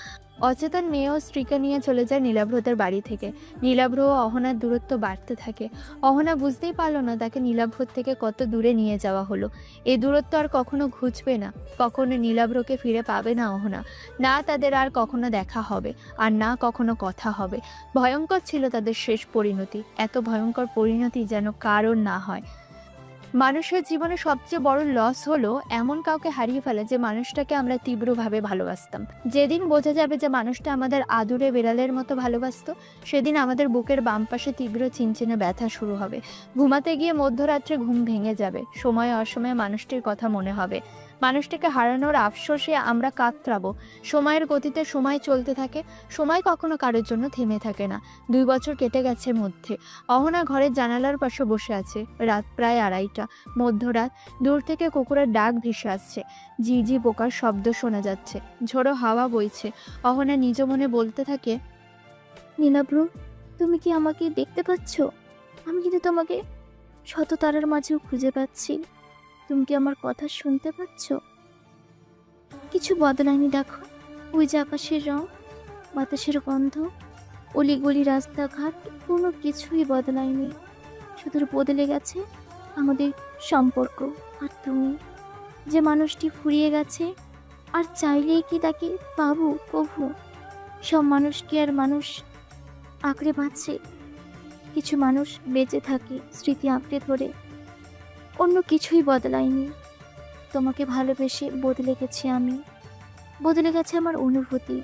অচেতন মেয়ে ও স্ত্রীকে নিয়ে চলে যায় নীলাভ্রদের বাড়ি থেকে। নীলাভ্র ও অহনার দূরত্ব বাড়তে থাকে। অহনা বুঝতেই পারল না তাকে নীলাভ্রর থেকে কত দূরে নিয়ে যাওয়া হলো। এই দূরত্ব আর কখনো ঘুচবে না। কখনো নীলাভ্রকে ফিরে পাবে না অহনা। না তাদের আর কখনো দেখা হবে, আর না কখনো কথা হবে। ভয়ঙ্কর ছিল তাদের শেষ পরিণতি। এত ভয়ঙ্কর পরিণতি যেন কারণ না হয়। মানুষের জীবনে সবচেয়ে বড় লস হলো এমন কাউকে হারিয়ে ফেলে যে মানুষটাকে আমরা তীব্রভাবে ভালোবাসতাম। যেদিন বোঝা যাবে যে মানুষটা আমাদের আদুরে বিড়ালের মতো ভালোবাসতো, সেদিন আমাদের বুকের বাম পাশে তীব্র চিনচিনে ব্যথা শুরু হবে। ঘুমাতে গিয়ে মধ্যরাত্রে ঘুম ভেঙে যাবে। সময়ে অসময়ে মানুষটির কথা মনে হবে। মানুষটাকে হারানোর আফসোসে আমরা কাতরাবো। সময়ের গতিতে সময় চলতে থাকে। সময় কখনো কারোর জন্য থেমে থাকে না। 2 বছর কেটে গেছে মধ্যে। অহনা ঘরের জানালার পাশে বসে আছে। রাত প্রায় 2:30। মধ্যরাত। দূর থেকে কুকুরের ডাক ভেসে আসছে। ঝিঝি পোকার শব্দ শোনা যাচ্ছে। ঝোড়ো হাওয়া বইছে। অহনা নিজ মনে বলতে থাকে, নীলাভ্র, তুমি কি আমাকে দেখতে পাচ্ছ? আমি কিন্তু তোমাকে শত তারার মাঝেও খুঁজে পাচ্ছি। তুমি কি আমার কথা শুনতে পাচ্ছ? কিছু বদলায়নি দেখো। ওই যে আকাশের রং, বাতাসের গন্ধ, অলিগলি রাস্তাঘাট, কোনো কিছুই বদলায়নি। শুধু বদলে গেছে আমাদের সম্পর্ক। আর তুমি, যে মানুষটি ফুরিয়ে গেছে, আর চাইলেই কি তাকে পাবো কভু? সব মানুষ কি আর মানুষ আঁকড়ে বাঁচে? কিছু মানুষ বেঁচে থাকে স্মৃতি আঁকড়ে ধরে। অন্য কিছুই বদলায়নি। তোমাকে ভালোবেসে বদলে গেছি আমি, বদলে গেছে আমার অনুভূতি।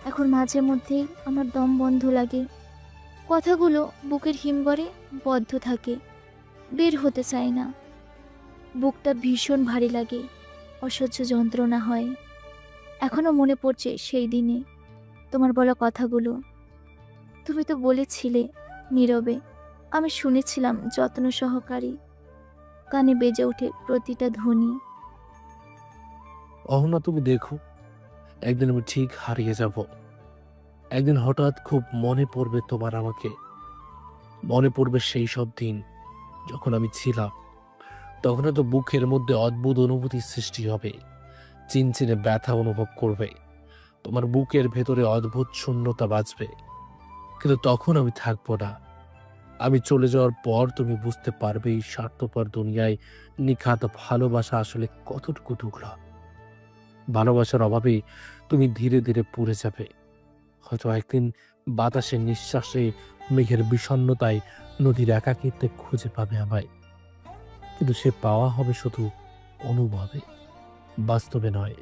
এখন মাঝে মধ্যেই আমার দম বন্ধ লাগে। কথাগুলো বুকের হিমঘরে বদ্ধ থাকে, বের হতে চায় না। বুকটা ভীষণ ভারী লাগে, অসহ্য যন্ত্রণা হয়। এখনো মনে পড়ছে সেই দিনে তোমার বলা কথাগুলো। তুমি তো বলেছিলে নীরবে, আমি শুনেছিলাম যত্ন সহকারী। কানে বেজে ওঠে প্রতিটা ধ্বনি। অহনা, তুমি দেখো, একদিন আমি ঠিক হারিয়ে যাব। একদিন হঠাৎ খুব মনে পড়বে তোমার আমাকে। মনে পড়বে সেই সব দিন যখন আমি ছিলাম। তখন তো বুকের মধ্যে অদ্ভুত অনুভূতির সৃষ্টি হবে। চিনচিনে ব্যথা অনুভব করবে। তোমার বুকের ভেতরে অদ্ভুত শূন্যতা বাজবে। কিন্তু তখন আমি থাকবো না। আমি চলে যাওয়ার পর তুমি বুঝতে পারবে এই স্বার্থপর দুনিয়ায় নিখাত ভালোবাসা আসলে কতটুকু টুকরা। ভালোবাসার অভাবে তুমি ধীরে ধীরে পুড়ে যাবে। হয়তো একদিন বাতাসের নিঃশ্বাসে, মেঘের বিষণ্ণতায়, নদীর একাকিত্বে খুঁজে পাবে আমায়। কিন্তু সে পাওয়া হবে শুধু অনুভবে, বাস্তবে নয়।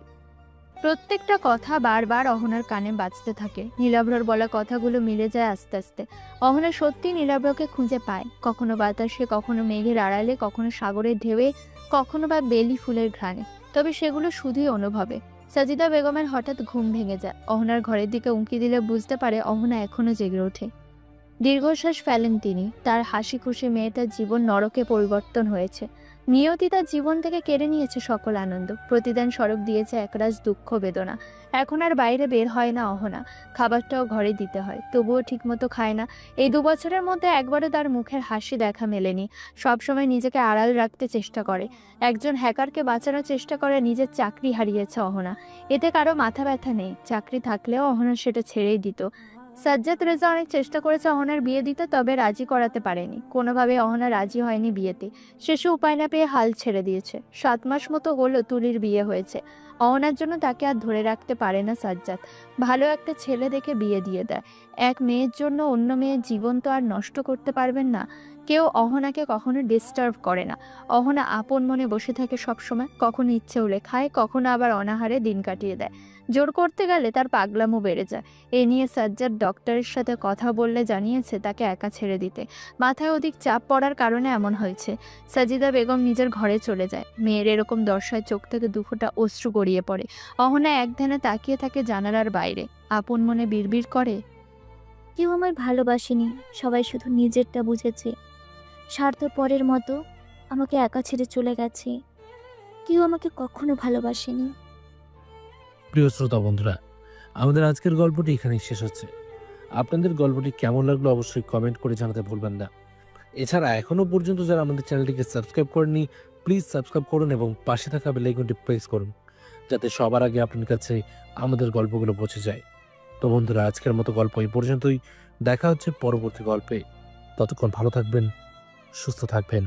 প্রত্যেকটা কথা বারবার অহনার কানে বাজতে থাকে। নীলাভ্রর বলা কথাগুলো মিলে যায় আস্তে আস্তে। অহনা সত্যি নীলাভ্রকে খুঁজে পায়, কখনো বাতাসে, কখনো মেঘের আড়ালে, কখনো সাগরের ঢেউয়ে, কখনো বা বেলি ফুলের ঘ্রাণে। তবে সেগুলো শুধুই অনুভবে। সাজিদা বেগমের হঠাৎ ঘুম ভেঙে যায়। অহনার ঘরের দিকে উঁকি দিলে বুঝতে পারে অহনা এখনো জেগে ওঠে। দীর্ঘশ্বাস ফেলেন তিনি। তার হাসি খুশি মেয়েটার জীবন নরকে পরিবর্তন হয়েছে। নিয়তি তার জীবন থেকে কেড়ে নিয়েছে সকল আনন্দ। প্রতিদিন স্বরূপ দিয়েছে একরাশ দুঃখ বেদনা। এখন আর বাইরে বের হয় না অহনা, খাবারটাও ঘরে দিতে হয়, তবুও ঠিকমতো খায় না। এই 2 বছরের মধ্যে একবারও তার মুখের হাসি দেখা মেলেনি। সবসময় নিজেকে আড়াল রাখতে চেষ্টা করে। একজন হ্যাকারকে বাঁচানোর চেষ্টা করে নিজের চাকরি হারিয়েছে অহনা। এতে কারো মাথা ব্যথা নেই। চাকরি থাকলেও অহনা সেটা ছেড়েই দিত। সাজ্জাদ রেজা অনেক চেষ্টা করেছে অহনার বিয়ে দিতে, তবে রাজি করাতে পারেনি। কোনোভাবে অহনা রাজি হয়নি বিয়েতে। শেষে উপায় না পেয়ে হাল ছেড়ে দিয়েছে। 7 মাস মতো হলো তুলির বিয়ে হয়েছে। অহনার জন্য তাকে আর ধরে রাখতে পারে না সাজ্জাদ। ভালো একটা ছেলে দেখে বিয়ে দিয়ে দেয়। এক মেয়ের জন্য অন্য মেয়ের জীবন তো আর নষ্ট করতে পারবেন না। কেউ অহনাকে কখনো ডিস্টার্ব করে না। অহনা আপন মনে বসে থাকে সবসময়। কখনো ইচ্ছে হলে খায়, কখনো আবার অনাহারে দিন কাটিয়ে দেয়। জোর করতে গেলে তার পাগলামো বেড়ে যায়। এ নিয়ে সাজ্জাদ ডক্টরের সাথে কথা বললে জানিয়েছে তাকে একা ছেড়ে দিতে। মাথায় অধিক চাপ পড়ার কারণে এমন হয়েছে। সাজিদা বেগম নিজের ঘরে চলে যায়। মেয়ের এরকম দশায় চোখ থেকে 2 ফোঁটা অশ্রু গড়িয়ে পড়ে। অহনা একধানে তাকিয়ে থাকে জানালার বাইরে। আপন মনে বিড়বিড় করে, কেউ আমায় ভালোবাসেনি, সবাই শুধু নিজেরটা বুঝেছে। স্বার্থপরের মতো আমাকে একা ছেড়ে চলে গেছে। কেউ আমাকে কখনো ভালোবাসেনি। প্রিয় শ্রোতা বন্ধুরা, আমাদের আজকের গল্পটি এখানেই শেষ হচ্ছে। আপনাদের গল্পটি কেমন লাগলো অবশ্যই কমেন্ট করে জানাতে ভুলবেন না। এছাড়া এখনো পর্যন্ত যারা আমাদের চ্যানেলটিকে সাবস্ক্রাইব করেননি, প্লিজ সাবস্ক্রাইব করুন এবং পাশে থাকা বেল আইকনটি প্রেস করুন, যাতে সবার আগে আপনার কাছে আমাদের গল্পগুলো পৌঁছে যায়। তো বন্ধুরা, আজকের মতো গল্প এই পর্যন্তই। দেখা হচ্ছে পরবর্তী গল্পে। ততক্ষণ ভালো থাকবেন, সুস্থ থাকবেন।